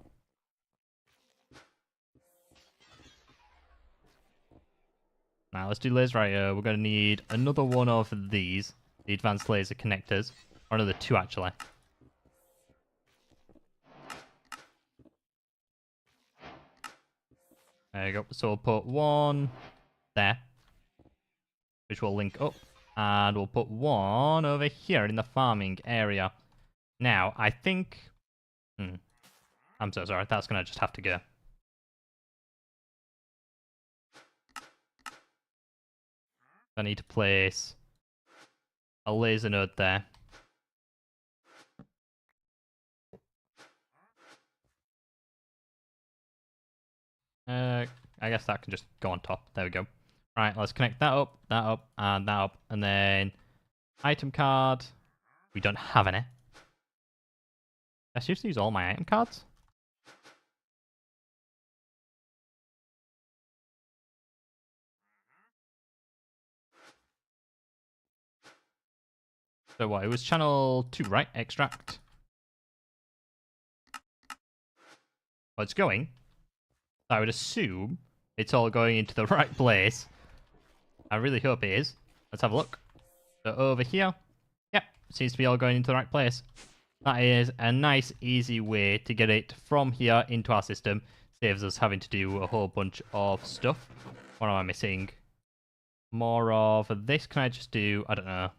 Now, let's do laser IO. We're going to need another one of these. The advanced laser connectors. Or another two, actually. There you go. So we'll put one there, which will link up. And we'll put one over here in the farming area. Now, I think... I'm so sorry. That's going to just have to go. I need to place a laser node there. I guess that can just go on top. There we go. Right, let's connect that up, and that up. And then item card. We don't have any. I seriously use all my item cards? So what? It was channel 2, right? Extract. Well, it's going. I would assume it's all going into the right place. I really hope it is. Let's have a look. So over here. Yep, seems to be all going into the right place. That is a nice, easy way to get it from here into our system. Saves us having to do a whole bunch of stuff. What am I missing? More of this. Can I just do... I don't know.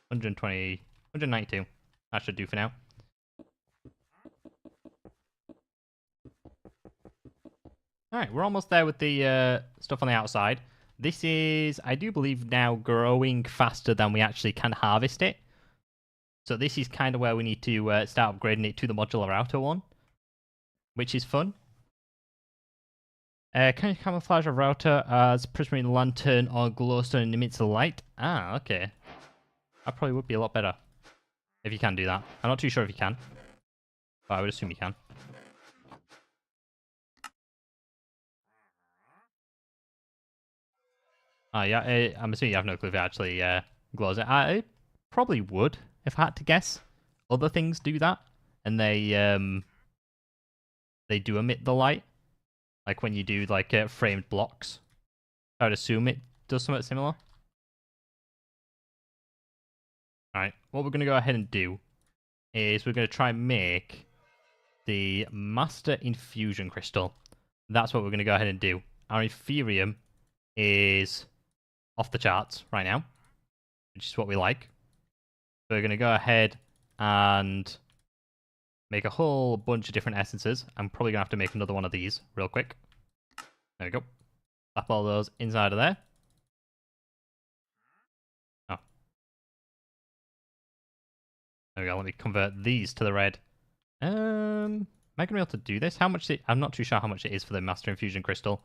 120... 192. That should do for now. Alright, we're almost there with the stuff on the outside. This is, I do believe, now growing faster than we actually can harvest it. So this is kind of where we need to start upgrading it to the modular router one, which is fun. Can you camouflage a router as prismarine lantern or glowstone and emits light? Ah, okay. That probably would be a lot better if you can do that. I'm not too sure if you can, but I would assume you can. Yeah, I'm assuming you have no clue if it actually glows it. I probably would, if I had to guess. Other things do that, and they do emit the light, like when you do like framed blocks. I would assume it does something similar. Alright, what we're going to go ahead and do is we're going to try and make the Master Infusion Crystal. That's what we're going to go ahead and do. Our Ethereum is off the charts right now, which is what we like. So we're going to go ahead and make a whole bunch of different essences. I'm probably going to have to make another one of these real quick. There we go. Slap all those inside of there. Oh. There we go. Let me convert these to the red. Am I going to be able to do this? How much? I'm not too sure how much it is for the Master Infusion Crystal.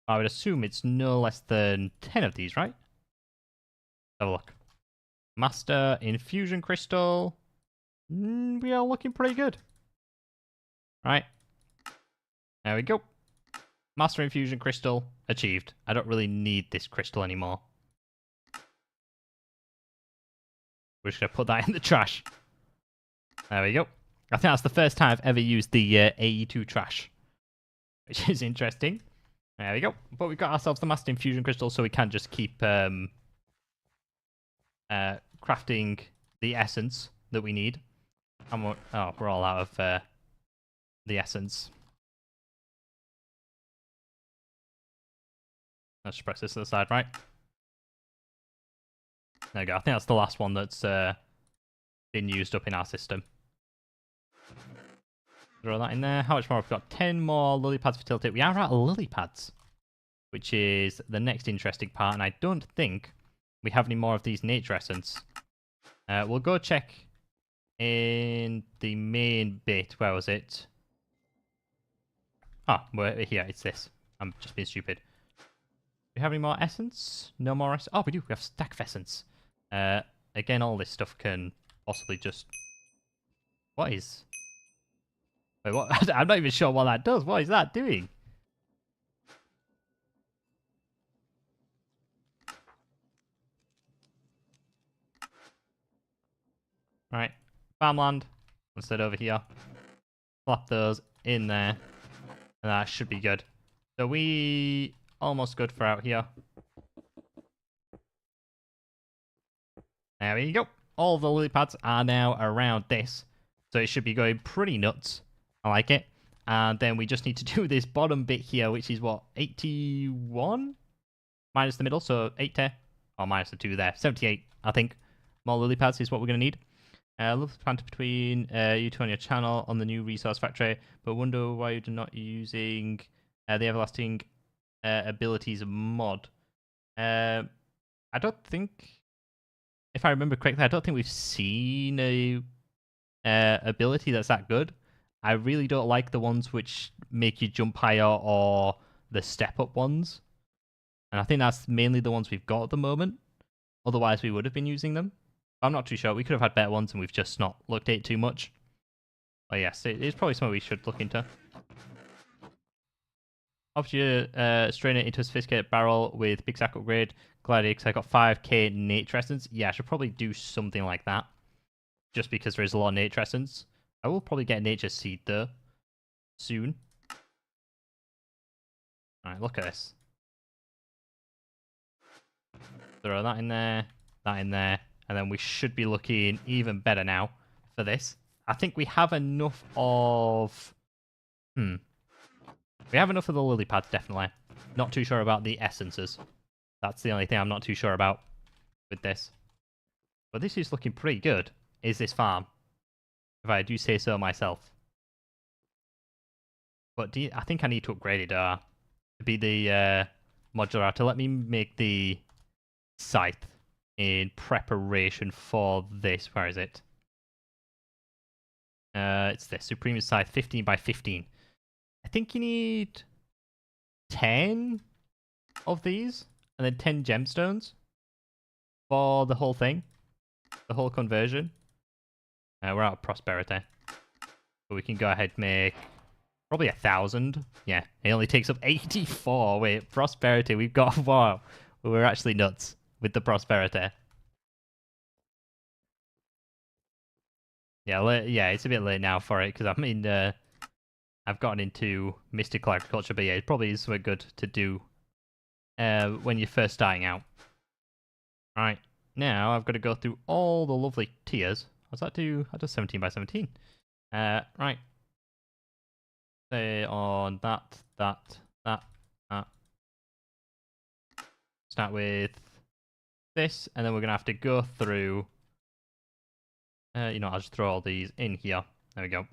I would assume it's no less than 10 of these, right? Let's have a look. Master Infusion Crystal. We are looking pretty good. Right. There we go. Master Infusion Crystal achieved. I don't really need this crystal anymore. We're just going to put that in the trash. There we go. I think that's the first time I've ever used the AE2 trash, which is interesting. There we go. But we've got ourselves the Master Infusion Crystal, so we can just keep crafting the essence that we need. And we're all out of the essence. Let's press this to the side, right? There we go. I think that's the last one that's been used up in our system. Throw that in there. How much more? We've got 10 more lily pads fertility. We are out of lily pads, which is the next interesting part. And I don't think we have any more of these nature essence. We'll go check in the main bit. Where was it? Ah, we're here. It's this. I'm just being stupid. Do we have any more essence? No more essence. Oh, we do. We have stack of essence. Again, all this stuff can possibly just... What is... Wait, what? I'm not even sure what that does. What is that doing? Right. Farmland. Let's head over here. Plop those in there. And that should be good. So we almost good for out here. There we go. All the lily pads are now around this. So it should be going pretty nuts. I like it. And then we just need to do this bottom bit here, which is what? 81? Minus the middle, so 80. Or minus the 2 there. 78, I think. More lily pads is what we're going to need. Love to plan between you two on your channel on the new resource factory, but wonder why you're not using the everlasting abilities mod. I don't think, if I remember correctly, I don't think we've seen a ability that's that good. I really don't like the ones which make you jump higher or the step up ones. And I think that's mainly the ones we've got at the moment. Otherwise, we would have been using them. I'm not too sure. We could have had better ones and we've just not looked at it too much. But yes, it is probably something we should look into. After you strain it into a sophisticated barrel with big sack upgrade, glad because I got 5k nature essence. Yeah, I should probably do something like that. Just because there is a lot of nature essence. I will probably get a nature seed though. Soon. Alright, look at this. Throw that in there. That in there. And then we should be looking even better now for this. I think we have enough of... We have enough of the lily pads, definitely. Not too sure about the essences. That's the only thing I'm not too sure about with this. But this is looking pretty good, is this farm. If I do say so myself. But I think I need to upgrade it to be the modular, to let me make the scythe in preparation for this. Where is it? It's the Supreme Scythe 15 by 15. I think you need 10 of these and then 10 gemstones for the whole thing, the whole conversion. We're out of prosperity, but we can go ahead and make probably 1,000. Yeah, it only takes up 84. Wait, prosperity. We've got wow. We're actually nuts with the prosperity. Yeah, it's a bit late now for it because I mean, I've gotten into mystical agriculture, but yeah, it probably is something good to do when you're first starting out. Right, now I've got to go through all the lovely tiers. What's that do? That does 17 by 17. Right. Say on that. Start with this, and then we're going to have to go through... you know, I'll just throw all these in here. There we go.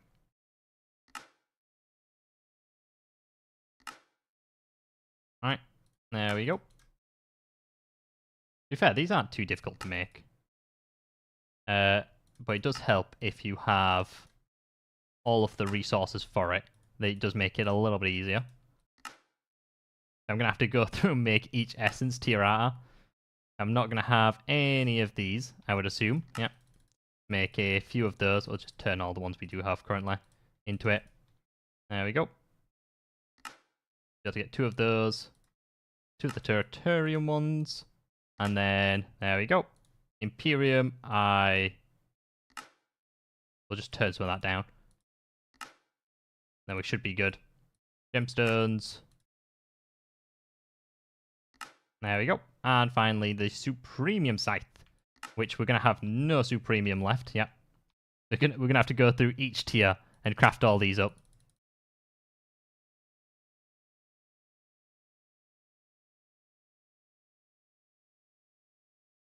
Alright, there we go. To be fair, these aren't too difficult to make. But it does help if you have all of the resources for it. It does make it a little bit easier. I'm going to have to go through and make each essence tirata. I'm not going to have any of these, I would assume. Yeah. Make a few of those. We'll just turn all the ones we do have currently into it. There we go. Be able to get 2 of those. 2 of the Territorium ones. And then, there we go. Imperium, we'll just turn some of that down. Then we should be good. Gemstones. There we go. And finally, the Supremium Scythe, which we're going to have no Supremium left. Yep. We're gonna have to go through each tier and craft all these up.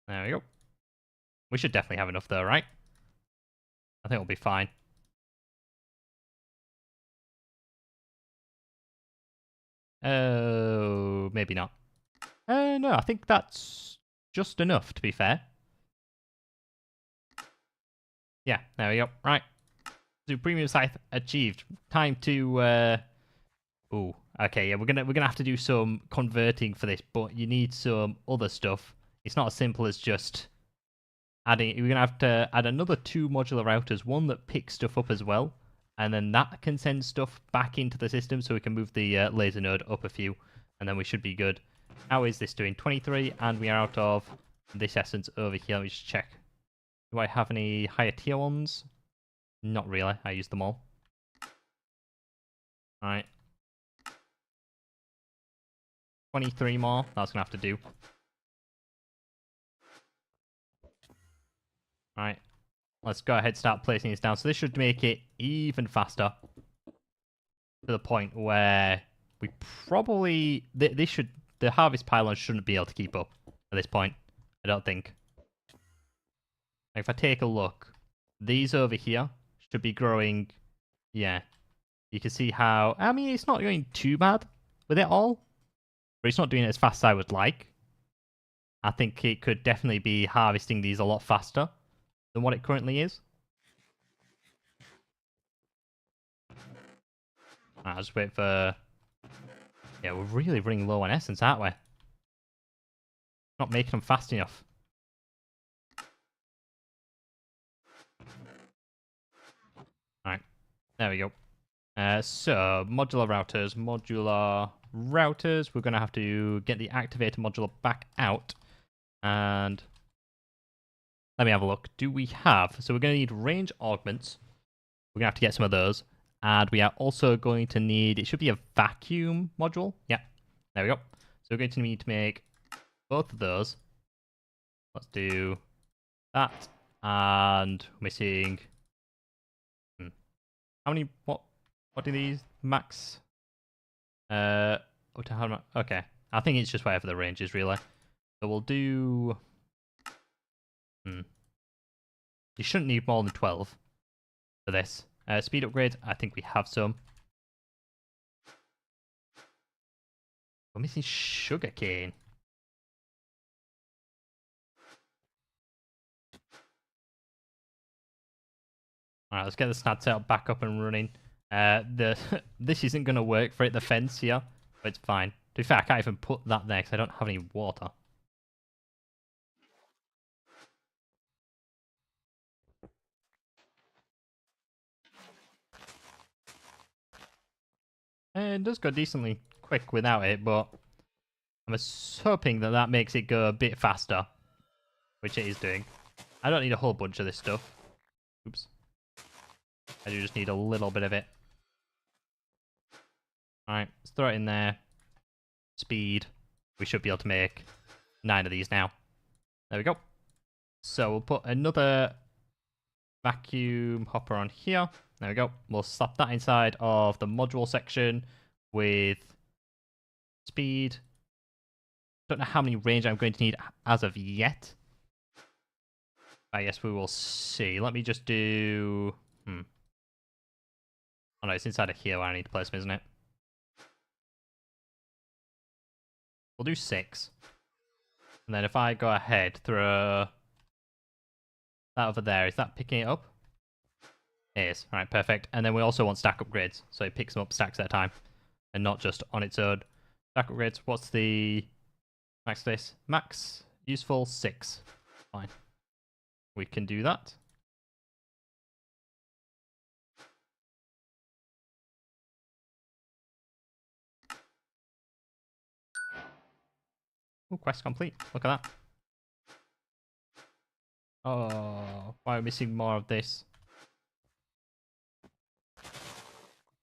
There we go. We should definitely have enough though, right? I think we'll be fine. Oh, maybe not. No, I think that's just enough, to be fair. Yeah, there we go. Right. Supremium Scythe achieved. Time to... Ooh, okay, yeah, we're gonna have to do some converting for this, but you need some other stuff. It's not as simple as just adding... We're gonna have to add another 2 modular routers, one that picks stuff up as well, and then that can send stuff back into the system, so we can move the laser node up a few, and then we should be good. How is this doing? 23, and we are out of this essence over here. Let me just check. Do I have any higher tier ones? Not really. I used them all. Alright. 23 more. That's going to have to do. Alright. Let's go ahead and start placing this down. So this should make it even faster. To the point where we probably... The harvest pylon shouldn't be able to keep up at this point. I don't think. If I take a look, these over here should be growing. Yeah. You can see how... I mean, it's not going too bad with it all. But it's not doing it as fast as I would like. I think it could definitely be harvesting these a lot faster than what it currently is. I'll just wait for... Yeah, we're really running low on essence, aren't we? Not making them fast enough. Alright, there we go. So, modular routers. We're going to have to get the activator module back out. And let me have a look. Do we have... So we're going to need range augments. We're going to have to get some of those. And we are also going to need... It should be a vacuum module. Yeah, there we go. So we're going to need to make both of those. Let's do that. And we're missing... How many... What do these max? Okay. I think it's just whatever the range is, really. So we'll do... You shouldn't need more than 12 for this. Speed upgrades, I think we have some. We're missing sugarcane. Alright, let's get the snad setup back up and running. This isn't going to work for it, the fence here, but it's fine. To be fair, I can't even put that there because I don't have any water. It does go decently quick without it, but I'm just hoping that that makes it go a bit faster, which it is doing. I don't need a whole bunch of this stuff. Oops. I do just need a little bit of it. Alright, let's throw it in there. Speed. We should be able to make 9 of these now. There we go. So we'll put another vacuum hopper on here. There we go. We'll slap that inside of the module section with speed. Don't know how many range I'm going to need as of yet. I guess we will see. Let me just do... Oh no, it's inside of here where I need to place them, isn't it? We'll do 6. And then if I go ahead, throw that over there, is that picking it up? It is. Alright, perfect. And then we also want stack upgrades, so it picks them up stacks at a time, and not just on its own. Stack upgrades, what's the max space? Max useful 6. Fine. We can do that. Oh, quest complete. Look at that. Oh, why are we missing more of this?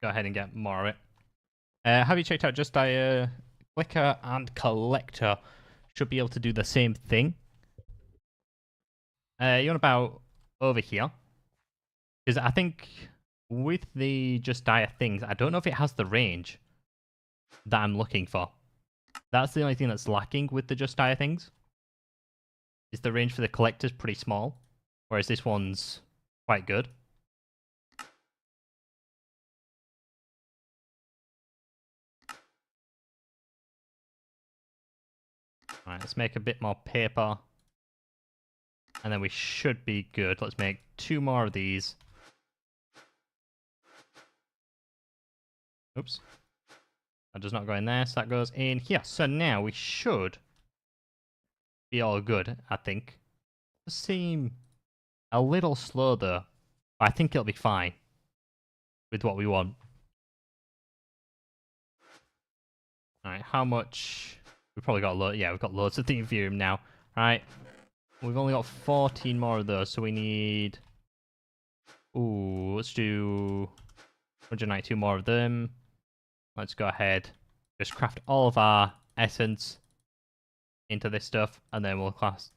Go ahead and get more of it. Have you checked out Just Clicker and Collector? Should be able to do the same thing. You want about over here? Because I think with the Just Dire things, I don't know if it has the range that I'm looking for. That's the only thing that's lacking with the Just Dire things. Is the range for the collectors pretty small, whereas this one's quite good. Alright, let's make a bit more paper. And then we should be good. Let's make 2 more of these. Oops. That does not go in there, so that goes in here. So now we should be all good, I think. It does seem a little slow though. But I think it'll be fine with what we want. Alright, how much? We've probably got loads. Yeah, we've got loads of the Ethereum now. Alright. We've only got 14 more of those, so we need... Ooh, let's do 192 more of them. Let's go ahead. Just craft all of our essence into this stuff, and then we'll put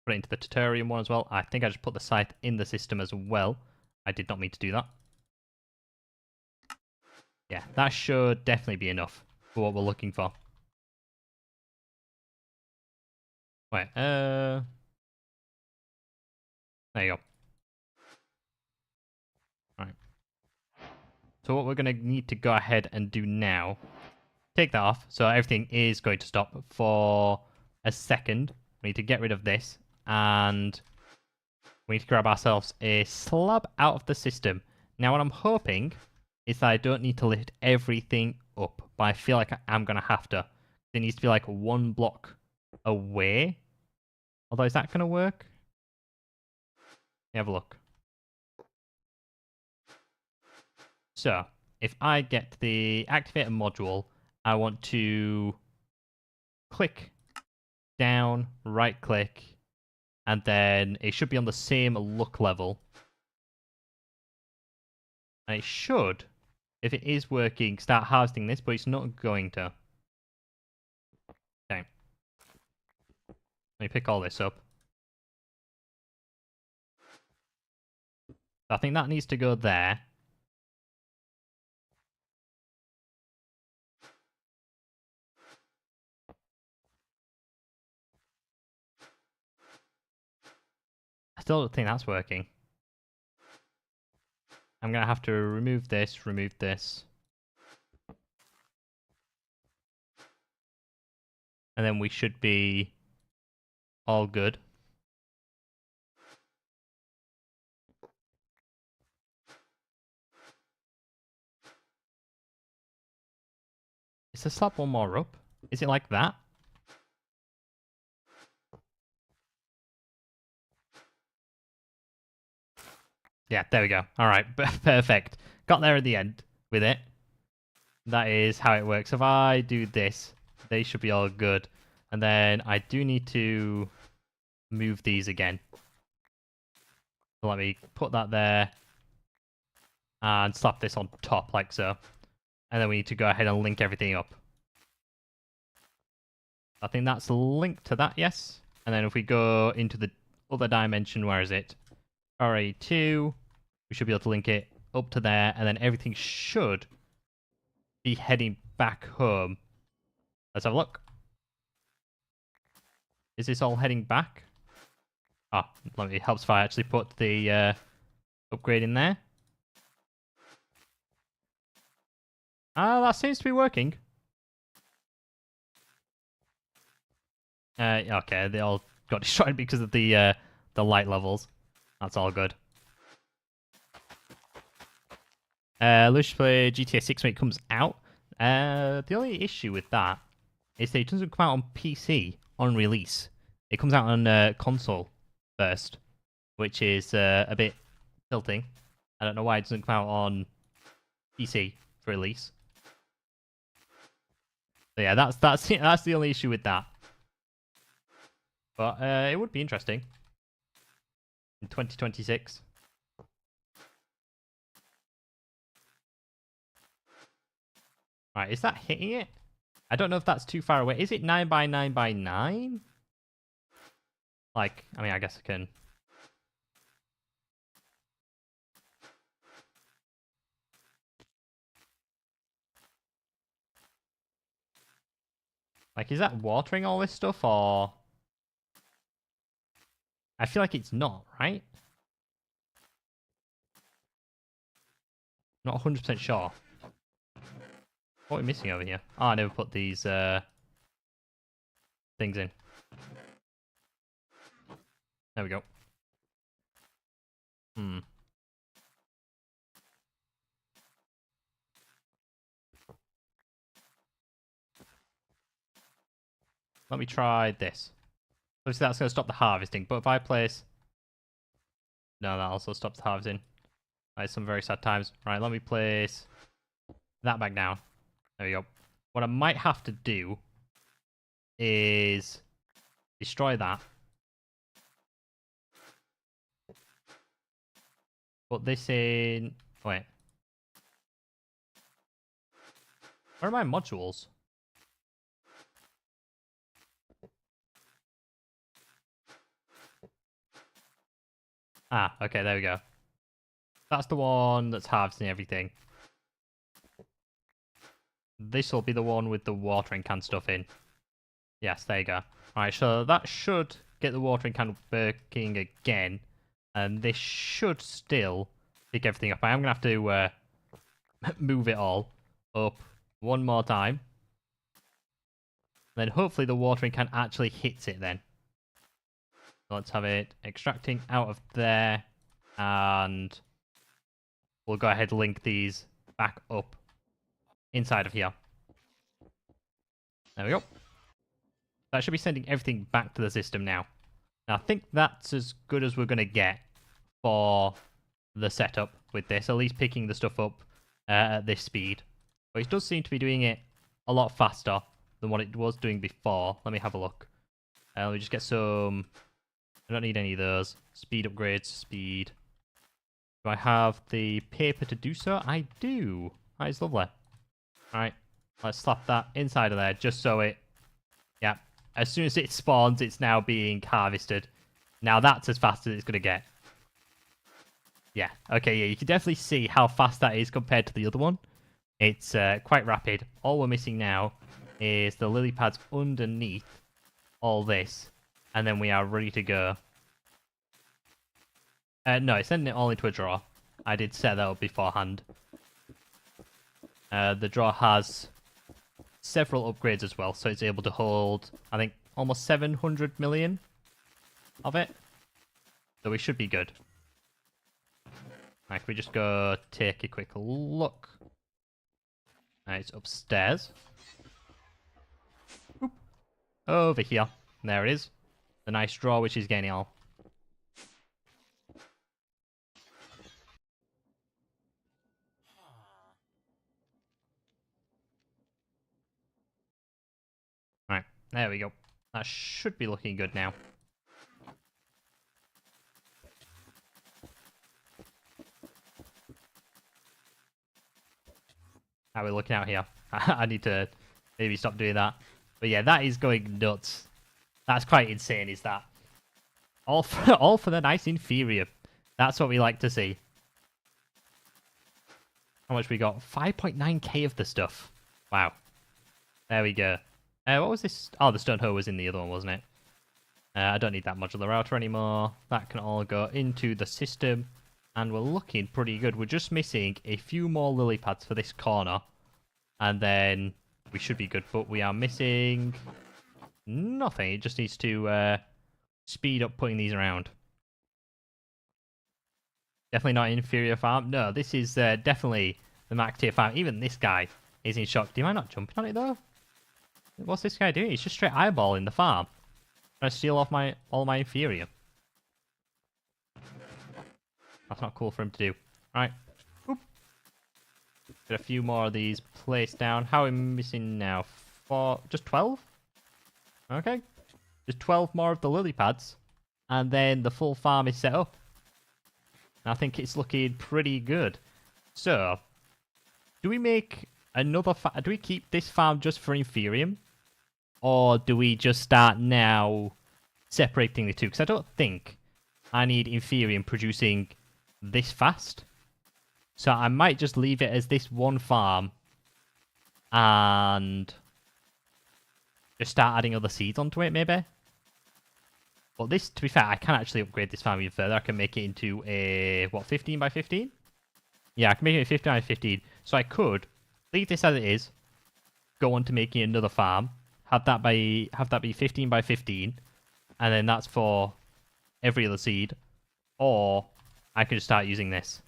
it into the Titanium one as well. I think I just put the scythe in the system as well. I did not mean to do that. Yeah, that should definitely be enough for what we're looking for. Wait, there you go. Alright. So what we're going to need to go ahead and do now, take that off, so everything is going to stop for a second. We need to get rid of this, and we need to grab ourselves a slab out of the system. Now what I'm hoping is that I don't need to lift everything up, but I feel like I'm going to have to. It needs to be like 1 block away. Although, is that going to work? Have a look. So, if I get the activator module, I want to click down, right click, and then it should be on the same look level. And it should, if it is working, start harvesting this, but it's not going to. Okay. Let me pick all this up. I think that needs to go there. I still don't think that's working. I'm going to have to remove this. And then we should be all good. Is the slab 1 more up? Is it like that? Yeah, there we go. Alright, perfect. Got there at the end with it. That is how it works. If I do this, they should be all good. And then I do need to move these again. So let me put that there. And slap this on top like so. And then we need to go ahead and link everything up. I think that's linked to that, yes. And then if we go into the other dimension, where is it? RA2. We should be able to link it up to there, and then everything should be heading back home. Let's have a look. Is this all heading back? Ah, it helps if I actually put the upgrade in there. Ah, that seems to be working. Okay, they all got destroyed because of the light levels. That's all good. Let's play GTA 6 when it comes out. The only issue with that is that it doesn't come out on PC on release. It comes out on console first, which is a bit tilting. I don't know why it doesn't come out on PC for release. So yeah, that's the only issue with that. But it would be interesting in 2026. Right, is that hitting it? I don't know if that's too far away. Is it 9 by 9 by 9? Like, I mean, I guess I can. Like, is that watering all this stuff, or? I feel like it's not, right? Not 100% sure. What are we missing over here? Oh, I never put these things in. There we go. Let me try this. Obviously, that's going to stop the harvesting, but if I place... No, that also stops the harvesting. Right, some very sad times. Right, let me place that back down. There we go. What I might have to do is destroy that. Put this in... Wait. Where are my modules? Ah, okay, there we go. That's the one that's harvesting everything. This will be the one with the watering can stuff in. Yes, there you go. Alright, so that should get the watering can working again. And this should still pick everything up. I am going to have to move it all up one more time. Then hopefully the watering can actually hits it then. So let's have it extracting out of there. And we'll go ahead and link these back up inside of here. There we go. That should be sending everything back to the system now. Now, I think that's as good as we're going to get for the setup with this. At least picking the stuff up at this speed. But it does seem to be doing it a lot faster than what it was doing before. Let me have a look. Let me just get some... I don't need any of those. Speed upgrades, speed. Do I have the paper to do so? I do. That is lovely. Alright, let's slap that inside of there just so it... Yeah, as soon as it spawns, it's now being harvested. Now that's as fast as it's going to get. Yeah, okay, yeah, you can definitely see how fast that is compared to the other one. It's quite rapid. All we're missing now is the lily pads underneath all this. And then we are ready to go. No, it's sending it all into a drawer. I did set that up beforehand. The drawer has several upgrades as well, so it's able to hold, I think, almost 700 million of it. So we should be good. Right, can we just go take a quick look? Right, it's upstairs. Oop. Over here. There it is. The nice drawer, which is getting all. Right, there we go. That should be looking good now. How are we looking out here? I need to maybe stop doing that. But yeah, that is going nuts. That's quite insane, is that? All for the nice inferior. That's what we like to see. How much we got? 5.9k of the stuff. Wow. There we go. What was this? Oh, the stone hoe was in the other one, wasn't it? I don't need that modular router anymore. That can all go into the system. And we're looking pretty good. We're just missing a few more lily pads for this corner. And then we should be good. But we are missing nothing. It just needs to speed up putting these around. Definitely not inferior farm. No, this is definitely the max tier farm. Even this guy is in shock. Do I not jumping on it though? What's this guy doing? He's just straight eyeballing the farm. Trying to steal off all my inferior. That's not cool for him to do. Right. Boop. Get a few more of these placed down. How am I missing now? Just 12? Okay. Just 12 more of the lily pads. And then the full farm is set up. I think it's looking pretty good. So, do we make another do we keep this farm just for Inferium? Or do we just start now separating the two? Because I don't think I need Inferium producing this fast. So I might just leave it as this one farm and just start adding other seeds onto it, maybe. But this, to be fair, I can actually upgrade this farm even further. I can make it into a, what, 15 by 15? Yeah, I can make it a 15 by 15. So I could leave this as it is, go on to making another farm, have that be 15 by 15, and then that's for every other seed. Or I could just start using this.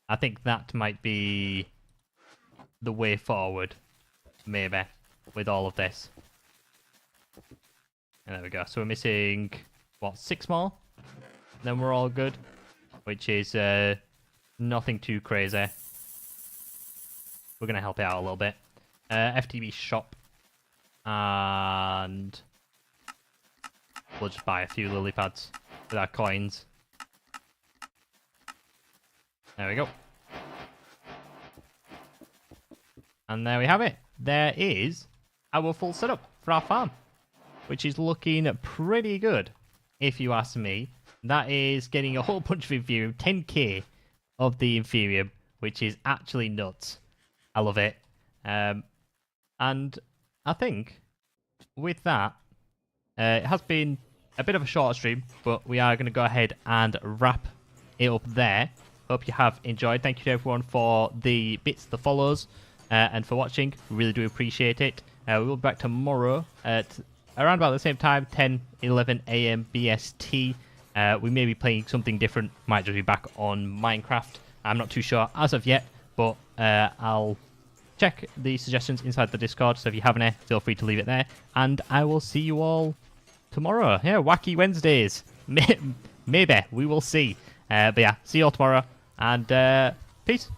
I think that might be the way forward, maybe, with all of this. And there we go. So we're missing, what, 6 more? Then we're all good, which is nothing too crazy. We're going to help it out a little bit. FTB shop. And we'll just buy a few lily pads with our coins. There we go. And there we have it. There is our full setup for our farm, which is looking pretty good, if you ask me. That is getting a whole bunch of Inferium, 10k of the Inferium, which is actually nuts. I love it. And I think with that, it has been a bit of a shorter stream, but we are going to go ahead and wrap it up there. Hope you have enjoyed. Thank you to everyone for the bits, the follows, and for watching. We really do appreciate it. We will be back tomorrow at around about the same time, 10, 11 a.m. BST. We may be playing something different. Might just be back on Minecraft. I'm not too sure as of yet, but I'll check the suggestions inside the Discord. So if you have any, feel free to leave it there. And I will see you all tomorrow. Yeah, wacky Wednesdays. Maybe. We will see. But yeah, see you all tomorrow. And peace.